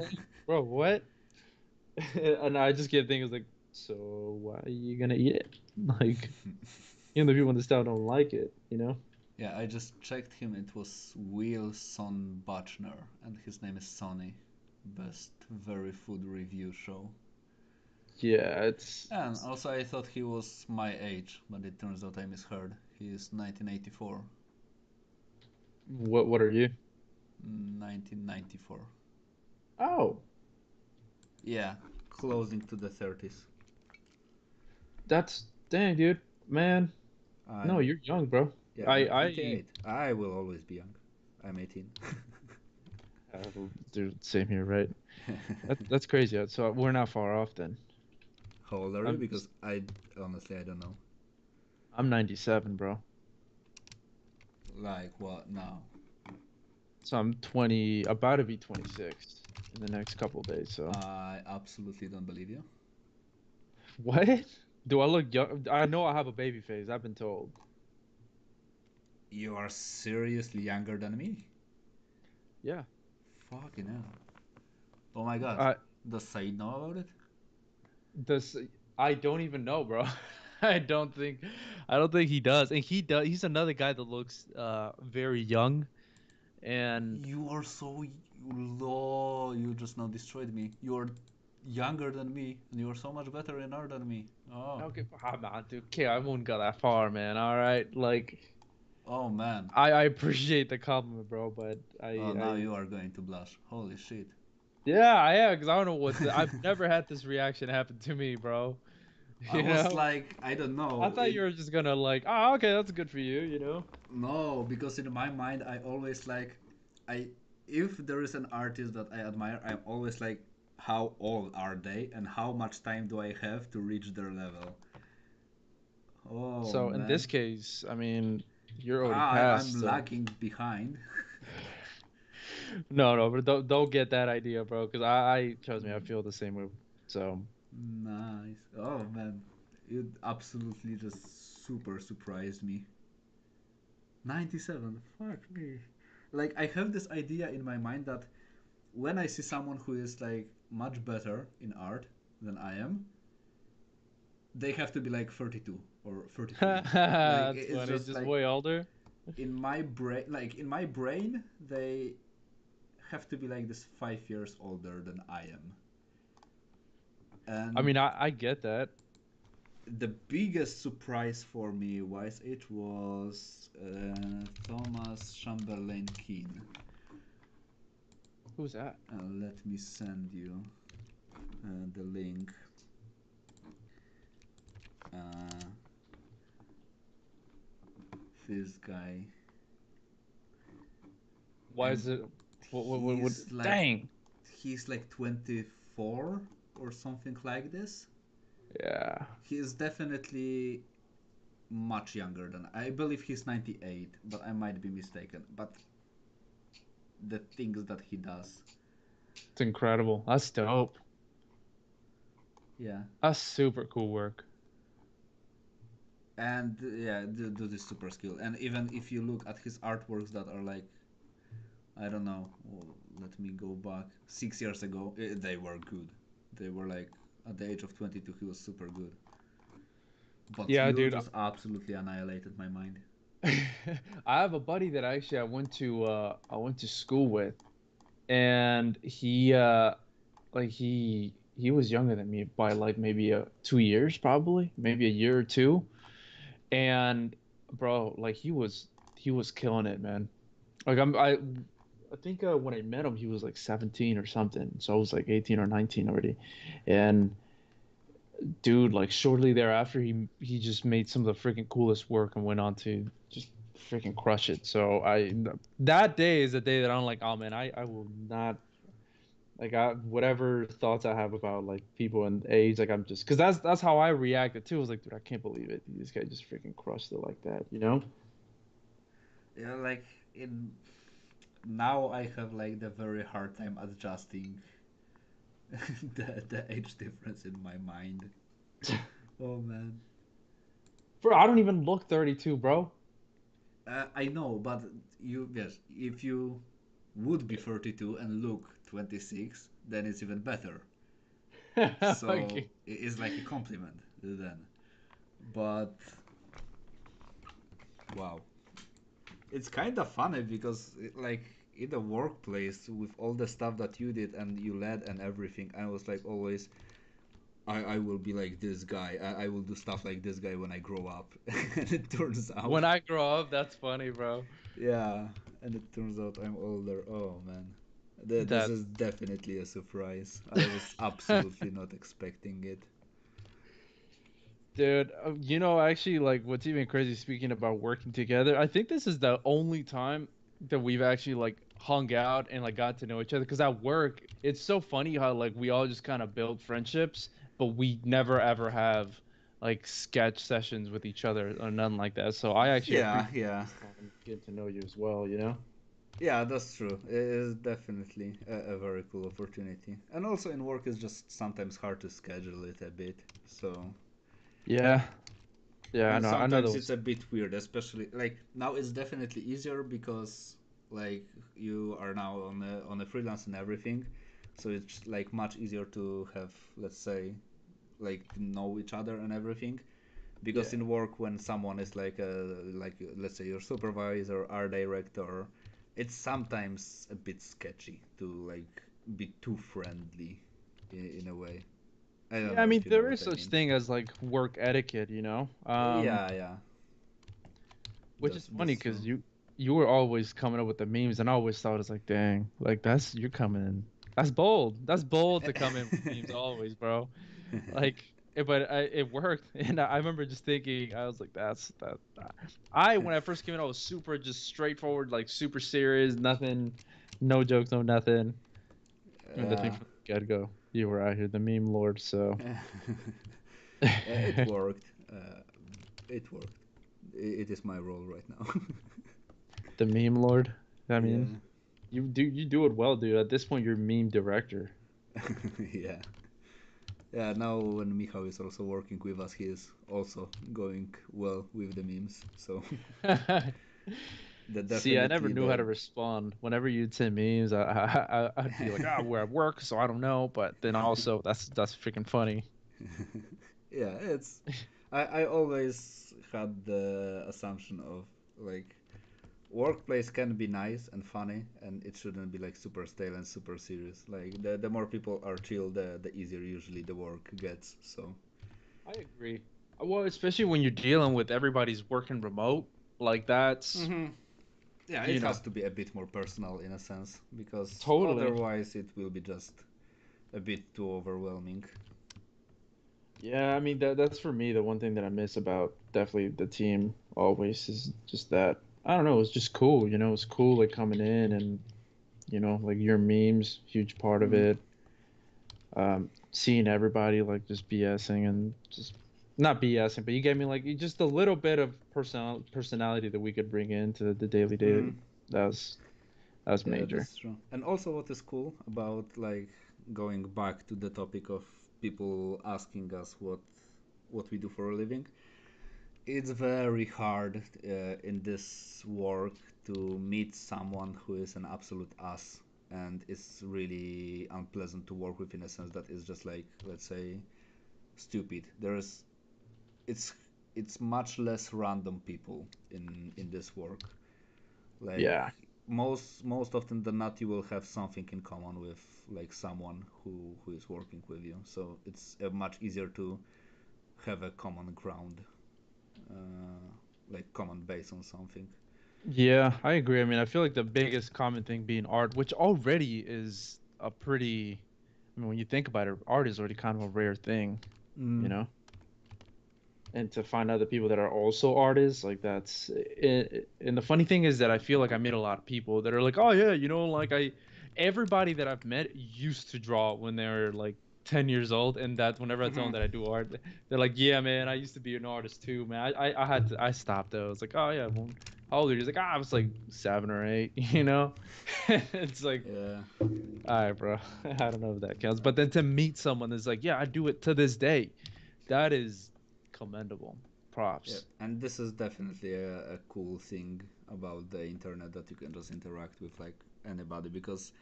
bro, what? And I just get things like, so why are you gonna eat it? Like, even the people in this town don't like it, you know? Yeah, I just checked him. It was Wilson Bachner, and his name is Sonny. Best very food review show. Yeah, And also, I thought he was my age, but it turns out I misheard. He is 1984. what are you? 1994. Oh, Yeah, closing to the 30s. that's dang, dude, man. No, I'm you're young, bro. Yeah, I I'm I 28. I will always be young. I'm 18. dude, same here, right? That's crazy. So we're not far off then. How old are you? I'm Because I honestly I don't know. I'm 97, bro. Like what now? So I'm 20, about to be 26 in the next couple of days. So I absolutely don't believe you. what? Do I look young? I know I have a baby face. I've been told. You are seriously younger than me. Yeah. Fucking hell. Oh my god. I Does Said know about it? this I don't even know, bro. I I don't think he does. And he does he's another guy that looks very young and You are so low. You just now destroyed me. You are younger than me, and you are so much better in art than me. Oh, okay, I'm not dude. Okay, I won't go that far, man. All right. Like oh man. I appreciate the compliment, bro, but Oh, now I you are going to blush. Holy shit. yeah, I am because I don't know I've never had this reaction happen to me, bro. I You was know? like, I don't I know. thought you were just gonna like, oh, okay, that's good for you, you know? No, because in my mind, I always like, I if there is an artist that I admire, I'm always like, how old are they, and how much time do I have to reach their level? Oh So in this man. case, I mean, you're already I'm past, so lagging behind. no, no, but don't get that idea, bro, because I trust me, I feel the same way. So Nice. Oh man, it absolutely just super surprised me. 97. Fuck me. Like I have this idea in my mind that when I see someone who is like much better in art than I am, they have to be like 32 or 33. Like that's it's funny, just just like way older. in my brain, they have to be like this 5 years older than I am. I And mean, I get that. the biggest surprise for me was it was Thomas Chamberlain Keane. Who's that? Let me send you the link. Uh, this guy, Why and is it? he's like Dang. 24 or something like this. Yeah. He is definitely much younger than I believe he's 98, but I might be mistaken. But the things that he does, It's incredible. That's dope. yeah, That's super cool work. and yeah, do this super skill. And even if you look at his artworks that are like, I don't know, well, let me go back 6 years ago, they were good. They were like at the age of 22, he was super good. But Yeah, you dude. just absolutely annihilated my mind. I have a buddy that I went to school with, and he was younger than me by like maybe 2 years, probably maybe a year or two. And bro, like he was killing it, man. Like I think when I met him he was like 17 or something, so I was like 18 or 19 already. And dude, like shortly thereafter, he just made some of the freaking coolest work and went on to just freaking crush it. So that day is the day that I'm like, oh man, I will not like whatever thoughts I have about like people and age, like I'm just because that's how I reacted too. I was like, dude, I can't believe it. This guy just freaking crushed it like that, you know? Yeah, like in now I have like the very hard time adjusting the age difference in my mind. Oh man. Bro, I don't even look 32, bro. I know, but you yes, if you would be 32 and look 26, then it's even better. So Okay. it is like a compliment then. But wow, it's kind of funny because like in the workplace with all the stuff that you did and you led and everything, I was like always I will be like this guy. I will do stuff like this guy when I grow up. And it turns out, When I grow up, that's funny, bro. yeah, and it turns out I'm older. Oh man. This That is definitely a surprise. I was absolutely not expecting it. Dude, you know, actually, like, what's even crazy, speaking about working together, I think this is the only time that we've actually, like, hung out and, like, got to know each other. Because at work, it's so funny how, like, we all just kind of build friendships, but we never ever have, like, sketch sessions with each other or nothing like that. So I actually Yeah, appreciate yeah. this time getting to know you as well, you know? Yeah, that's true. It is definitely a very cool opportunity. And also in work it's just sometimes hard to schedule it a bit. So Yeah. Yeah, and I know sometimes it's those. a bit weird, especially like now it's definitely easier because like you are now on a freelance and everything. So it's like much easier to have, let's say, like know each other and everything. Because Yeah. in work, when someone is like let's say your supervisor, art director, it's sometimes a bit sketchy to like be too friendly in a way. I don't Yeah, I know mean if you know there what is I such mean. thing as like work etiquette, you know. Yeah, yeah, Which is funny that's true. because you were always coming up with the memes, and I always thought it's like, dang, like that's you're coming in. That's bold. That's bold to come in with memes always, bro. Like, but it worked, and I remember just thinking, I was like, that's that. I when I first came in, I was super just straightforward, like super serious, nothing, no jokes, no nothing. And I think Yeah. from the get go, you were out here, the meme lord. So It the worked. It worked. It is my role right now. meme lord. I mean, Yeah. you do it well, dude. At this point, you're meme director. Yeah. Yeah, now when Michał is also working with us, he is also going well with the memes. So the See, I never definitely knew how the to respond. Whenever you'd send memes, I'd be like, ah, we're at work, so I don't know. But then also, that's freaking funny. yeah, it's I always had the assumption of like workplace can be nice and funny and it shouldn't be like super stale and super serious. Like the more people are chill, the easier usually the work gets. So I agree. Well, especially when you're dealing with everybody's working remote, like that's, yeah, you it know, has to be a bit more personal in a sense because totally. otherwise it will be just a bit too overwhelming. Yeah, I mean that's for me the one thing that I miss about definitely the team always is just that I don't know, it's just cool, you know, it's cool like coming in and like your memes, huge part of Mm. it. Seeing everybody like just BSing and just not BSing, but you get me like just a little bit of personality that we could bring into the daily. Mm. That was that was Yeah, major. that's true. And also, what is cool about like going back to the topic of people asking us what we do for a living, it's very hard in this work to meet someone who is an absolute ass and it's really unpleasant to work with in a sense that it's just like let's say stupid. There's it's it's much less random people in this work. Like Yeah. most often than not, you will have something in common with like someone who is working with you. So it's much easier to have a common ground, like common base on something. Yeah, I agree. I mean, I feel like the biggest common thing being art, which already is a pretty, I mean, when you think about it, art is already kind of a rare thing, you Mm. know? And to find other people that are also artists, like that's it. And the funny thing is that I feel like I meet a lot of people that are like, oh yeah, like everybody that I've met used to draw when they were like 10 years old, and that whenever I tell them Mhm. that I do art, they're like, yeah, man, I used to be an artist too, man. I stopped though. I was like, oh yeah, well, how old are you? He's like, ah, I was like 7 or 8, you know. It's like, Yeah. all right, bro. I don't know if that counts, but then to meet someone that's like, yeah, I do it to this day, that is commendable. Yeah, Props. and this is definitely a cool thing about the internet that you can just interact with like anybody because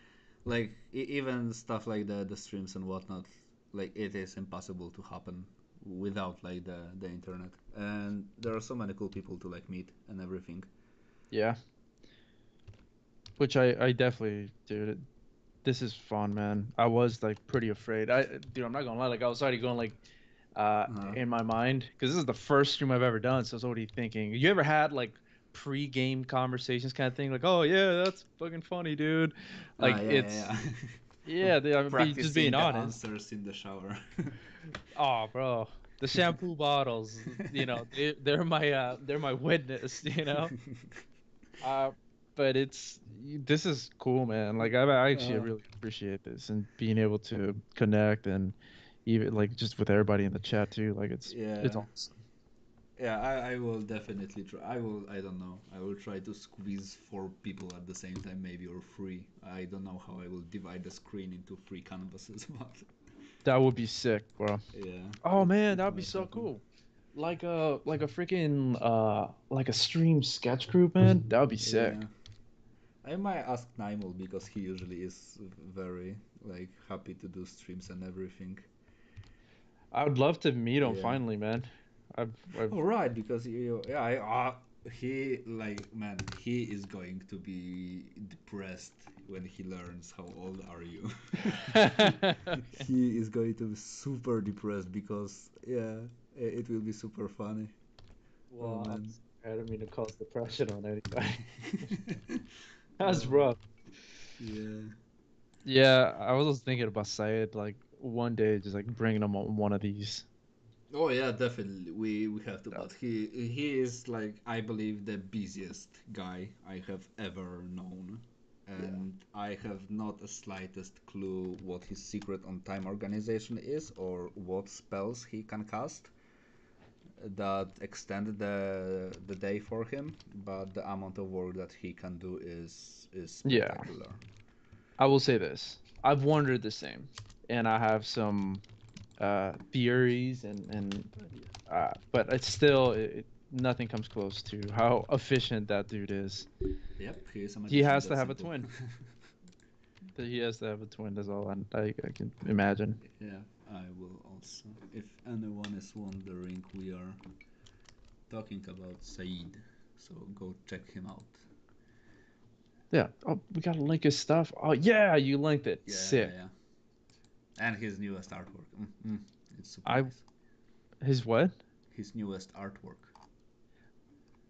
like even stuff like the streams and whatnot, like it is impossible to happen without like the internet. And there are so many cool people to like meet and everything. Yeah, which I definitely, dude. This is fun, man. I was like pretty afraid. Dude, I'm not gonna lie. Like I was already going like, Uh, in my mind because this is the first stream I've ever done. So I was already thinking. You ever had like pre-game conversations kind of thing? Like, oh yeah, that's fucking funny, dude. Like yeah, it's yeah, yeah. yeah. I'm just being Practicing the honest. answers in the shower. Oh, bro, the shampoo bottles. They're my witness. Uh, but this is cool, man. Like I actually uh, really appreciate this and being able to connect and even like just with everybody in the chat too. Like it's yeah. awesome. Yeah, I will definitely try. I don't know. I will try to squeeze four people at the same time, maybe, or three. I don't know how I will divide the screen into three canvases, but That would be sick, bro. yeah, Oh man, it that would be might so happen. cool. Like a freaking like a stream sketch group, man. That would be sick. Yeah. I might ask Naimul because he usually is very like happy to do streams and everything. I would love to meet him Yeah. finally, man. I've All right, because yeah, he like man, he is going to be depressed when he learns how old are you. He is going to be super depressed because yeah, it will be super funny. Oh Well, man. I don't mean to cause depression on anybody. That's Oh rough. yeah. Yeah, I was just thinking about Syed, like one day just like bringing him on one of these. Oh yeah, definitely. We have to, Yeah. but he is like I believe the busiest guy I have ever known, Yeah. and I have not a slightest clue what his secret on time organization is or what spells he can cast that extend the day for him. But the amount of work that he can do is Yeah, spectacular. I will say this. I've wondered the same, and I have some theories and but it's still nothing comes close to how efficient that dude is. Yep, he is a He magician. has to That's have a simple. twin. He has to have a twin. That's all I can imagine. Yeah, I will also. If anyone is wondering, we are talking about Said, so go check him out. Yeah. Oh, we gotta link his stuff. Oh yeah, you linked it. Yeah, yeah, Sick. yeah. And his newest artwork. It's super I nice. his what? His newest artwork.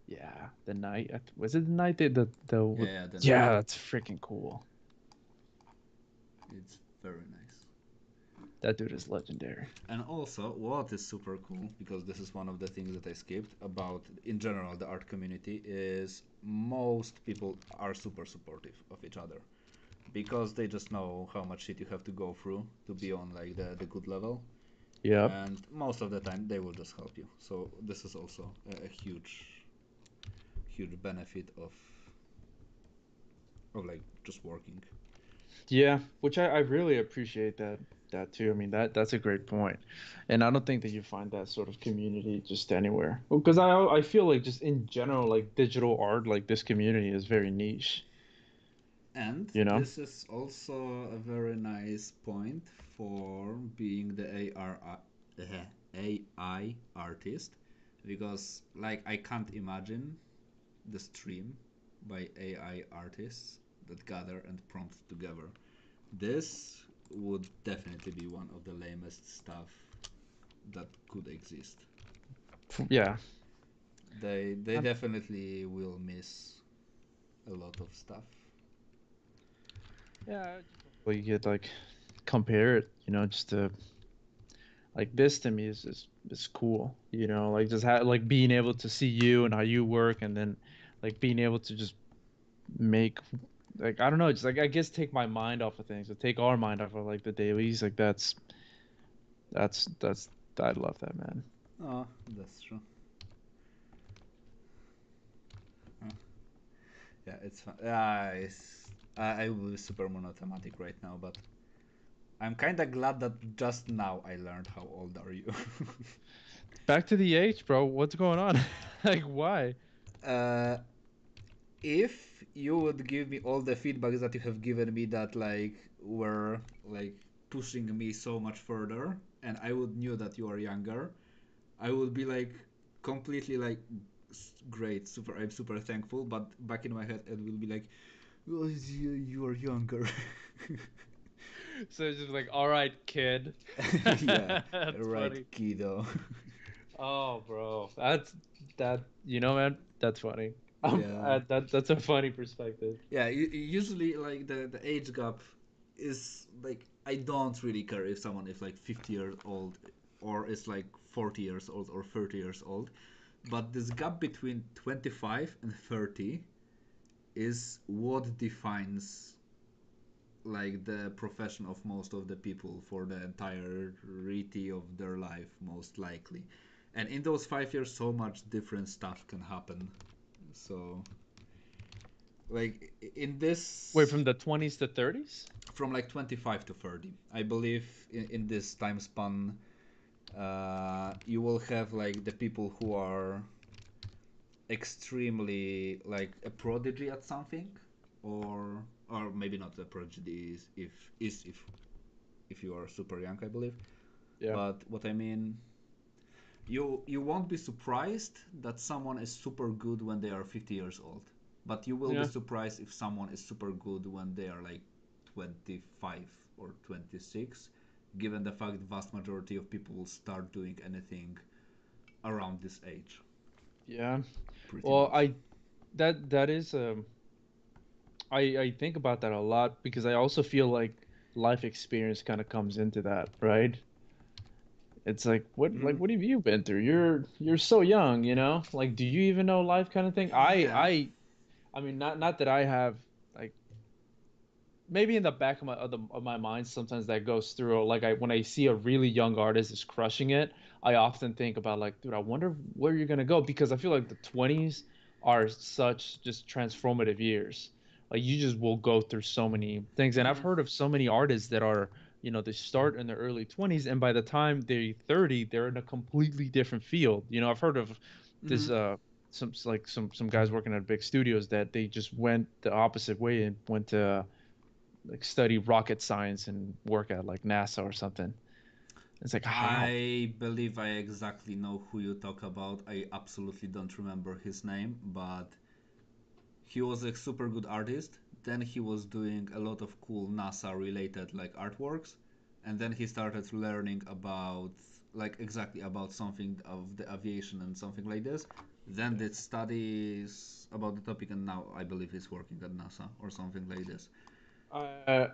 Yeah, the night. Was it the night that Yeah, yeah, the night. yeah, that's freaking cool. It's very nice. That dude is legendary. And also, what is super cool, because this is one of the things that I skipped about in general the art community, is most people are super supportive of each other because they just know how much shit you have to go through to be on like the good level, Yep. and most of the time they will just help you. So this is also a huge benefit of like just working. Yeah, which I really appreciate that too. I mean that's a great point, and I don't think that you find that sort of community just anywhere. Because I feel like just in general, like digital art, like this community is very niche. And You know? this is also a very nice point for being the AI artist, because like I can't imagine the stream by AI artists that gather and prompt together. This would definitely be one of the lamest stuff that could exist. Yeah. They Um, definitely will miss a lot of stuff. yeah. Well, you could like compare it. Just to like this to me is cool. Like just like being able to see you and how you work, and then like being able to just make like I don't know, just like I guess take my mind off of things, or take our mind off of like the dailies. Like that's I love that, man. Oh, that's true. Huh. Yeah, it's fun. I will be super monothematic right now, but I'm kind of glad that just now I learned how old are you. Back to the age, bro. What's going on? Like why? uh, if you would give me all the feedbacks that you have given me that like were like pushing me so much further, and I would knew that you are younger, I would be like completely like great, super. I'm super thankful. But back in my head, it will be like, oh, you are younger. So it's just like, all right, kid. Yeah, That's right, funny. kiddo. Oh, bro, that. Man, that's funny. Yeah, That's a funny perspective. yeah. Usually, like the age gap is like I don't really care if someone is like 50 years old or is like 40 years old or 30 years old, but this gap between 25 and 30 is what defines like the profession of most of the people for the entirety of their life, most likely. And in those 5 years, so much different stuff can happen. So, like in Wait, this, from the 20s to 30s? from like 25 to 30, I believe in this time span, you will have like the people who are extremely like a prodigy at something, or or maybe not a prodigy if you are super young, I believe. Yeah. But what I mean, you won't be surprised that someone is super good when they are 50 years old, but you will be Yeah. surprised if someone is super good when they are like 25 or 26, given the fact vast majority of people will start doing anything around this age, Yeah. pretty Well, much. that is I think about that a lot because I also feel like life experience kind of comes into that, right? It's like Mm, what have you been through? You're so young, you know? Like do you even know life kind of thing? yeah. I mean not that I have like maybe in the back of my mind sometimes that goes through like I when I see a really young artist is crushing it, I often think about like, dude, I wonder where you're gonna go because I feel like the 20s are such just transformative years. Like you just will go through so many things, and I've Mm, heard of so many artists that are, they start in their early 20s, and by the time they're 30, they're in a completely different field. I've heard of this mm. some guys working at big studios that they just went the opposite way and went to like study rocket science and work at like NASA or something. It's like how? I believe I exactly know who you talk about. I absolutely don't remember his name, but he was a super good artist. Then he was doing a lot of cool NASA related like artworks, and then he started learning about like exactly about something of the aviation and something like this. Then did studies about the topic, and now I believe he's working at NASA or something like this. Uh,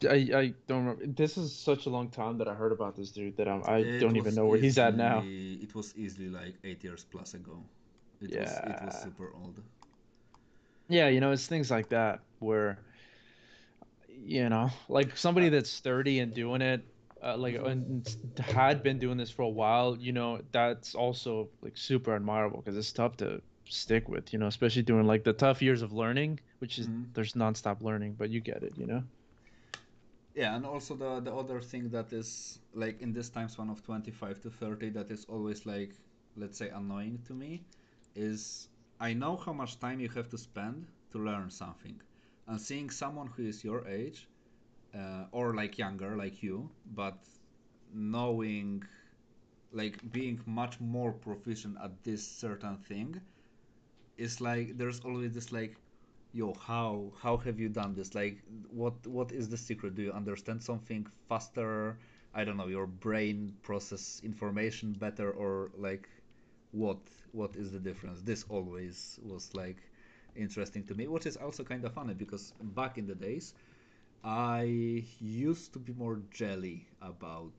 I don't remember. This is such a long time that I heard about this dude that I It don't even was know where he's at now. easily it was easily like 8 years plus ago. It was Yeah. super old. Yeah, it's things like that where, like somebody Uh, that's 30 and doing it, like and had been doing this for a while, that's also like super admirable because it's tough to stick with, especially doing like the tough years of learning, which is mhm. there's nonstop learning, but you get it. Yeah, and also the other thing that is like in this time span of 25 to 30 that is always like, let's say, annoying to me is I know how much time you have to spend to learn something, and seeing someone who is your age or like younger like you, but knowing like being much more proficient at this certain thing, it's like there's always this like, yo, how have you done this? Like, what is the secret? Do you understand something faster? I don't know, your brain process information better, or like what what is the difference? This always was like interesting to me, which is also kind of funny because back in the days I used to be more jelly about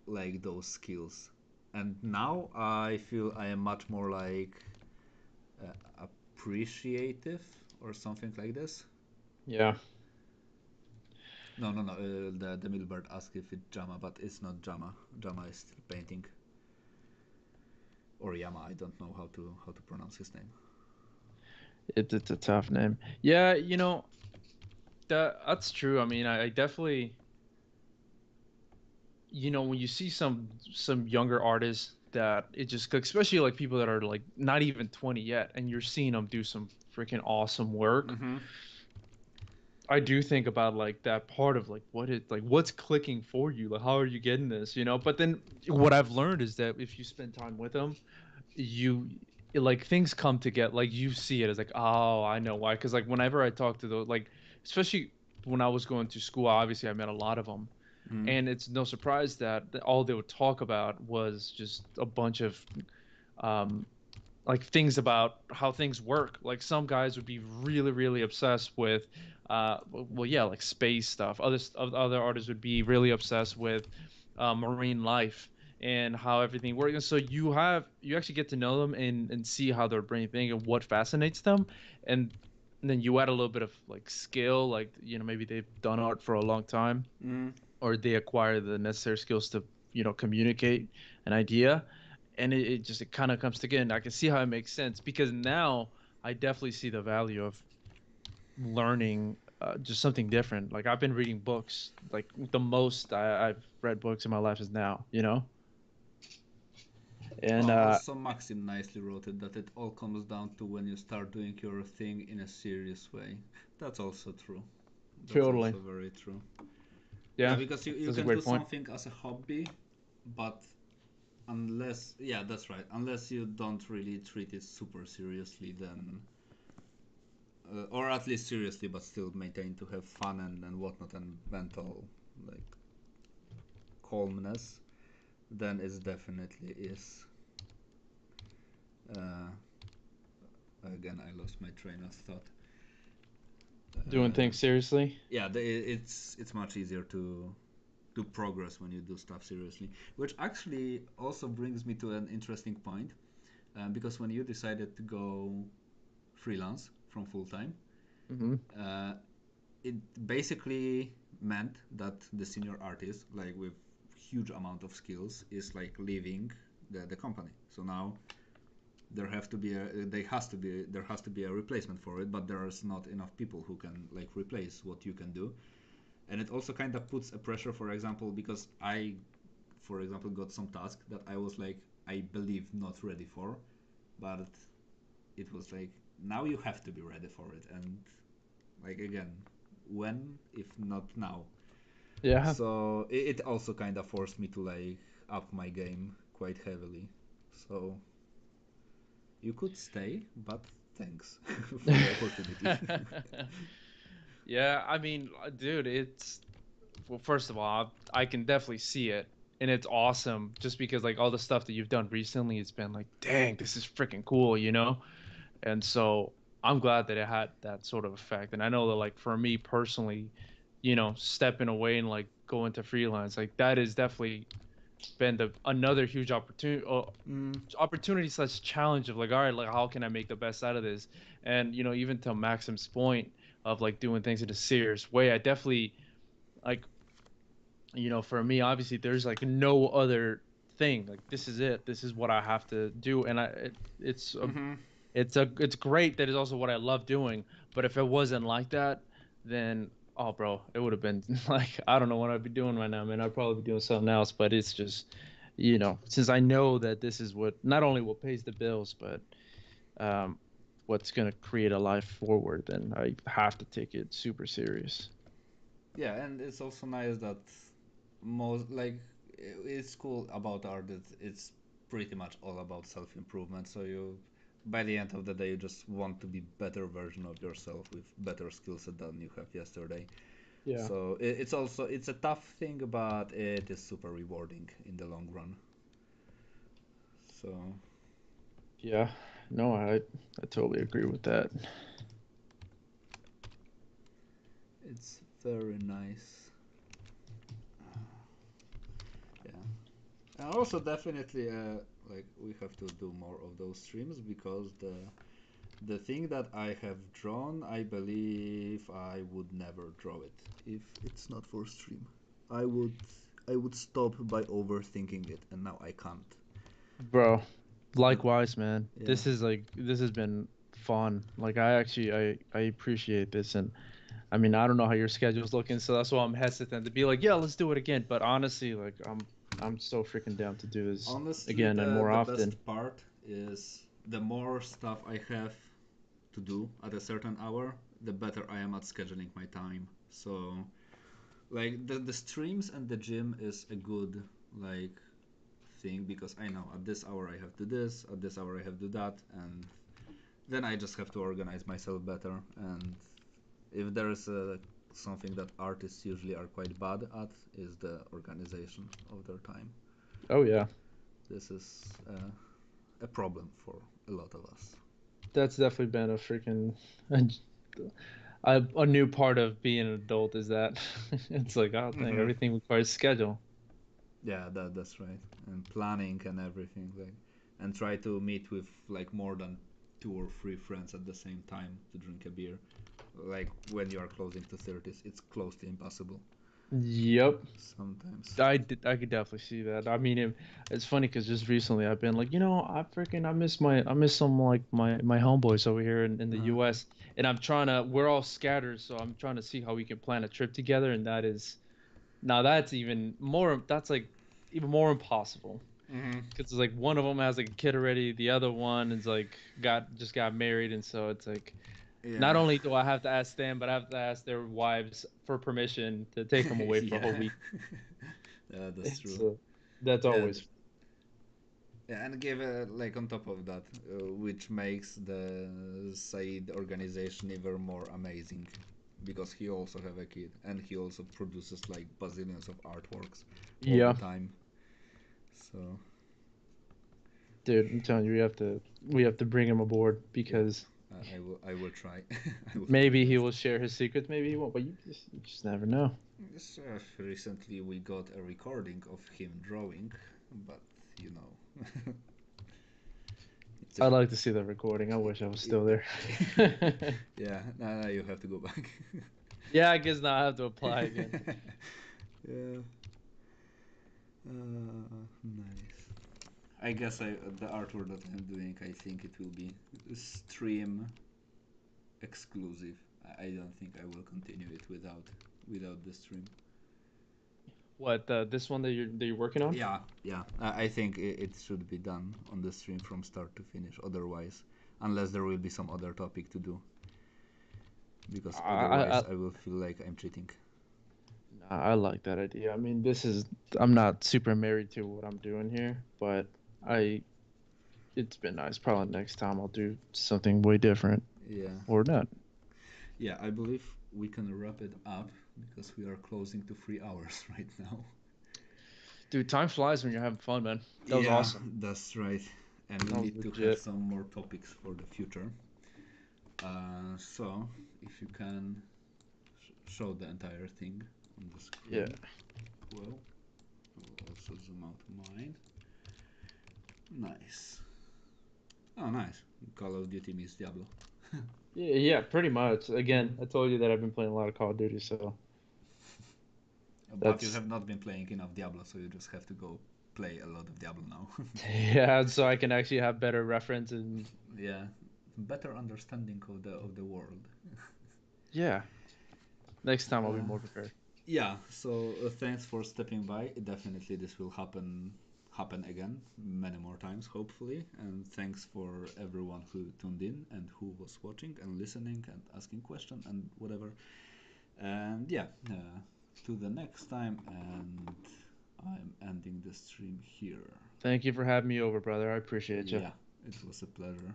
like those skills, and now I feel I am much more like appreciative or something like this. Yeah. No, no, no. The Milbert asked if it's Jama, but it's not Jama. Jama is still painting, or Yama. I don't know how to pronounce his name. It's a tough name. Yeah, that's true. I mean, I definitely, when you see some younger artists that it just clicks, especially like people that are like not even 20 yet, and you're seeing them do some freaking awesome work. Mm-hmm. I do think about like that part of like what's clicking for you, like how are you getting this. But then what I've learned is that if you spend time with them, like things come together, like you see it as like, oh, I know why, because like whenever I talk to those, like especially when I was going to school, obviously I met a lot of them, Mm-hmm. and it's no surprise that all they would talk about was just a bunch of um like things about how things work. Like some guys would be really, really obsessed with, well, yeah, like space stuff. Other artists would be really obsessed with marine life and how everything works. And so you actually get to know them and see how their brain think and what fascinates them, and then you add a little bit of like skill, like maybe they've done art for a long time Mm-hmm. or they acquire the necessary skills to communicate an idea, and it kind of comes together, and I can see how it makes sense because now I definitely see the value of learning just something different. Like I've been reading books, like the most I've read books in my life is now. And Also, Maxim nicely wrote it that it all comes down to when you start doing your thing in a serious way. That's also true. That's totally, also very true. Yeah, yeah, because you that's a can do great point. something as a hobby, but unless, yeah, that's right. Unless you don't really treat it super seriously, then, or at least seriously, but still maintain to have fun and whatnot and mental like calmness, then it definitely is. Uh, Again, I lost my train of thought. Doing Uh, things seriously. yeah, it's much easier to progress when you do stuff seriously, which actually also brings me to an interesting point, because when you decided to go freelance from full time, Hmm. uh, it basically meant that the senior artist, like with huge amount of skills, is like leaving the company. So now there has to be a replacement for it, but there's not enough people who can like replace what you can do. And it also kind of puts a pressure, for example, because I, for example, got some task that I was like, I believe not ready for, but it was like, now you have to be ready for it. And like, again, when if not now? Yeah. So it also kind of forced me to like up my game quite heavily. So you could stay, but thanks for the opportunity. Yeah, I mean, dude, it's well, first of all, I can definitely see it, and it's awesome just because like all the stuff that you've done recently, it's been like, dang, this is freaking cool, you know? And so I'm glad that it had that sort of effect. And I know that like for me personally, stepping away and like going to freelance, like that is definitely been the another huge opportunity such challenge of like, all right, like how can I make the best out of this? And even to Maxim's point of like doing things in a serious way, I definitely like, for me, obviously there's like no other thing. Like this is it. This is what I have to do. And it's a Mm-hmm. it's great that it's also what I love doing. But if it wasn't like that, then oh bro, it would have been like I don't know what I'd be doing right now, man. I'd probably be doing something else. But it's just, since I know that this is what not only what pays the bills, but um, what's gonna create a life forward, then I have to take it super serious. Yeah, and it's also nice that most like it's cool about art that it's pretty much all about self improvement. So you, by the end of the day, you just want to be better version of yourself with better skill set than you have yesterday. Yeah. So it's also it's a tough thing, but it is super rewarding in the long run. So Yeah. No, I totally agree with that. it's very nice. Yeah. And also definitely like we have to do more of those streams because the thing that I have drawn, I believe I would never draw it if it's not for stream. I would I would stop by overthinking it, and now I can't. Bro, And likewise, man. yeah, This has been fun. Like I appreciate this, and I mean I don't know how your schedule's looking, so that's why I'm hesitant to be like, yeah, let's do it again. But honestly, like I'm so freaking down to do this honestly, again and the more the often. best part is the more stuff I have to do at a certain hour, the better I am at scheduling my time. So like the streams and the gym is a good like thing because I know at this hour I have to do this, at this hour I have to do that, and then I just have to organize myself better. And if there is something that artists usually are quite bad at, is the organization of their time. Oh yeah, This is a problem for a lot of us. that's definitely been a freaking a new part of being an adult is that it's like oh dang, Hmm. everything requires schedule. Yeah, that's right. And planning and everything, like, and try to meet with like more than two or three friends at the same time to drink a beer. Like when you are closing to 30s, it's close to impossible Yep. sometimes. I could definitely see that. I mean, it's funny because just recently I've been like, I miss some like my homeboys over here in the Uh, U.S. and we're all scattered, so I'm trying to see how we can plan a trip together, and that is now that's even more that's like even more impossible. Hmm. Because it's like one of them has like a kid already, the other one is like got married, and so it's like not Yeah. only do I have to ask them, but I have to ask their wives for permission to take them away for a whole Yeah. week. Yeah, that's It's true. that's Yeah, always yeah, and give like on top of that, which makes the Said organization even more amazing, because he also have a kid and he also produces like bazillions of artworks all the yeah, time. So dude. I'm telling you, we have to bring him aboard yeah, because I will try. I will do my maybe he best. will share his secrets, maybe he won't, but you just never know. Yes, recently we got a recording of him drawing, but you know, it's a I'd like to see the recording. I wish I was still there. yeah. Now you have to go back. Yeah, I guess now I have to apply again. Yeah. Nice. I guess the artwork that I'm doing, I think it will be stream exclusive. I don't think I will continue it without the stream. What this one that you're working on? Yeah, yeah. I think it should be done on the stream from start to finish. Otherwise, unless there will be some other topic to do, because I otherwise I will feel like I'm cheating. I like that idea. I mean, this is I'm not super married to what I'm doing here, but I it's been nice. Probably next time I'll do something way different Yeah, or not. yeah. I believe we can wrap it up because we are closing to 3 hours right now. Dude, time flies when you're having fun, man. That was Yeah, awesome. that's right. And we That was need to have legit. some more topics for the future. So, if you can show the entire thing on the Yeah. screen, well, I'll also zoom out mine. Nice. Oh, nice. Call of Duty meets Diablo. Yeah, yeah, pretty much. Again, I told you that I've been playing a lot of Call of Duty, so But you that's have not been playing enough Diablo, so you just have to go play a lot of Diablo now. yeah, so I can actually have better reference and Yeah, better understanding of the world. yeah. Next time I'll be Uh, more prepared. yeah, so thanks for stepping by. Definitely this will happen again many more times, hopefully. And thanks for everyone who tuned in and who was watching and listening and asking questions and whatever. And yeah, to the next time. And I'm ending the stream here. Thank you for having me over, brother. I appreciate you. Yeah, it was a pleasure.